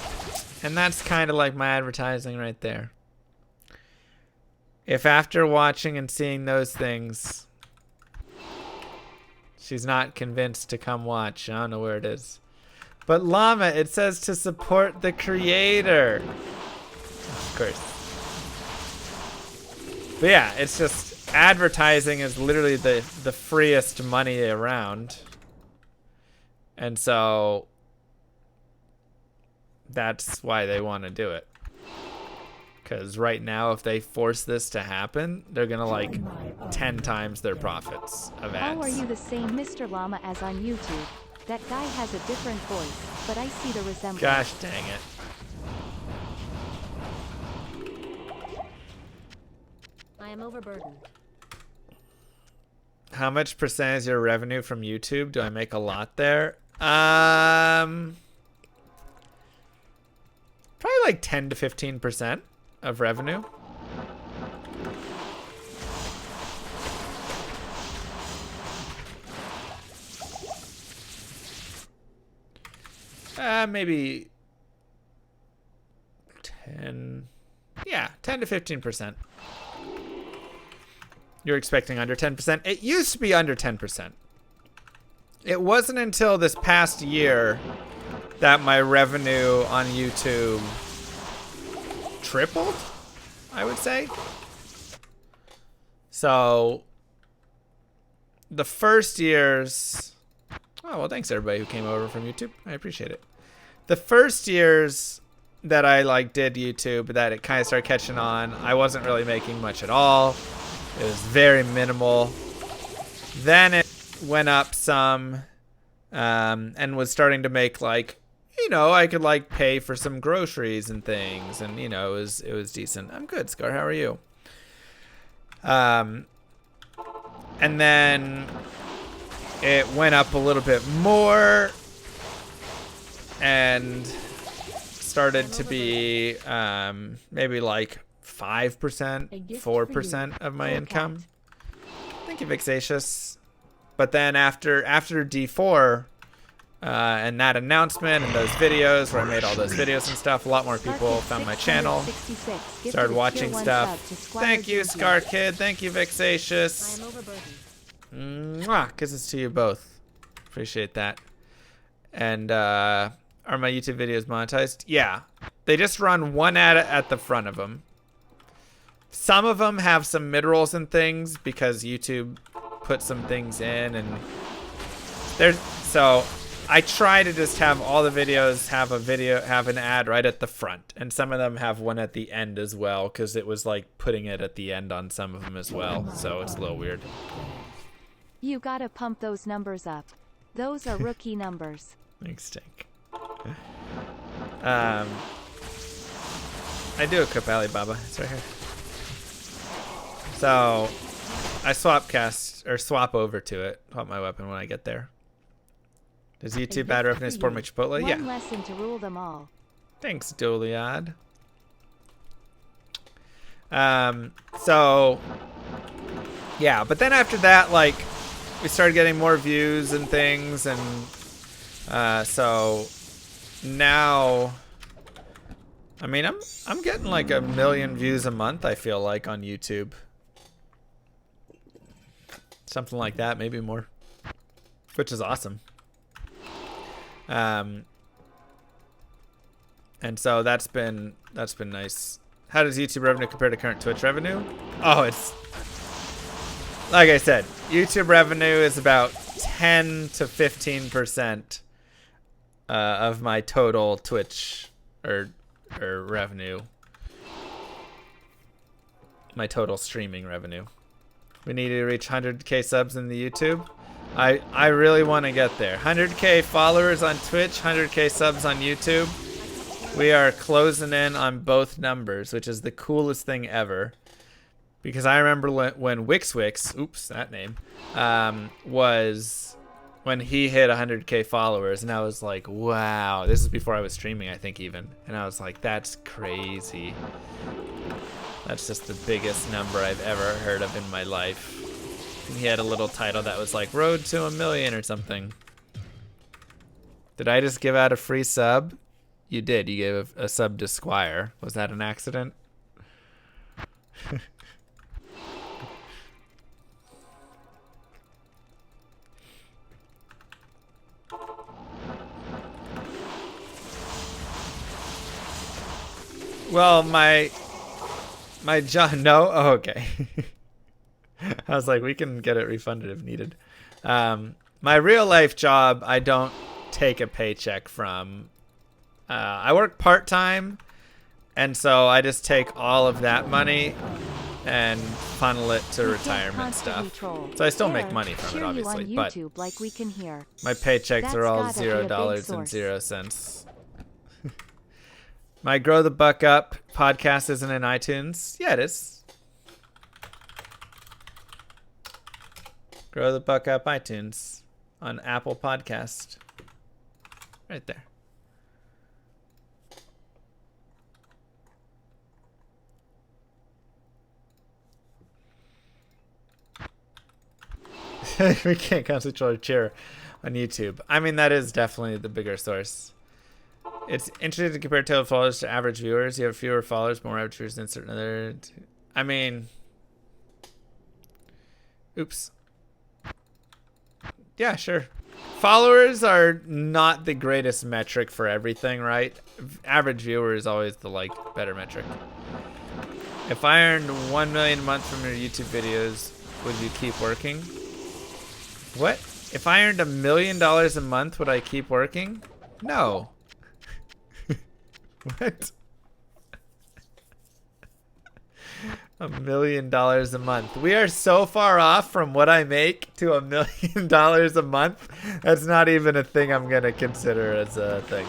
and that's kind of like my advertising right there. If after watching and seeing those things she's not convinced to come watch, I don't know where it is. But Llama, it says to support the creator. Of course. But yeah, it's just advertising is literally the freest money around. And so that's why they want to do it. Because right now, if they force this to happen, they're going to like 10 times their profits of ads. How are you the same Mr. Llama as on YouTube? That guy has a different voice, but I see the resemblance. Gosh dang it. I am overburdened. How much percent is your revenue from YouTube? Do I make a lot there? Probably like 10 to 15% of revenue. Maybe 10. Yeah, 10 to 15%. You're expecting under 10%. It used to be under 10%. It wasn't until this past year that my revenue on YouTube tripled, I would say. So the first years... Oh, well, thanks everybody who came over from YouTube. I appreciate it. The first years that I like did YouTube, that it kind of started catching on, I wasn't really making much at all. It was very minimal. Then it went up some, and was starting to make like, you know, I could like pay for some groceries and things, and you know, it was decent. I'm good, Scar. How are you? And then it went up a little bit more and started to be maybe like 5%, 4% of my income. Thank you, Vexatious. But then after D4 and that announcement and those videos where I made all those videos and stuff, a lot more people found my channel, started watching stuff. Thank you, Scar Kid. Thank you, I Vexatious. am overburdened. Mwah, kisses to you both. Appreciate that. And are my YouTube videos monetized? Yeah. They just run one ad at the front of them. Some of them have some mid-rolls and things because YouTube put some things in, and so I try to just have all the videos have an ad right at the front, and some of them have one at the end as well because it was like putting it at the end on some of them as well, so it's a little weird. You gotta pump those numbers up. Those are rookie numbers. Thanks, Stink. I do equip Alibaba. It's right here. So I swap over to it. Swap my weapon when I get there. Does YouTube add revenue support my Chipotle? Yeah. One lesson to rule them all. Thanks, Doliad. So yeah, but then after that, like, we started getting more views and things, and so now, I mean, I'm getting like 1 million views a month, I feel like, on YouTube. Something like that, maybe more, which is awesome. And so that's been nice. How does YouTube revenue compare to current Twitch revenue? Oh, it's like I said, YouTube revenue is about 10 to 15% of my total Twitch or revenue. My total streaming revenue. We need to reach 100k subs in the YouTube. I really want to get there. 100k followers on Twitch, 100k subs on YouTube. We are closing in on both numbers, which is the coolest thing ever. Because I remember when Wix, oops, that name, was when he hit 100k followers, and I was like, wow. This is before I was streaming, I think, even. And I was like, that's crazy. That's just the biggest number I've ever heard of in my life. And he had a little title that was like Road to 1 million or something. Did I just give out a free sub? You did. You gave a sub to Squire. Was that an accident? Well, my job, no? Oh, okay. I was like, we can get it refunded if needed. My real life job, I don't take a paycheck from. I work part-time, and so I just take all of that money and funnel it to retirement stuff. So I still make money from it, obviously, but like we can hear. my paychecks That's are all gotta be a big $0 and source. 0 cents. My Grow the Buck Up podcast isn't in iTunes. Yeah, it is. Grow the Buck Up iTunes on Apple Podcast. Right there. We can't concentrate our chair on YouTube. I mean, that is definitely the bigger source. It's interesting to compare total followers to average viewers. You have fewer followers, more average viewers than certain other. I mean, oops. Yeah, sure. Followers are not the greatest metric for everything, right? Average viewer is always the better metric. If I earned 1 million a month from your YouTube videos, would you keep working? What? If I earned $1 million a month, would I keep working? No. What? $1 million a month. We are so far off from what I make to $1 million a month. That's not even a thing I'm gonna consider as a thing.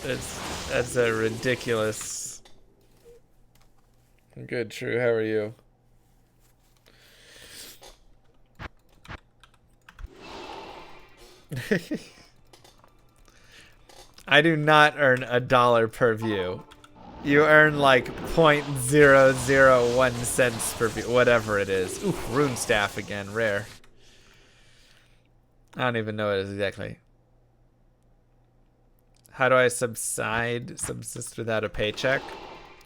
That's a ridiculous Good, True. How are you? I do not earn $1 per view. You earn like 0.001 cents per view, whatever it is. Ooh, rune staff again, rare. I don't even know what it is exactly. How do I subsist without a paycheck?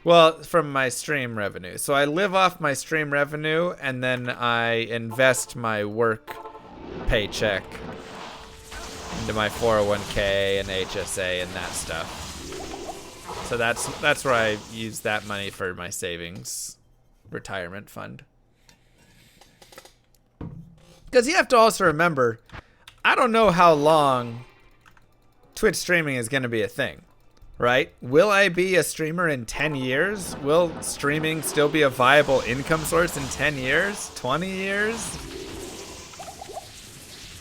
Well, from my stream revenue. So I live off my stream revenue, and then I invest my work paycheck into my 401k and HSA and that stuff. So that's where I use that money for my savings retirement fund. Because you have to also remember, I don't know how long Twitch streaming is going to be a thing, right? Will I be a streamer in 10 years? Will streaming still be a viable income source in 10 years? 20 years?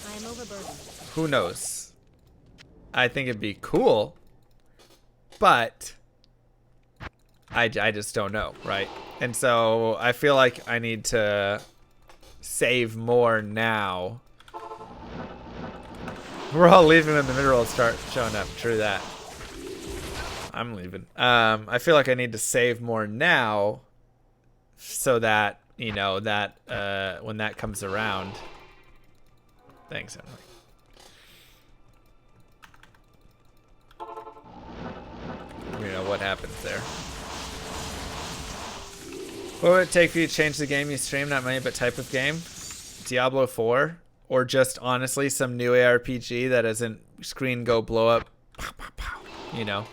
I am overburdened. Who knows? I think it'd be cool, but I just don't know, right? And so I feel like I need to save more now. We're all leaving when the mid-rolls start showing up. True that. I'm leaving. I feel like I need to save more now so that, you know, that when that comes around. Thanks, Emily. You know what happens there. What would it take for you to change the game you stream? Not money, but type of game? Diablo 4? Or just honestly some new ARPG that isn't screen go blow up, pow, pow, pow, you know?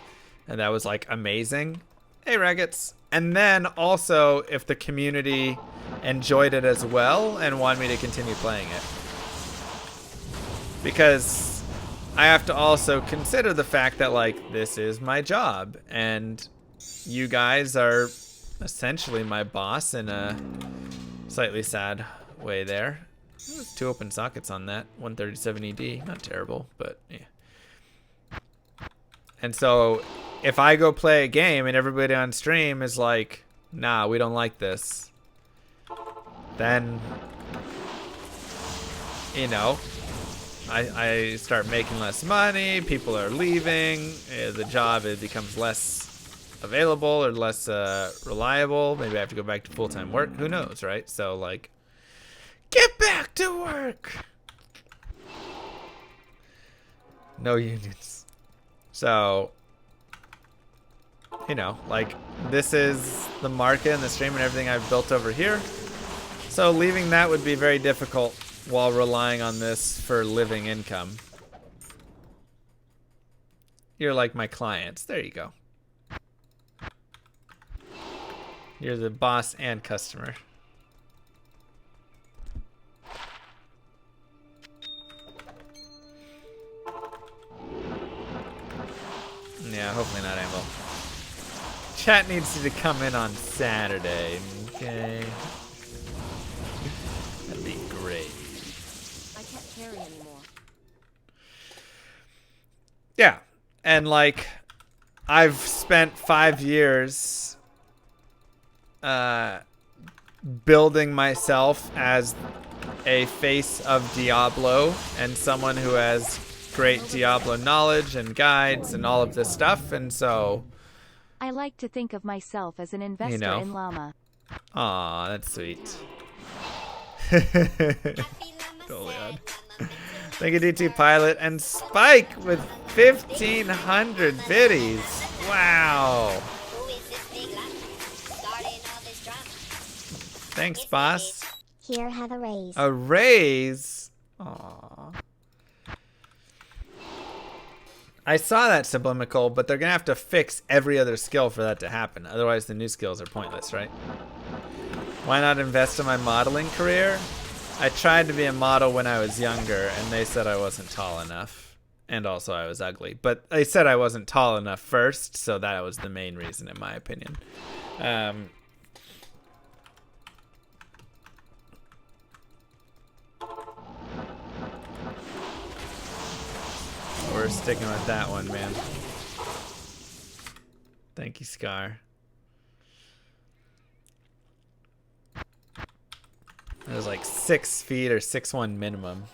And that was like amazing. Hey, Raggets. And then also if the community enjoyed it as well and wanted me to continue playing it. Because I have to also consider the fact that, like, this is my job, and you guys are essentially my boss in a slightly sad way there. There's 2 open sockets on that 137 ED, not terrible, but yeah. And so if I go play a game and everybody on stream is like, nah, we don't like this, then, you know, I start making less money, people are leaving, the job, it becomes less available or less reliable. Maybe I have to go back to full-time work. Who knows, right? So, like, get back to work! No unions. So, you know, like, this is the market and the stream and everything I've built over here. So leaving that would be very difficult while relying on this for living income. You're like my clients. There you go. You're the boss and customer. Yeah, hopefully not Amble. Chat needs you to come in on Saturday, okay? That'd be great. I can't carry anymore. Yeah, and like, I've spent 5 years building myself as a face of Diablo and someone who has great Diablo knowledge and guides and all of this stuff, and so I like to think of myself as an investor in llama. Aw, that's sweet. Totally odd. Thank you, DT Pilot and Spike with 1,500 biddies. Wow. Thanks, boss. Here, have a raise. A raise? Aww. I saw that subliminal, but they're gonna have to fix every other skill for that to happen. Otherwise, the new skills are pointless, right? Why not invest in my modeling career? I tried to be a model when I was younger, and they said I wasn't tall enough. And also I was ugly. But they said I wasn't tall enough first, so that was the main reason, in my opinion. We're sticking with that one, man. Thank you, Scar. It was like 6 feet or 6'1" minimum.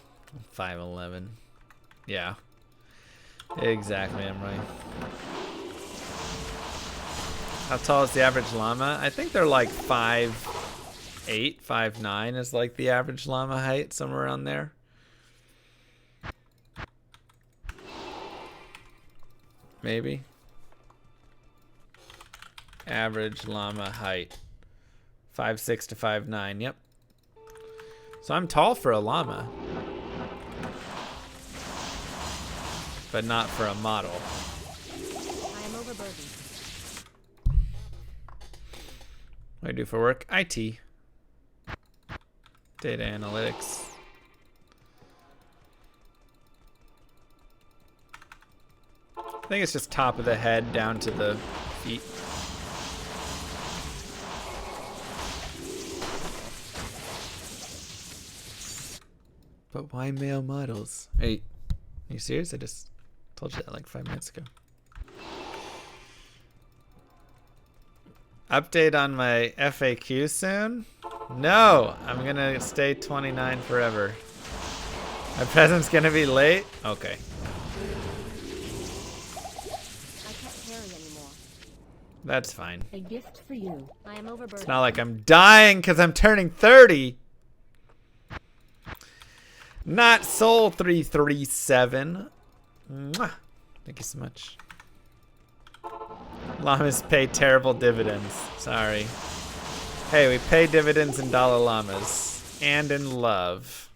5'11". Yeah. Exactly, I'm right. How tall is the average llama? I think they're like 5'8", 5'9" is like the average llama height, somewhere around there. Maybe. Average llama height. 5'6" to 5'9", yep. So I'm tall for a llama. But not for a model. I am overburdened. What do I do for work? IT. Data analytics. I think it's just top of the head down to the feet. But why male models? Hey, are you serious? I just told you that like 5 minutes ago. Update on my FAQ soon? No, I'm gonna stay 29 forever. My present's gonna be late? Okay. I can't carry anymore. That's fine. A gift for you. I am overburdened. It's not like I'm dying because I'm turning 30. Not Soul 337. Mwah. Thank you so much. Llamas pay terrible dividends. Sorry. Hey, we pay dividends in dollar llamas. And in love.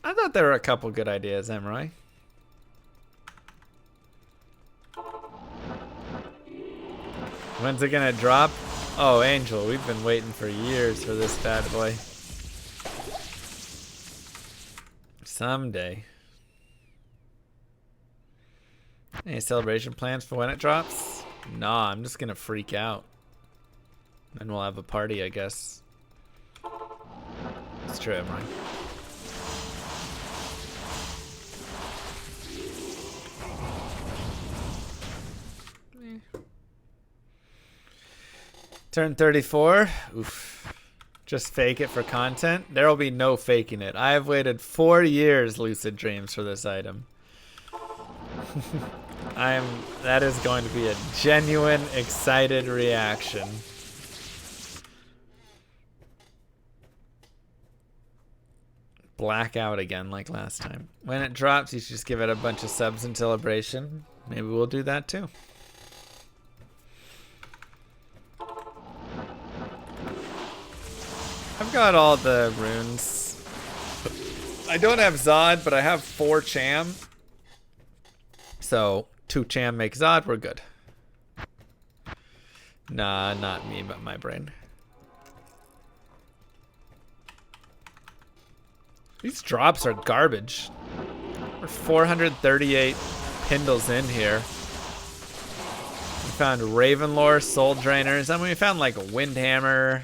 I thought there were a couple good ideas, Emroy. When's it gonna drop? Oh, Angel, we've been waiting for years for this bad boy. Someday. Any celebration plans for when it drops? Nah, I'm just gonna freak out. Then we'll have a party, I guess. It's true, Emroy. Turn 34. Oof. Just fake it for content. There will be no faking it. I have waited 4 years, Lucid Dreams, for this item. That is going to be a genuine, excited reaction. Blackout again like last time. When it drops, you should just give it a bunch of subs in celebration. Maybe we'll do that too. I've got all the runes. I don't have Zod, but I have 4 Cham. So 2 Cham make Zod, we're good. Nah, not me, but my brain. These drops are garbage. We're 438 Pindles in here. We found Ravenlore, Soul Drainers. I mean, we found like a Windhammer.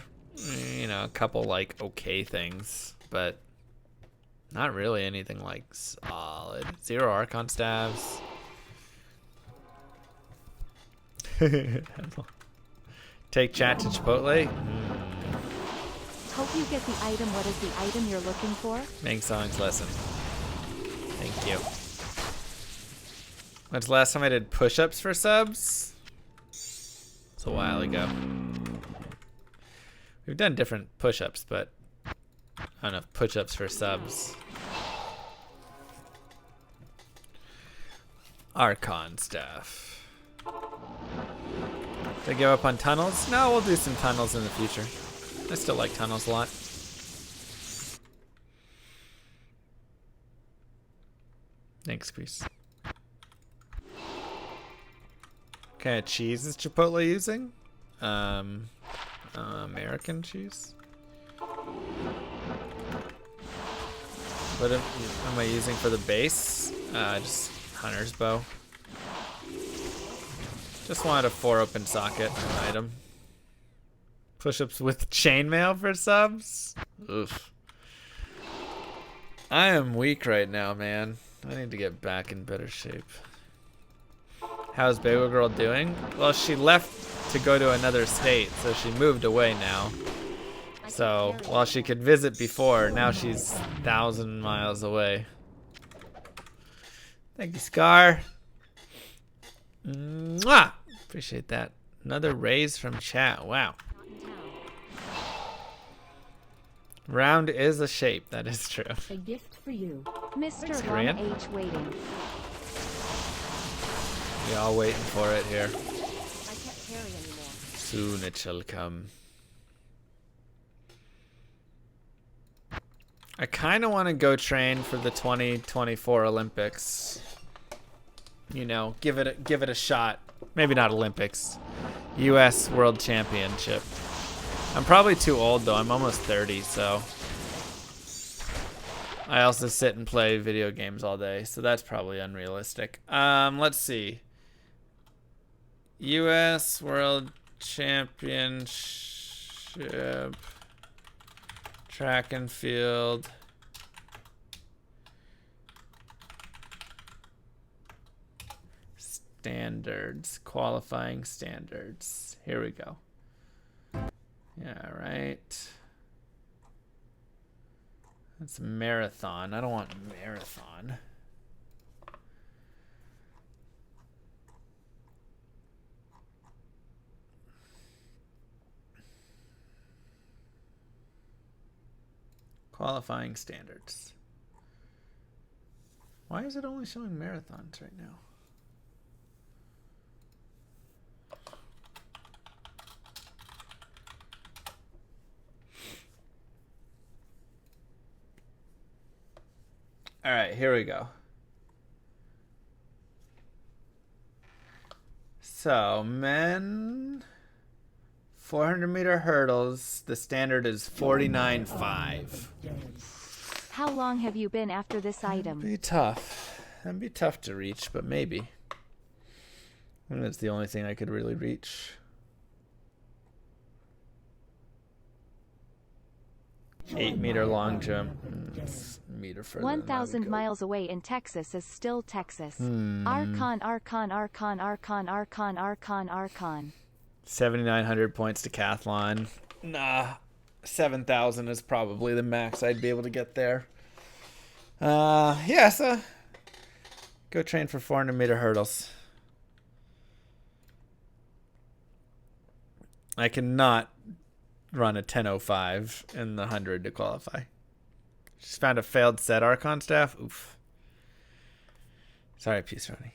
You know, a couple like okay things, but not really anything like solid. 0 Archon Staves. Take chat to Chipotle. Hope you get the item. What is the item you're looking for? Mang Song's lesson. Thank you. When's the last time I did push-ups for subs? It's a while ago. We've done different push-ups, but I don't know if push-ups for subs. Archon stuff. Did I give up on tunnels? No, we'll do some tunnels in the future. I still like tunnels a lot. Thanks, Chris. What kind of cheese is Chipotle using? American cheese. What am I using for the base? Just Hunter's Bow. Just wanted a 4 open socket item. Push-ups with chainmail for subs? Oof. I am weak right now, man. I need to get back in better shape. How's Bagel Girl doing? Well, she left to go to another state, so she moved away now. So, while she could visit before, now she's 1,000 miles away. Thank you, Scar. Mwah! Appreciate that. Another raise from chat. Wow. Round is a shape. That is true. A gift for you. Mr. Thanks, Lana Korean. H waiting. We all waiting for it here. I can't carry anymore. Soon it shall come. I kind of want to go train for the 2024 Olympics. You know, give it a shot. Maybe not Olympics. U.S. World Championship. I'm probably too old though. I'm almost 30, so I also sit and play video games all day, so that's probably unrealistic. Let's see. U.S. World Championship. Track and field. Standards. Qualifying standards. Here we go. Yeah, right. That's marathon. I don't want marathon. Qualifying standards. Why is it only showing marathons right now? All right, here we go. So, men, 400-meter hurdles. The standard is 49.5. How long have you been after this item? Be tough. That'd be tough to reach, but maybe. I think that's the only thing I could really reach. 8-meter long jump. Meter further. 1,000 miles away in Texas is still Texas. Archon, Archon, Archon, Archon, Archon, Archon, Archon. 7,900 points decathlon. Nah, 7,000 is probably the max I'd be able to get there. Yeah, so go train for 400-meter hurdles. I cannot run a 10:05 in the 100 to qualify. Just found a failed set Archon staff. Oof. Sorry, Peace Ronnie.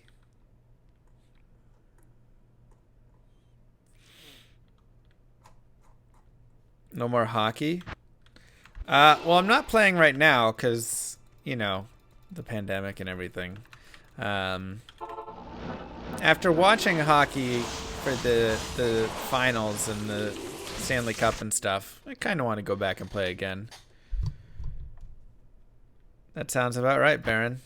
No more hockey. Well, I'm not playing right now because, you know, the pandemic and everything. After watching hockey for the finals and the Stanley Cup and stuff, I kind of want to go back and play again. That sounds about right, Baron.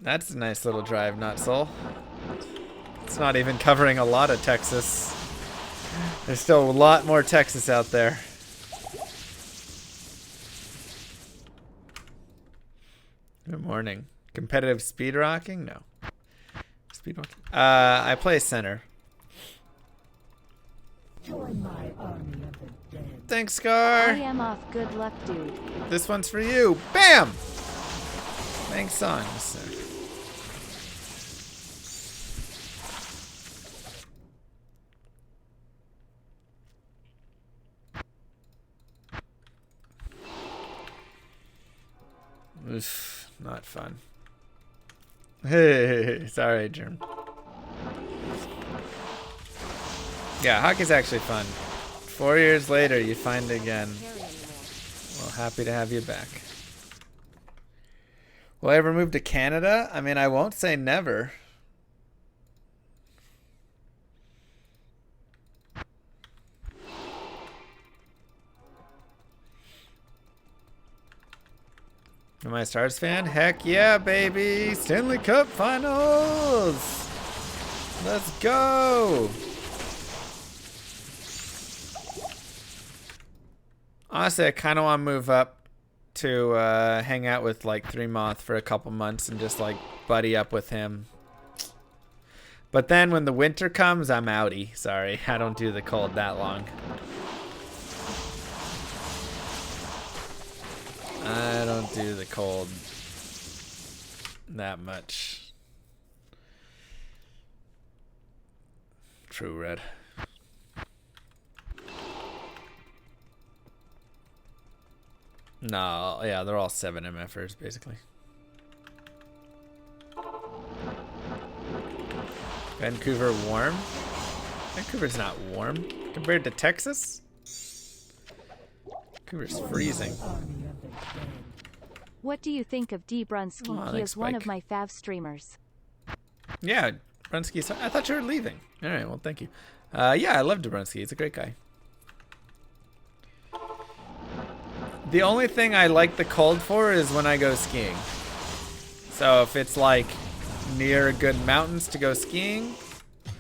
That's a nice little drive, Not Soul. It's not even covering a lot of Texas. There's still a lot more Texas out there. Good morning. Competitive speed rocking? No. Speed rocking? I play center. Join my army of the dead. Thanks, Scar. I am off. Good luck, dude. This one's for you. Bam! Thanks, songs. Oof, not fun. Hey, sorry, Germ. Yeah, hockey's actually fun. 4 years later, you find it again. Carry anymore. Well, happy to have you back. Will I ever move to Canada? I mean, I won't say never. Am I a Stars fan? Heck yeah, baby! Stanley Cup Finals! Let's go! Honestly, I kind of want to move up to hang out with like 3Moth for a couple months and just like buddy up with him. But then when the winter comes, I'm outie. Sorry, I don't do the cold that long. I don't do the cold that much. True, Red. No, yeah, they're all 7 MFers, basically. Vancouver warm? Vancouver's not warm. Compared to Texas? Vancouver's freezing. What do you think of D. Brunsky? Oh, He thanks, is one Mike. of my fav streamers. Yeah, Brunsky. I thought you were leaving. All right, well, thank you. Yeah, I love Brunsky. He's a great guy. The only thing I like the cold for is when I go skiing. So if it's like near good mountains to go skiing,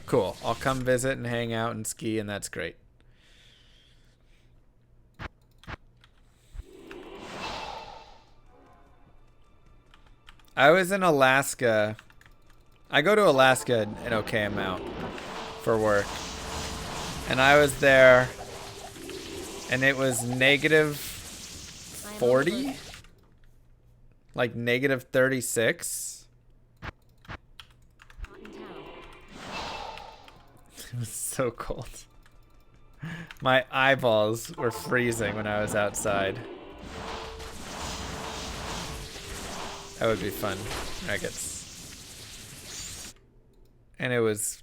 cool. I'll come visit and hang out and ski, and that's great. I was in Alaska. I go to Alaska an okay amount for work. And I was there, and it was negative 40? Like negative 36? It was so cold. My eyeballs were freezing when I was outside. That would be fun. Nuggets. And it was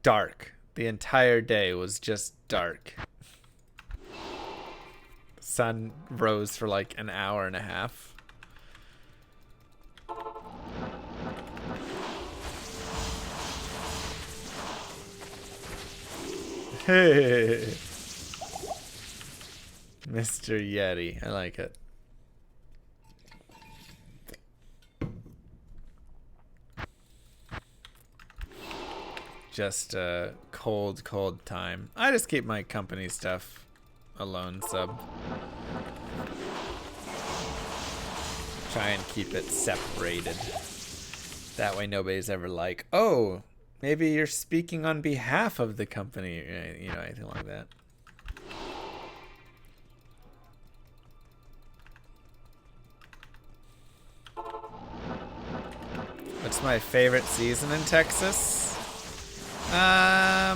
dark. The entire day was just dark. The sun rose for like an hour and a half. Hey, Mr. Yeti. I like it. Just a cold, cold time. I just keep my company stuff alone, sub. Try and keep it separated. That way nobody's ever like, oh, maybe you're speaking on behalf of the company, you know, anything like that. What's my favorite season in Texas? I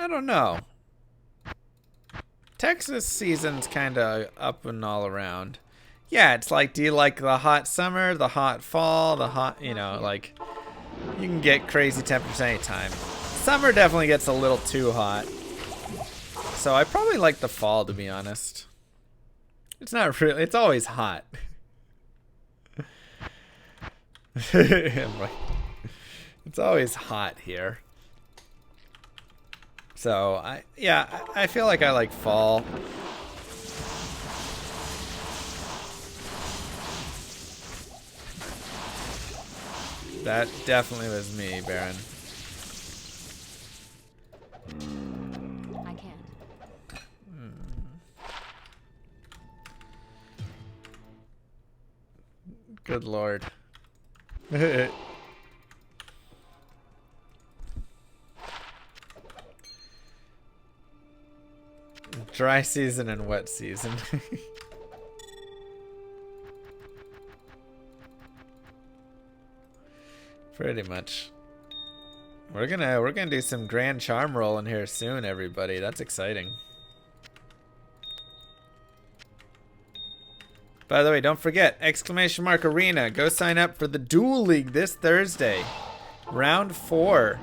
don't know. Texas season's kind of up and all around. Yeah, it's like, do you like the hot summer, the hot fall, the hot, you know, like, you can get crazy temperatures anytime. Summer definitely gets a little too hot. So I probably like the fall, to be honest. It's not really, it's always hot. It's always hot here. So I feel like I like fall. That definitely was me, Baron. I can't. Good lord. Dry season and wet season. Pretty much. We're gonna do some grand charm rolling here soon, everybody. That's exciting. By the way, don't forget, !arena. Go sign up for the Duel League this Thursday. Round 4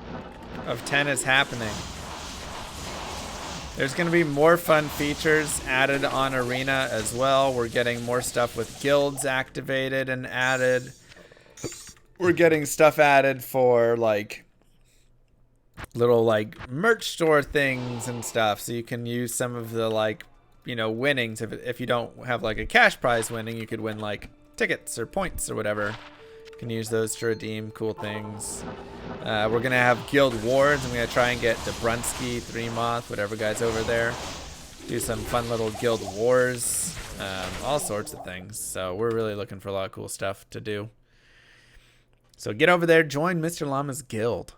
of 10 is happening. There's going to be more fun features added on Arena as well. We're getting more stuff with guilds activated and added. We're getting stuff added for like little like merch store things and stuff, so you can use some of the like, you know, winnings. If you don't have like a cash prize winning, you could win like tickets or points or whatever. You Can use those to redeem cool things. We're going to have guild wars. I'm going to try and get Dobrunsky, Three Moth, whatever guy's over there. Do some fun little guild wars. All sorts of things. So we're really looking for a lot of cool stuff to do. So get over there, join Mr. Llama's guild.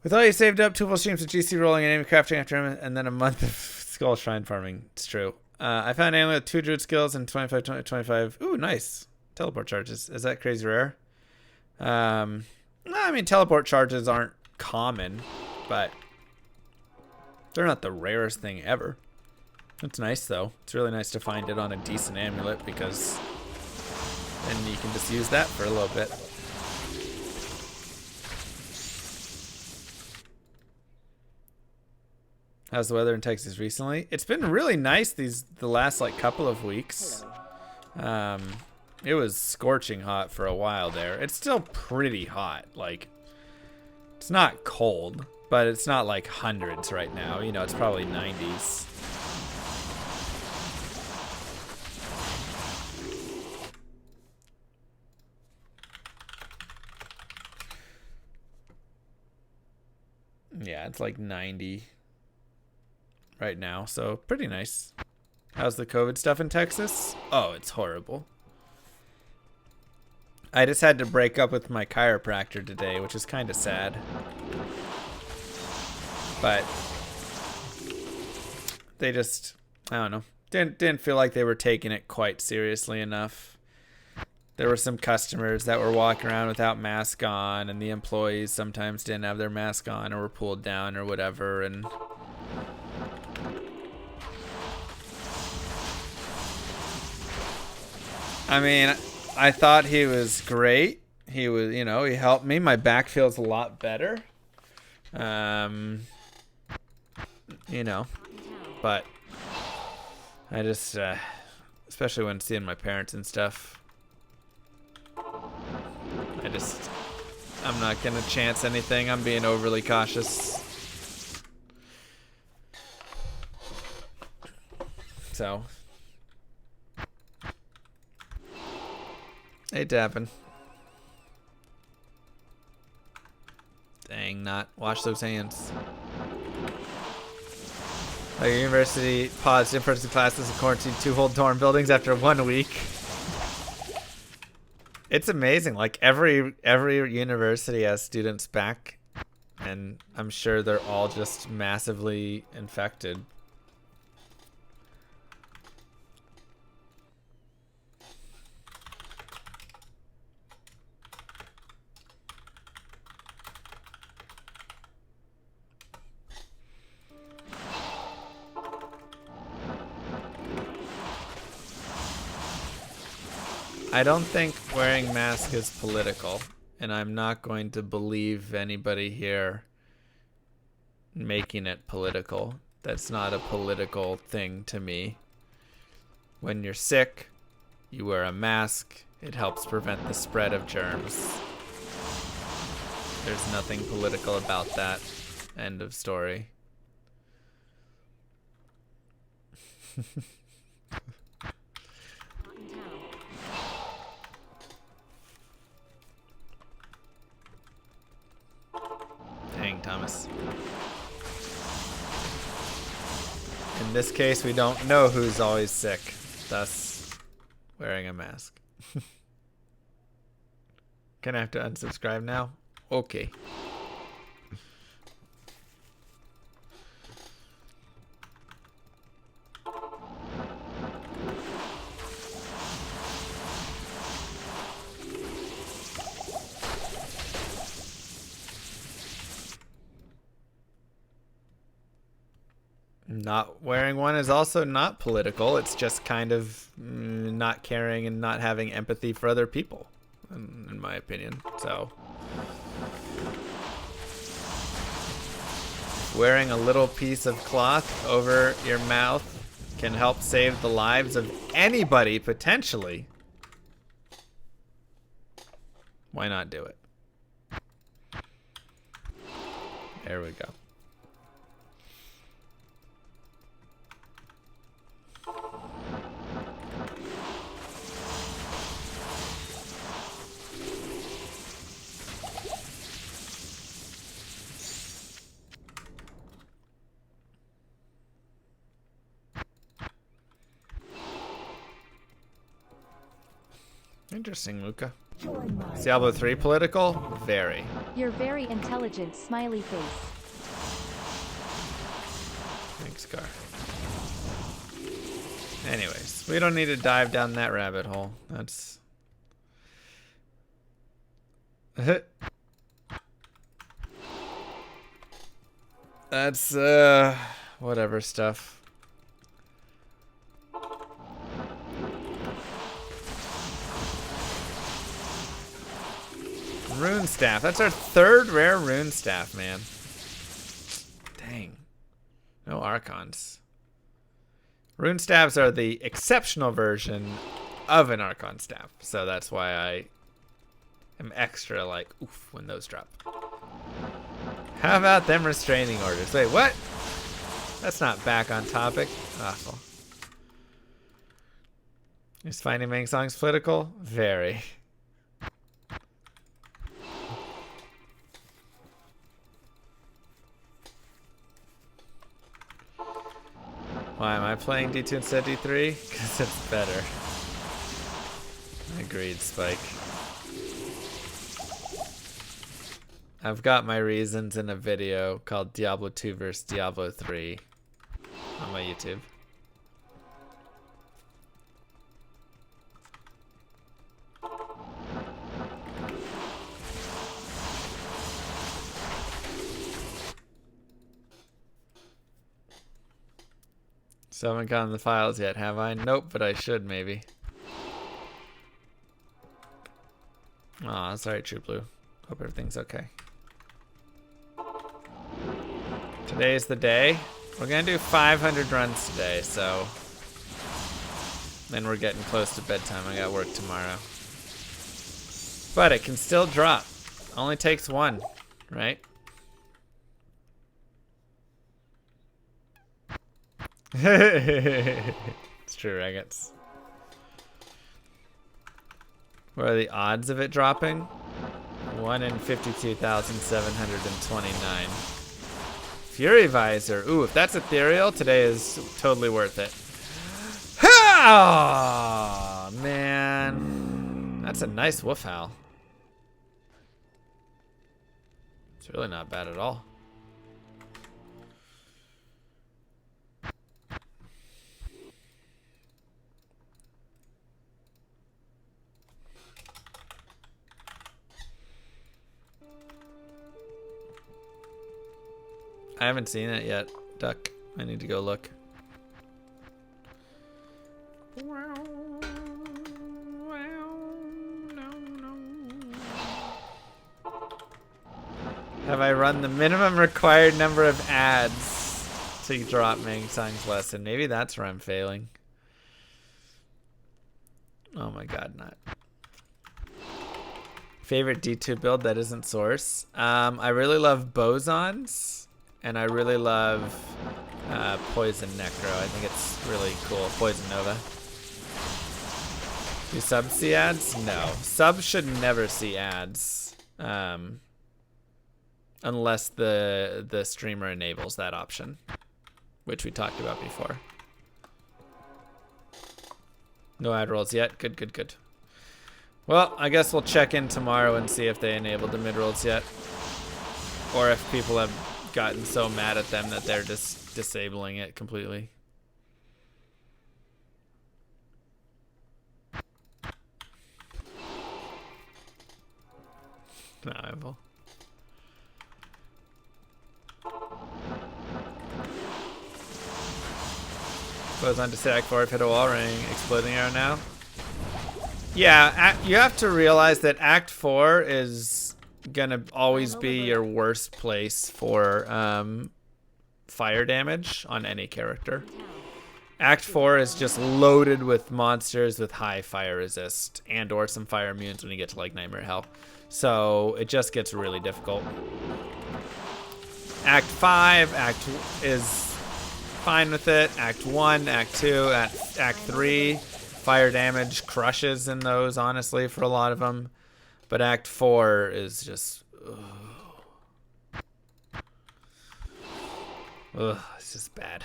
With all you saved up, 2 full streams of GC rolling and aim crafting after him, and then a month of skull shrine farming. It's true. I found an with 2 druid skills and 25. Ooh, nice. Teleport charges. Is that crazy rare? No, I mean, teleport charges aren't common, but they're not the rarest thing ever. It's nice, though. It's really nice to find it on a decent amulet, because then you can just use that for a little bit. How's the weather in Texas recently? It's been really nice the last like couple of weeks. It was scorching hot for a while there. It's still pretty hot. Like, it's not cold, but it's not like hundreds right now. You know, it's probably 90s. Yeah, it's like 90 right now, so pretty nice. How's the COVID stuff in Texas? Oh, it's horrible. I just had to break up with my chiropractor today, which is kind of sad. But they just, I don't know, didn't feel like they were taking it quite seriously enough. There were some customers that were walking around without mask on, and the employees sometimes didn't have their mask on or were pulled down or whatever, and I mean, I thought he was great. He was, you know, he helped me. My back feels a lot better. You know, but I just, especially when seeing my parents and stuff, I'm not going to chance anything. I'm being overly cautious. So, hate to happen. Dang, not. Wash those hands. Like university paused in-person classes and quarantined 2 whole dorm buildings after 1 week. It's amazing. Like every university has students back, and I'm sure they're all just massively infected. I don't think wearing mask is political, and I'm not going to believe anybody here making it political. That's not a political thing to me. When you're sick, you wear a mask. It helps prevent the spread of germs. There's nothing political about that. End of story. Dang, Thomas. In this case, we don't know who's always sick, thus wearing a mask. Gonna have to unsubscribe now? Okay. Not wearing one is also not political. It's just kind of not caring and not having empathy for other people, in my opinion. So, wearing a little piece of cloth over your mouth can help save the lives of anybody, potentially. Why not do it? There we go. Interesting, Luca. Join my Is Diablo 3 political? Very. You're very intelligent, smiley face. Thanks, Gar. Anyways, we don't need to dive down that rabbit hole. That's... That's, whatever stuff. Rune Staff. That's our third rare Rune Staff, man. Dang. No Archons. Rune Staffs are the exceptional version of an Archon Staff. So that's why I am extra like, oof, when those drop. How about them restraining orders? Wait, what? That's not back on topic. Awful. Is Finding Mang songs political? Very. Why am I playing D2 instead of D3? Because it's better. Agreed, Spike. I've got my reasons in a video called Diablo 2 vs Diablo 3 on my YouTube. So I haven't gotten the files yet, have I? Nope, but I should maybe. Aw, sorry, True Blue. Hope everything's okay. Today's the day. We're gonna do 500 runs today, so then we're getting close to bedtime. I got work tomorrow. But it can still drop. Only takes one, right? It's true, Regates. What are the odds of it dropping? 1 in 52,729. Fury Visor. Ooh, if that's ethereal, today is totally worth it. Oh, man. That's a nice woof howl. It's really not bad at all. I haven't seen it yet, Duck. I need to go look. Have I run the minimum required number of ads to drop Mang Song's lesson? Maybe that's where I'm failing. Oh my god, not. Favorite D2 build that isn't Source? I really love Bosons. And I really love Poison Necro. I think it's really cool. Poison Nova. Do subs see ads? No. Subs should never see ads. Unless the streamer enables that option. Which we talked about before. No ad rolls yet. Good, good, good. Well, I guess we'll check in tomorrow and see if they enabled the mid rolls yet. Or if people have gotten so mad at them that they're just disabling it completely. No, I will. Goes on to say Act 4, hit a wall ring, exploding arrow now. Yeah, you have to realize that Act 4 is gonna always be your worst place for fire damage on any character. Act 4 is just loaded with monsters with high fire resist and or some fire immunes when you get to like Nightmare Hell. So it just gets really difficult. Act 5, is fine with it. Act 1, Act 2, Act 3, fire damage crushes in those, honestly, for a lot of them. But Act 4 is just... Ugh, it's just bad.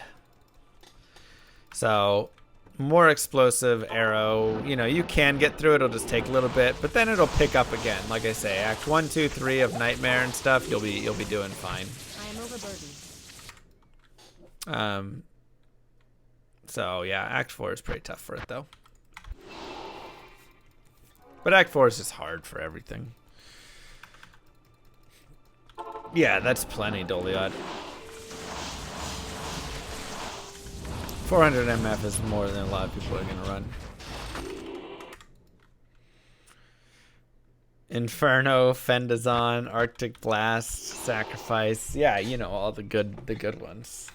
So, more explosive arrow. You know, you can get through it. It'll just take a little bit, but then it'll pick up again. Like I say, Act 1, 2, 3 of Nightmare and stuff, you'll be doing fine. I am overburdened. So yeah, Act 4 is pretty tough for it though. But Act 4 is just hard for everything. Yeah, that's plenty, Doliad. 400 MF is more than a lot of people are going to run. Inferno, Fendazon, Arctic Blast, Sacrifice. Yeah, you know, all the good ones.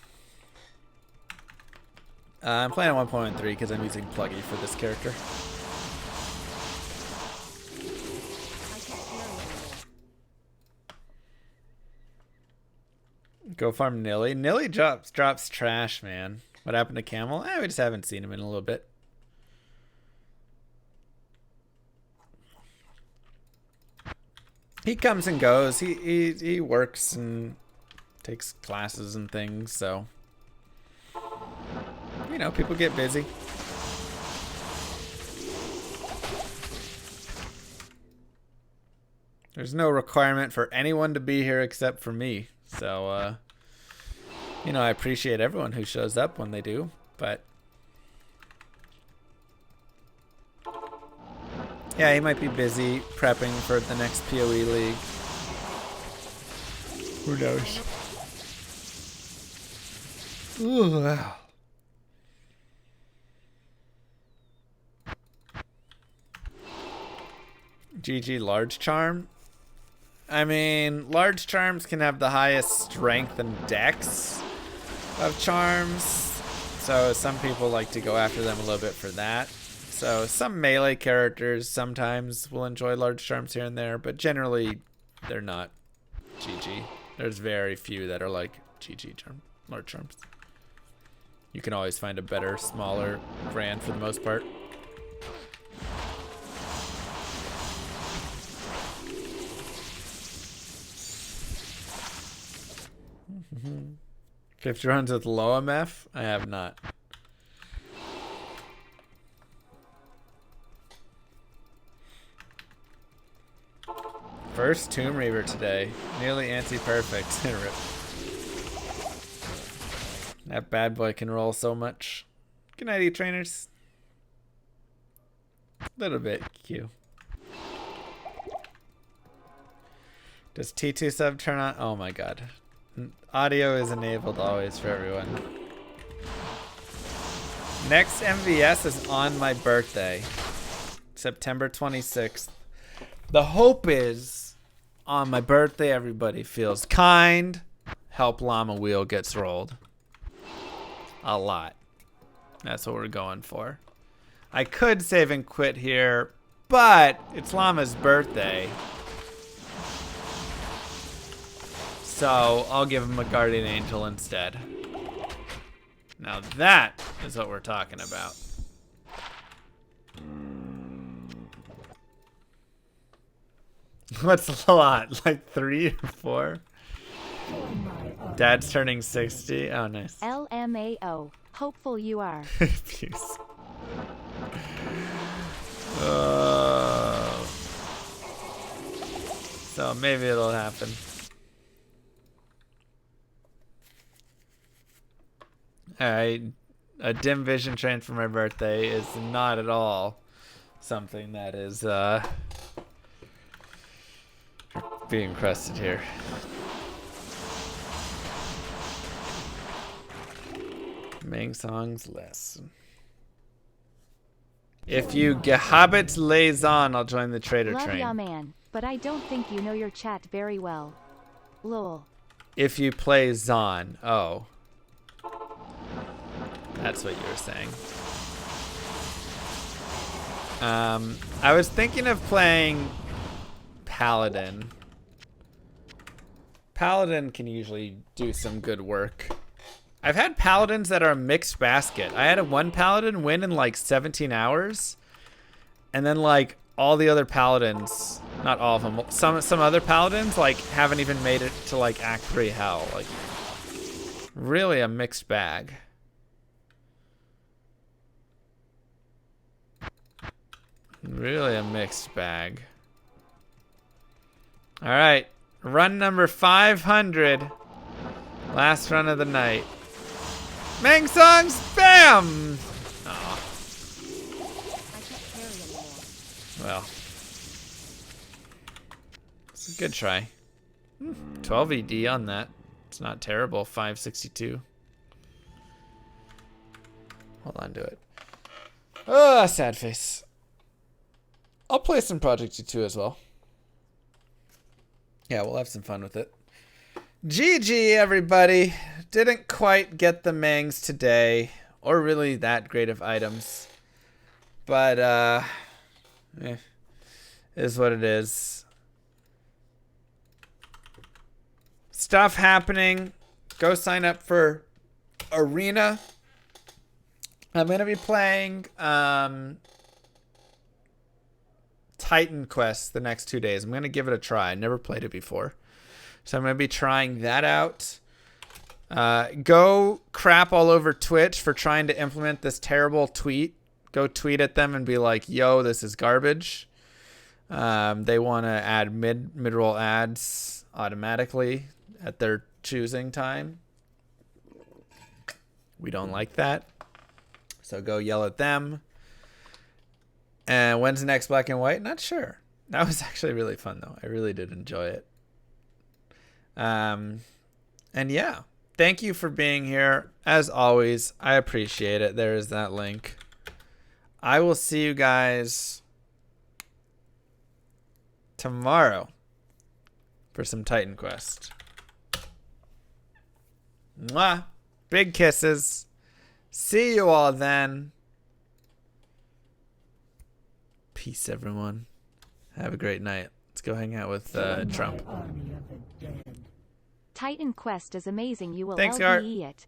I'm playing on 1.13 because I'm using Pluggy for this character. I can't hear you. Go farm Nilly. Nilly drops trash, man. What happened to Camel? We just haven't seen him in a little bit. He comes and goes. He works and takes classes and things, so you know, people get busy. There's no requirement for anyone to be here except for me. So you know, I appreciate everyone who shows up when they do, but yeah, he might be busy prepping for the next PoE league. Who knows? Ooh, wow. GG large charm. I mean, large charms can have the highest strength and dex of charms, so some people like to go after them a little bit for that. So some melee characters sometimes will enjoy large charms here and there, but generally they're not GG. There's very few that are like GG large charms. You can always find a better, smaller brand for the most part. Mm-hmm. 50 runs with low MF? I have not. First Tomb Reaver today. Nearly anti-perfect. Rip. That bad boy can roll so much. Good night, E-trainers. Little bit Q. Does T2 sub turn on? Oh my god. Audio is enabled always for everyone. Next MVS is on my birthday. September 26th. The hope is on my birthday everybody feels kind. Help Llama Wheel gets rolled. A lot. That's what we're going for. I could save and quit here, but it's Llama's birthday. So I'll give him a guardian angel instead. Now that is what we're talking about. What's a lot? Like 3 or 4? Dad's turning 60. Oh, nice. LMAO. Hopeful you are. Peace. Oh. So maybe it'll happen. Alright. A dim vision train for my birthday is not at all something that is being crusted here. Ming songs less. If you gehabit lays on, I'll join the trader Love train. ya man, but I don't think you know your chat very well. Lol. If you play Zon. Oh. That's what you were saying. I was thinking of playing Paladin. Paladin can usually do some good work. I've had Paladins that are a mixed basket. I had one Paladin win in like 17 hours. And then like all the other Paladins, not all of them, some other Paladins like haven't even made it to like Act 3 hell. Like really a mixed bag. Really a mixed bag. All right, run number 500. Last run of the night. Mang songs, bam! Aw. I can't carry anymore. Well, it's a good try. 12 ED on that. It's not terrible. 562. Hold on to it. Oh, sad face. I'll play some Project G2 as well. Yeah, we'll have some fun with it. GG, everybody. Didn't quite get the mangs today, or really that great of items. But, is what it is. Stuff happening. Go sign up for Arena. I'm going to be playing Titan Quest the next 2 days. I'm going to give it a try. I never played it before. So I'm going to be trying that out. Go crap all over Twitch for trying to implement this terrible tweet. Go tweet at them and be like, yo, this is garbage. They want to add mid-roll ads automatically at their choosing time. We don't like that. So go yell at them. And when's the next Black and White? Not sure. That was actually really fun, though. I really did enjoy it. And yeah, thank you for being here. As always, I appreciate it. There is that link. I will see you guys tomorrow for some Titan Quest. Mwah. Big kisses. See you all then. Peace, everyone. Have a great night. Let's go hang out with Trump. Army of the dead. Titan Quest is amazing. You will Thanks, Gart. LBE it.